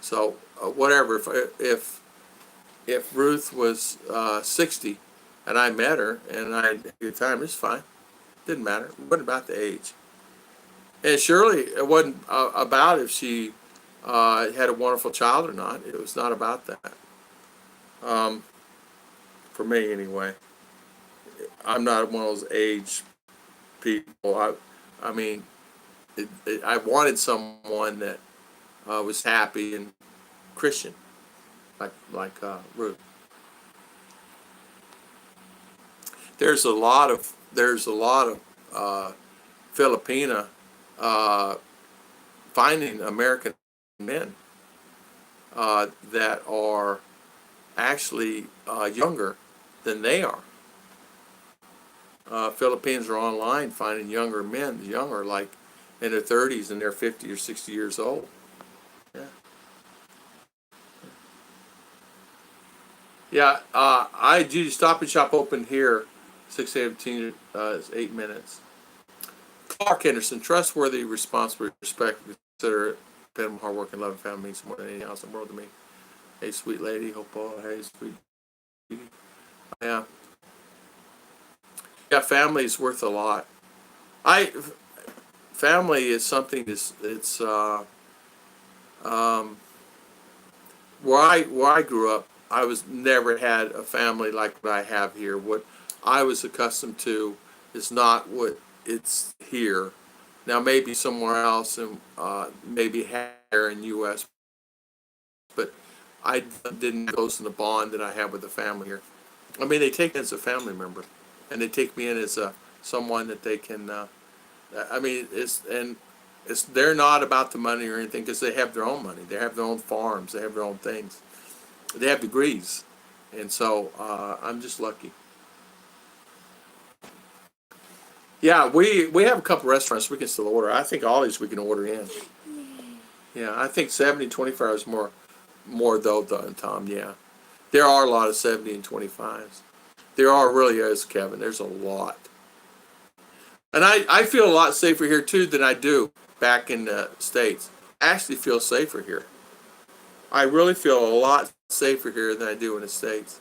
So whatever. If Ruth was 60 and I met her and I had a good time, it's fine. Didn't matter. It wasn't about the age. And surely it wasn't about if she had a wonderful child or not. It was not about that. For me, anyway. I'm not one of those age people. I mean, I wanted someone that was happy and Christian, like Ruth. There's a lot of Filipina finding American men that are actually younger than they are. Philippines are online finding younger men, like in their 30s and they're 50 or 60 years old. Yeah. Yeah, Judy, Stop and Shop open here, 6:18, 8 minutes. Clark Anderson, trustworthy, responsible, respect, considerate, dependable, hardworking, loving family means more than anything else in the world to me. Hey, sweet lady, hope all, hey, sweet. Yeah. Yeah, family is worth a lot. Family is something it's where I grew up. I was never had a family like what I have here. What I was accustomed to is not what it's here. Now maybe somewhere else and maybe here in U.S. But I didn't go in the bond that I have with the family here. I mean, they take me as a family member, and they take me in as someone that they can. I mean, they're not about the money or anything because they have their own money. They have their own farms. They have their own things. They have degrees, and so I'm just lucky. Yeah, we have a couple restaurants we can still order. I think all these we can order in. Yeah, I think 70 and 25 is more though, Tom. Yeah, there are a lot of 70 and 25s. There really is, Kevin. There's a lot. And I feel a lot safer here, too, than I do back in the States. I actually feel safer here. I really feel a lot safer here than I do in the States.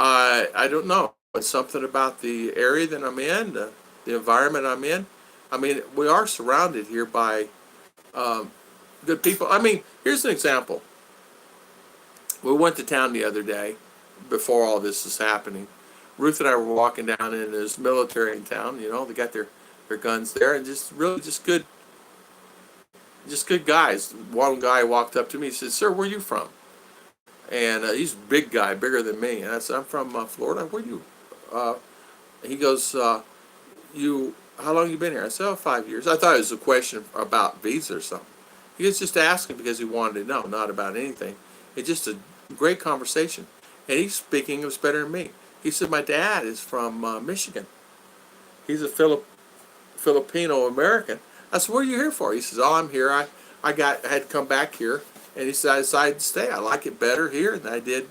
I don't know. It's something about the area that I'm in, the environment I'm in. I mean, we are surrounded here by good people. I mean, here's an example. We went to town the other day before all this is happening. Ruth and I were walking down in this military in town. You know, they got their guns there, and just really just good guys. One guy walked up to me. He said, "Sir, where are you from?" And he's a big guy, bigger than me. And I said, "I'm from Florida. Where are you?" He goes, "You? How long you been here?" I said, "Oh, 5 years." I thought it was a question about visa or something. He was just asking because he wanted to know, not about anything. It's just a great conversation. And he's speaking English better than me. He said, "My dad is from Michigan. He's a Filipino American." I said, "What are you here for?" He says, "Oh, I'm here. I had to come back here." And he said, "I decided to stay. I like it better here than I did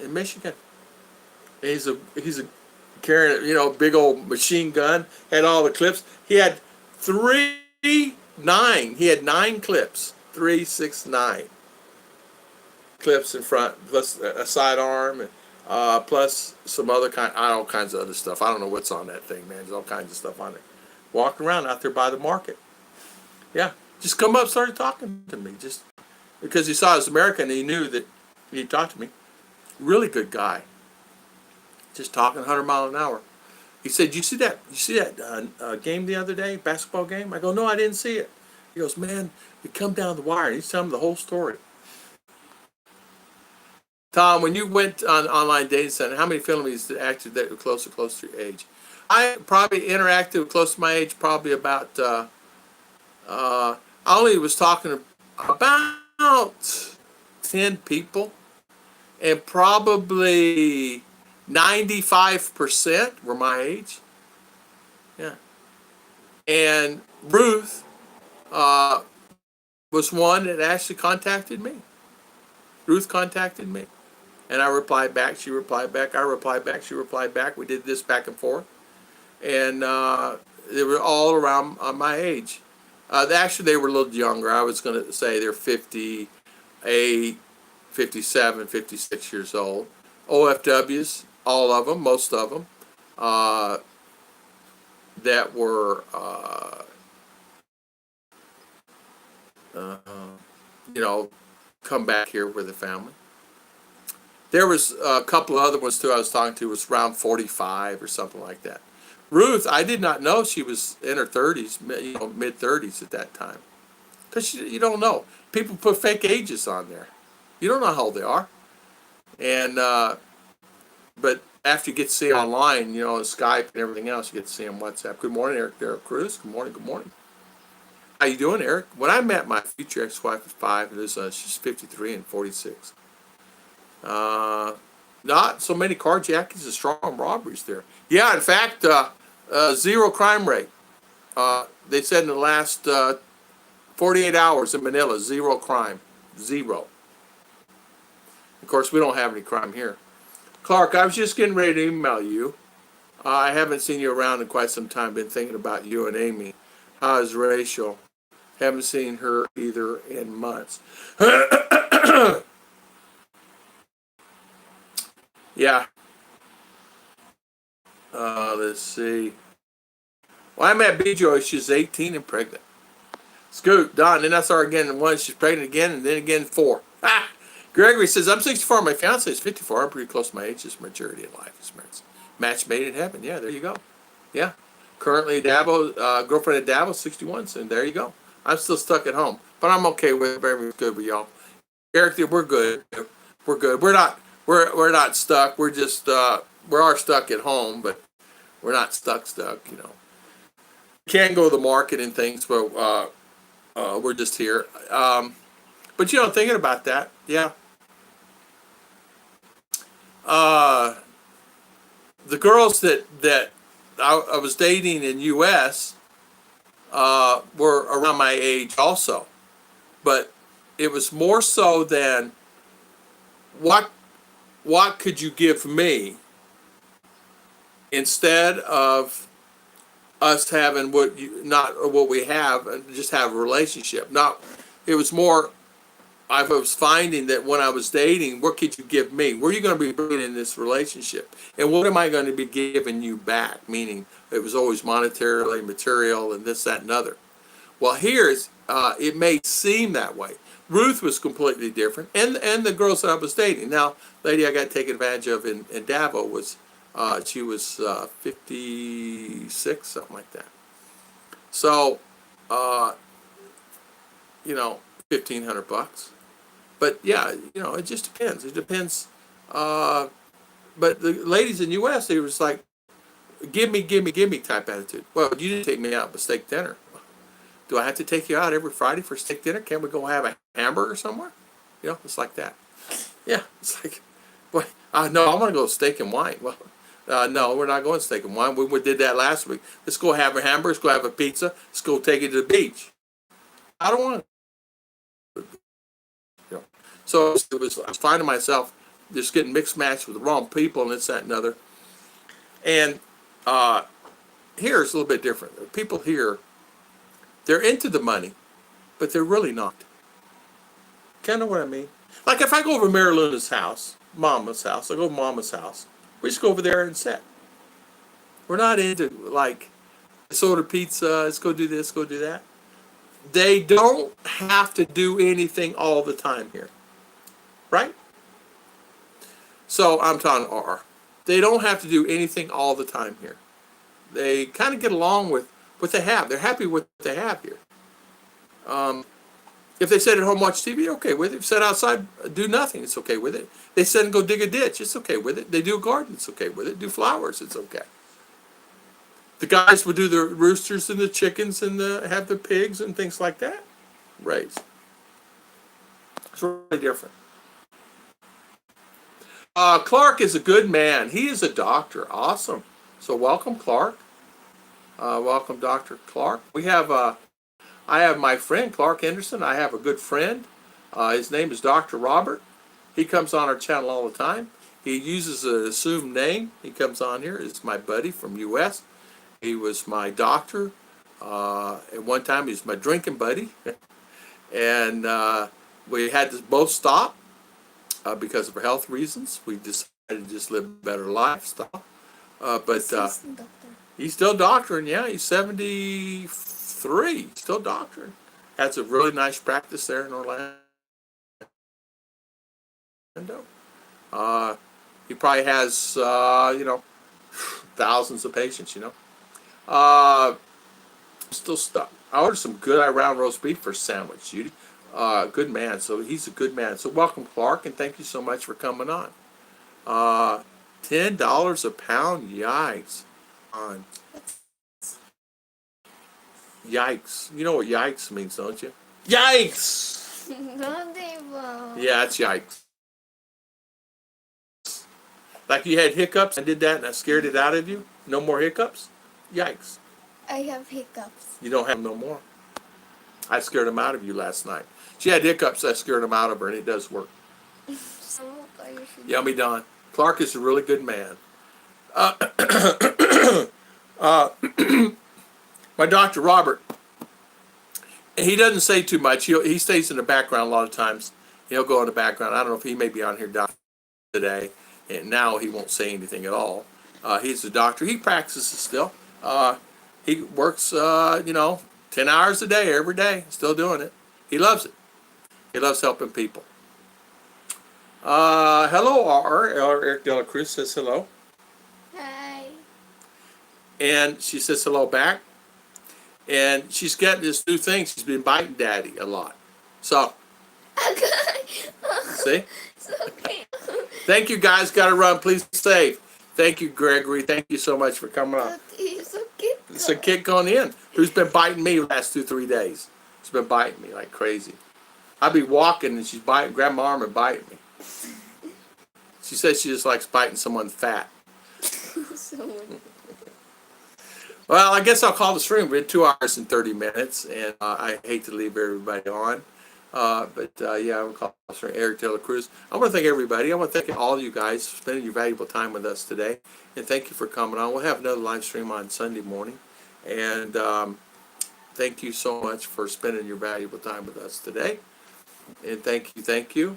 in Michigan." And he's a carrying, big old machine gun, had all the clips. He had 9 clips, 3, 6, 9 clips in front, plus a sidearm, and plus some other all kinds of other stuff. I don't know what's on that thing, man. There's all kinds of stuff on it. Walking around out there by the market. Yeah, just come up, started talking to me, just because he saw I was American, and he knew that he'd talk to me. Really good guy. Just talking 100 miles an hour. He said, You see that game the other day, basketball game?" I go, "No, I didn't see it." He goes, "Man, we come down the wire." He's telling me the whole story. Tom, when you went on online dating center, how many Philippines acted that were close to your age? I probably interacted with close to my age, probably about, I only was talking about 10 people, and probably 95% were my age. Yeah. And Ruth was one that actually contacted me. Ruth contacted me. And I replied back, she replied back, I replied back, she replied back. We did this back and forth. And they were all around my age. Actually, they were a little younger. I was going to say they're 58, 57, 56 years old. OFWs, all of them, most of them, that were, come back here with a family. There was a couple of other ones too I was talking to, was around 45 or something like that. Ruth, I did not know she was in her 30s, mid 30s at that time. Because you don't know. People put fake ages on there. You don't know how old they are. And, but after you get to see online, Skype and everything else, you get to see on WhatsApp. Good morning, Eric Cruz. Good morning, good morning. How you doing, Eric? When I met my future ex-wife at 5, she's 53 and 46. Not so many carjackings and strong robberies there. Yeah, in fact, 0 crime rate. They said in the last 48 hours in Manila, 0 crime. 0. Of course, we don't have any crime here. Clark, I was just getting ready to email you. I haven't seen you around in quite some time. Been thinking about you and Amy. How is Rachel? Haven't seen her either in months. Yeah. Let's see. Well, I met B-Joy. She's 18 and pregnant. Scoot, Don, then I saw her again. One, she's pregnant again, and then again 4. Ah! Gregory says, I'm 64. My fiance is 54. I'm pretty close to my age. Just maturity in life experience. Match made in heaven. Yeah, there you go. Yeah. Currently, Dabo, girlfriend of Dabo, 61. So there you go. I'm still stuck at home, but I'm okay with it. Everything's good with y'all. Eric, we're good. We're good. We're not stuck. We're just we are stuck at home, but we're not stuck. We can't go to the market and things, but we're just here. But thinking about that, yeah. The girls that I was dating in U.S. Were around my age also, but it was more so than what could you give me instead of us having not what we have, and just have a relationship. Not, it was more I was finding that when I was dating, what could you give me? What are you going to be bringing in this relationship? And what am I going to be giving you back? Meaning it was always monetarily, material, and this, that, and other. Well, here's, it may seem that way. Ruth was completely different, and the girls that I was dating. Now, lady I got taken advantage of in Davao was, she was 56, something like that. So, you know, $1,500. But yeah, you know, it just depends. It depends. But the ladies in the U.S., they was like, give me type attitude. Well, you didn't take me out for steak dinner. Do I have to take you out every Friday for steak dinner? Can't we go have a hamburger somewhere? You know, it's like that. Yeah, it's like, what? No, I want to go steak and wine. Well, no, we're not going steak and wine. We did that last week. Let's go have a hamburger. Let's go have a pizza. Let's go take it to the beach. I don't want to. You know. So I was finding myself just getting mixed matched with the wrong people and this, that, and other. And here it's a little bit different. People here, they're into the money, but they're really not. Kind of what I mean? Like if I go over to Mary Luna's house, Mama's house, I go to Mama's house, we just go over there and sit. We're not into like, let's order pizza, let's go do this, go do that. They don't have to do anything all the time here. Right? So I'm talking R. They don't have to do anything all the time here. They kind of get along with what they have. They're happy with what they have here. If they sit at home watch TV, okay with it. If they sit outside, do nothing, it's okay with it. They sit and go dig a ditch, it's okay with it. They do a garden, it's okay with it. Do flowers, it's okay. The guys would do the roosters and the chickens and have the pigs and things like that raised. It's really different. Clark is a good man. He is a doctor. Awesome. So welcome, Clark. Welcome, Dr. Clark. We have, I have my friend, Clark Henderson. I have a good friend. His name is Dr. Robert. He comes on our channel all the time. He uses an assumed name. He comes on here. It's my buddy from U.S. He was my doctor. At one time, he was my drinking buddy. And we had to both stop because of health reasons. We decided to just live a better lifestyle. He's still doctoring, yeah. He's 73, still doctoring. Has a really nice practice there in Orlando. He probably has, you know, thousands of patients, you know. Still stuck. I ordered some good round roast beef for sandwich, Judy. Good man. So he's a good man. So welcome, Clark, and thank you so much for coming on. $10 a pound? Yikes. On. Yikes. You know what yikes means, don't you? Yikes! Yeah, it's yikes. Like you had hiccups, I did that and I scared it out of you. No more hiccups? Yikes.
I have hiccups.
You don't have no more. I scared them out of you last night. She had hiccups, I scared them out of her, and it does work. Yummy Don. Clark is a really good man. My Dr. Robert, he doesn't say too much. He stays in the background a lot of times. He'll go in the background. I don't know if he may be on here today, and now he won't say anything at all. He's a doctor. He practices still. He works, you know, 10 hours a day, every day, still doing it. He loves it. He loves helping people. Hello, Eric De La Cruz says hello.
Hi.
And she says hello back. And she's got this new thing. She's been biting Daddy a lot. So, see?
It's okay.
Thank you, guys. Got to run. Please be safe. Thank you, Gregory. Thank you so much for coming on.
It's okay.
It's a kid going in who's been biting me the last 2-3 days. She's been biting me like crazy. I'd be walking and she's grab my arm and bite me. She says she just likes biting someone fat. Well, I guess I'll call the stream. We're at 2 hours and 30 minutes, and I hate to leave everybody on. Yeah, I will call the stream. Eric De La Cruz. I want to thank everybody. I want to thank all of you guys for spending your valuable time with us today. And thank you for coming on. We'll have another live stream on Sunday morning. And thank you so much for spending your valuable time with us today. And thank you.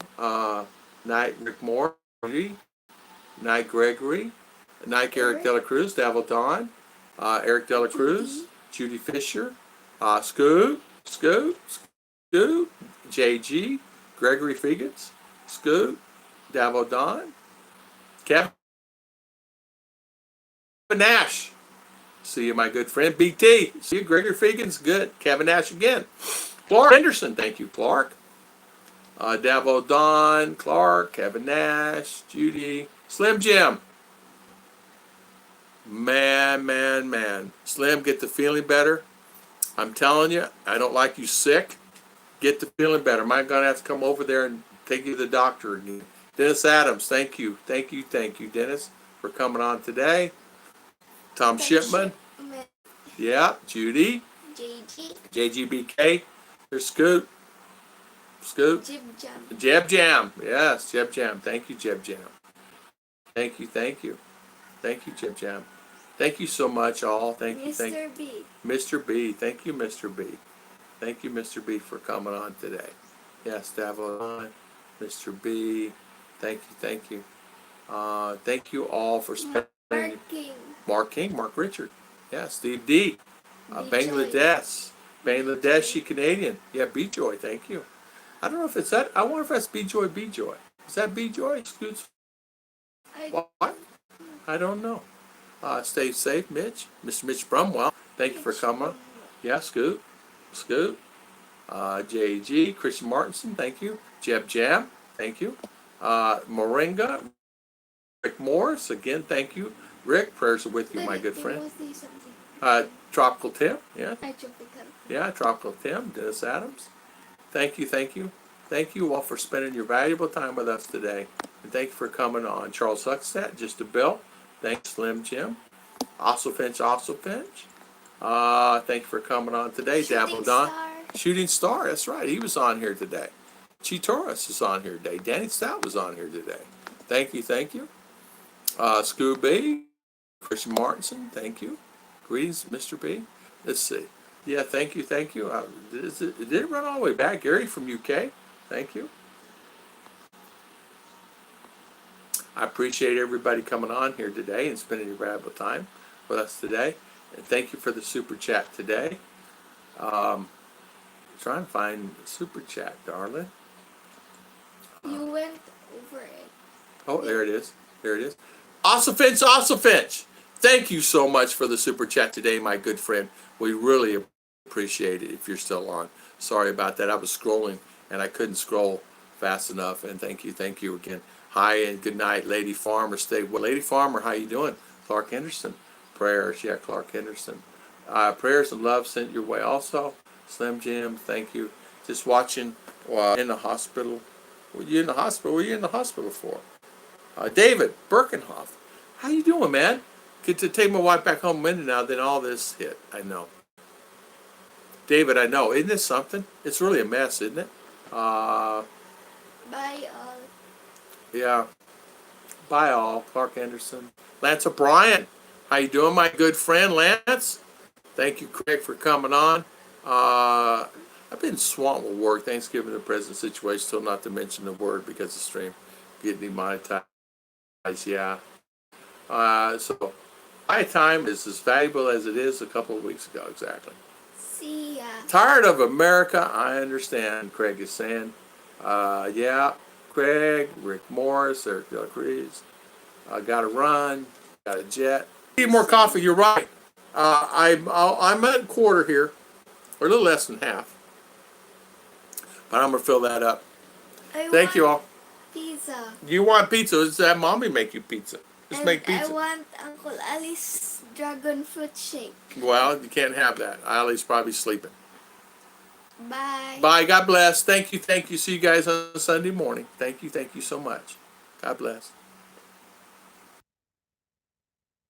Night Rick Moore, Night Gregory, Night Eric Dela Cruz, Davil Don, Eric Dela Cruz, Judy Fisher, Scoot, JG, Gregory Figans, Scoot, Davil Don, Kevin Nash. See you, my good friend. BT. See you, Gregory Fegans. Good. Kevin Nash again. Clark Henderson. Thank you, Clark. Davo Don, Clark, Kevin Nash, Judy, Slim Jim. Man. Slim, get the feeling better. I'm telling you, I don't like you sick. Get the feeling better. Am I going to have to come over there and take you to the doctor again? Dennis Adams, thank you, Dennis, for coming on today. Tom Shipman. Yeah, Judy. JGBK. There's Scoot. Jeb Jam. Yes, Jeb Jam. Thank you, Jeb Jam. Thank you, Jeb Jam. Thank you so much, all. Thank you,
Mr. B.
Mr. B. Thank you, Mr. B. Thank you, Mr. B, for coming on today. Yes, Davon, Mr. B. Thank you. Thank you all for spending. Mark King, Mark Richard. Yeah, Steve D. Bangladeshi Canadian. Yeah, B-Joy, thank you. I don't know if it's that. I wonder if that's B-Joy. Is that B-Joy? What? I don't know. Stay safe, Mitch. Mr. Mitch Brumwell, thank you for coming. Yeah, Scoot. JG, Christian Martinson, thank you. Jeb Jam, thank you. Moringa, Rick Morris, again, thank you. Rick, prayers are with you, my good friend. Tropical Tim, yeah. Yeah, Tropical Tim, Dennis Adams. Thank you. Thank you all for spending your valuable time with us today. And thank you for coming on. Charles Huckstadt, Just a Bill. Thanks, Slim Jim. Also Finch. Thank you for coming on today. Dabble Don. Shooting Star, that's right. He was on here today. Chitoris is on here today. Danny Stout was on here today. Thank you. Scooby, Christian Martinson, thank you. Greetings, Mr. B. Let's see. Yeah, thank you. Did it run all the way back? Gary from UK, thank you. I appreciate everybody coming on here today and spending your valuable time with us today. And thank you for the super chat today. Trying to find the super chat, darling.
You went over it.
Oh, there it is. Awesome Finch. Thank you so much for the super chat today, my good friend. We really appreciate it if you're still on. Sorry about that. I was scrolling and I couldn't scroll fast enough. And thank you again. Hi and good night, Lady Farmer. Lady Farmer, how you doing? Clark Henderson. Prayers, yeah, Clark Henderson. Prayers and love sent your way also. Slim Jim, thank you. Just watching in the hospital. Were you in the hospital? What were you in the hospital for? David Birkenhoff. How you doing, man? Get to take my wife back home to Mindanao, then all this hit. I know. David, I know. Isn't this something? It's really a mess, isn't it?
Bye all.
Yeah. Bye all. Clark Anderson. Lance O'Brien. How you doing, my good friend, Lance? Thank you, Craig, for coming on. I've been swamped with work. Thanksgiving, the present situation, still not to mention the word because the stream getting demonetized. Yeah. So my time is as valuable as it is a couple of weeks ago, exactly.
See ya.
Tired of America, I understand, Craig is saying. Yeah, Craig, Rick Morris, Eric Del Cruz. Got to run, got a jet. Need more coffee, you're right. I'm at a quarter here, or a little less than half. But I'm going to fill that up. Thank you all.
Pizza.
You want pizza? Just have Mommy make you pizza. Just make pizza.
I want Uncle Ali's dragon fruit shake.
Well, you can't have that. Ali's probably sleeping.
Bye.
Bye. God bless. Thank you. See you guys on Sunday morning. Thank you so much. God bless.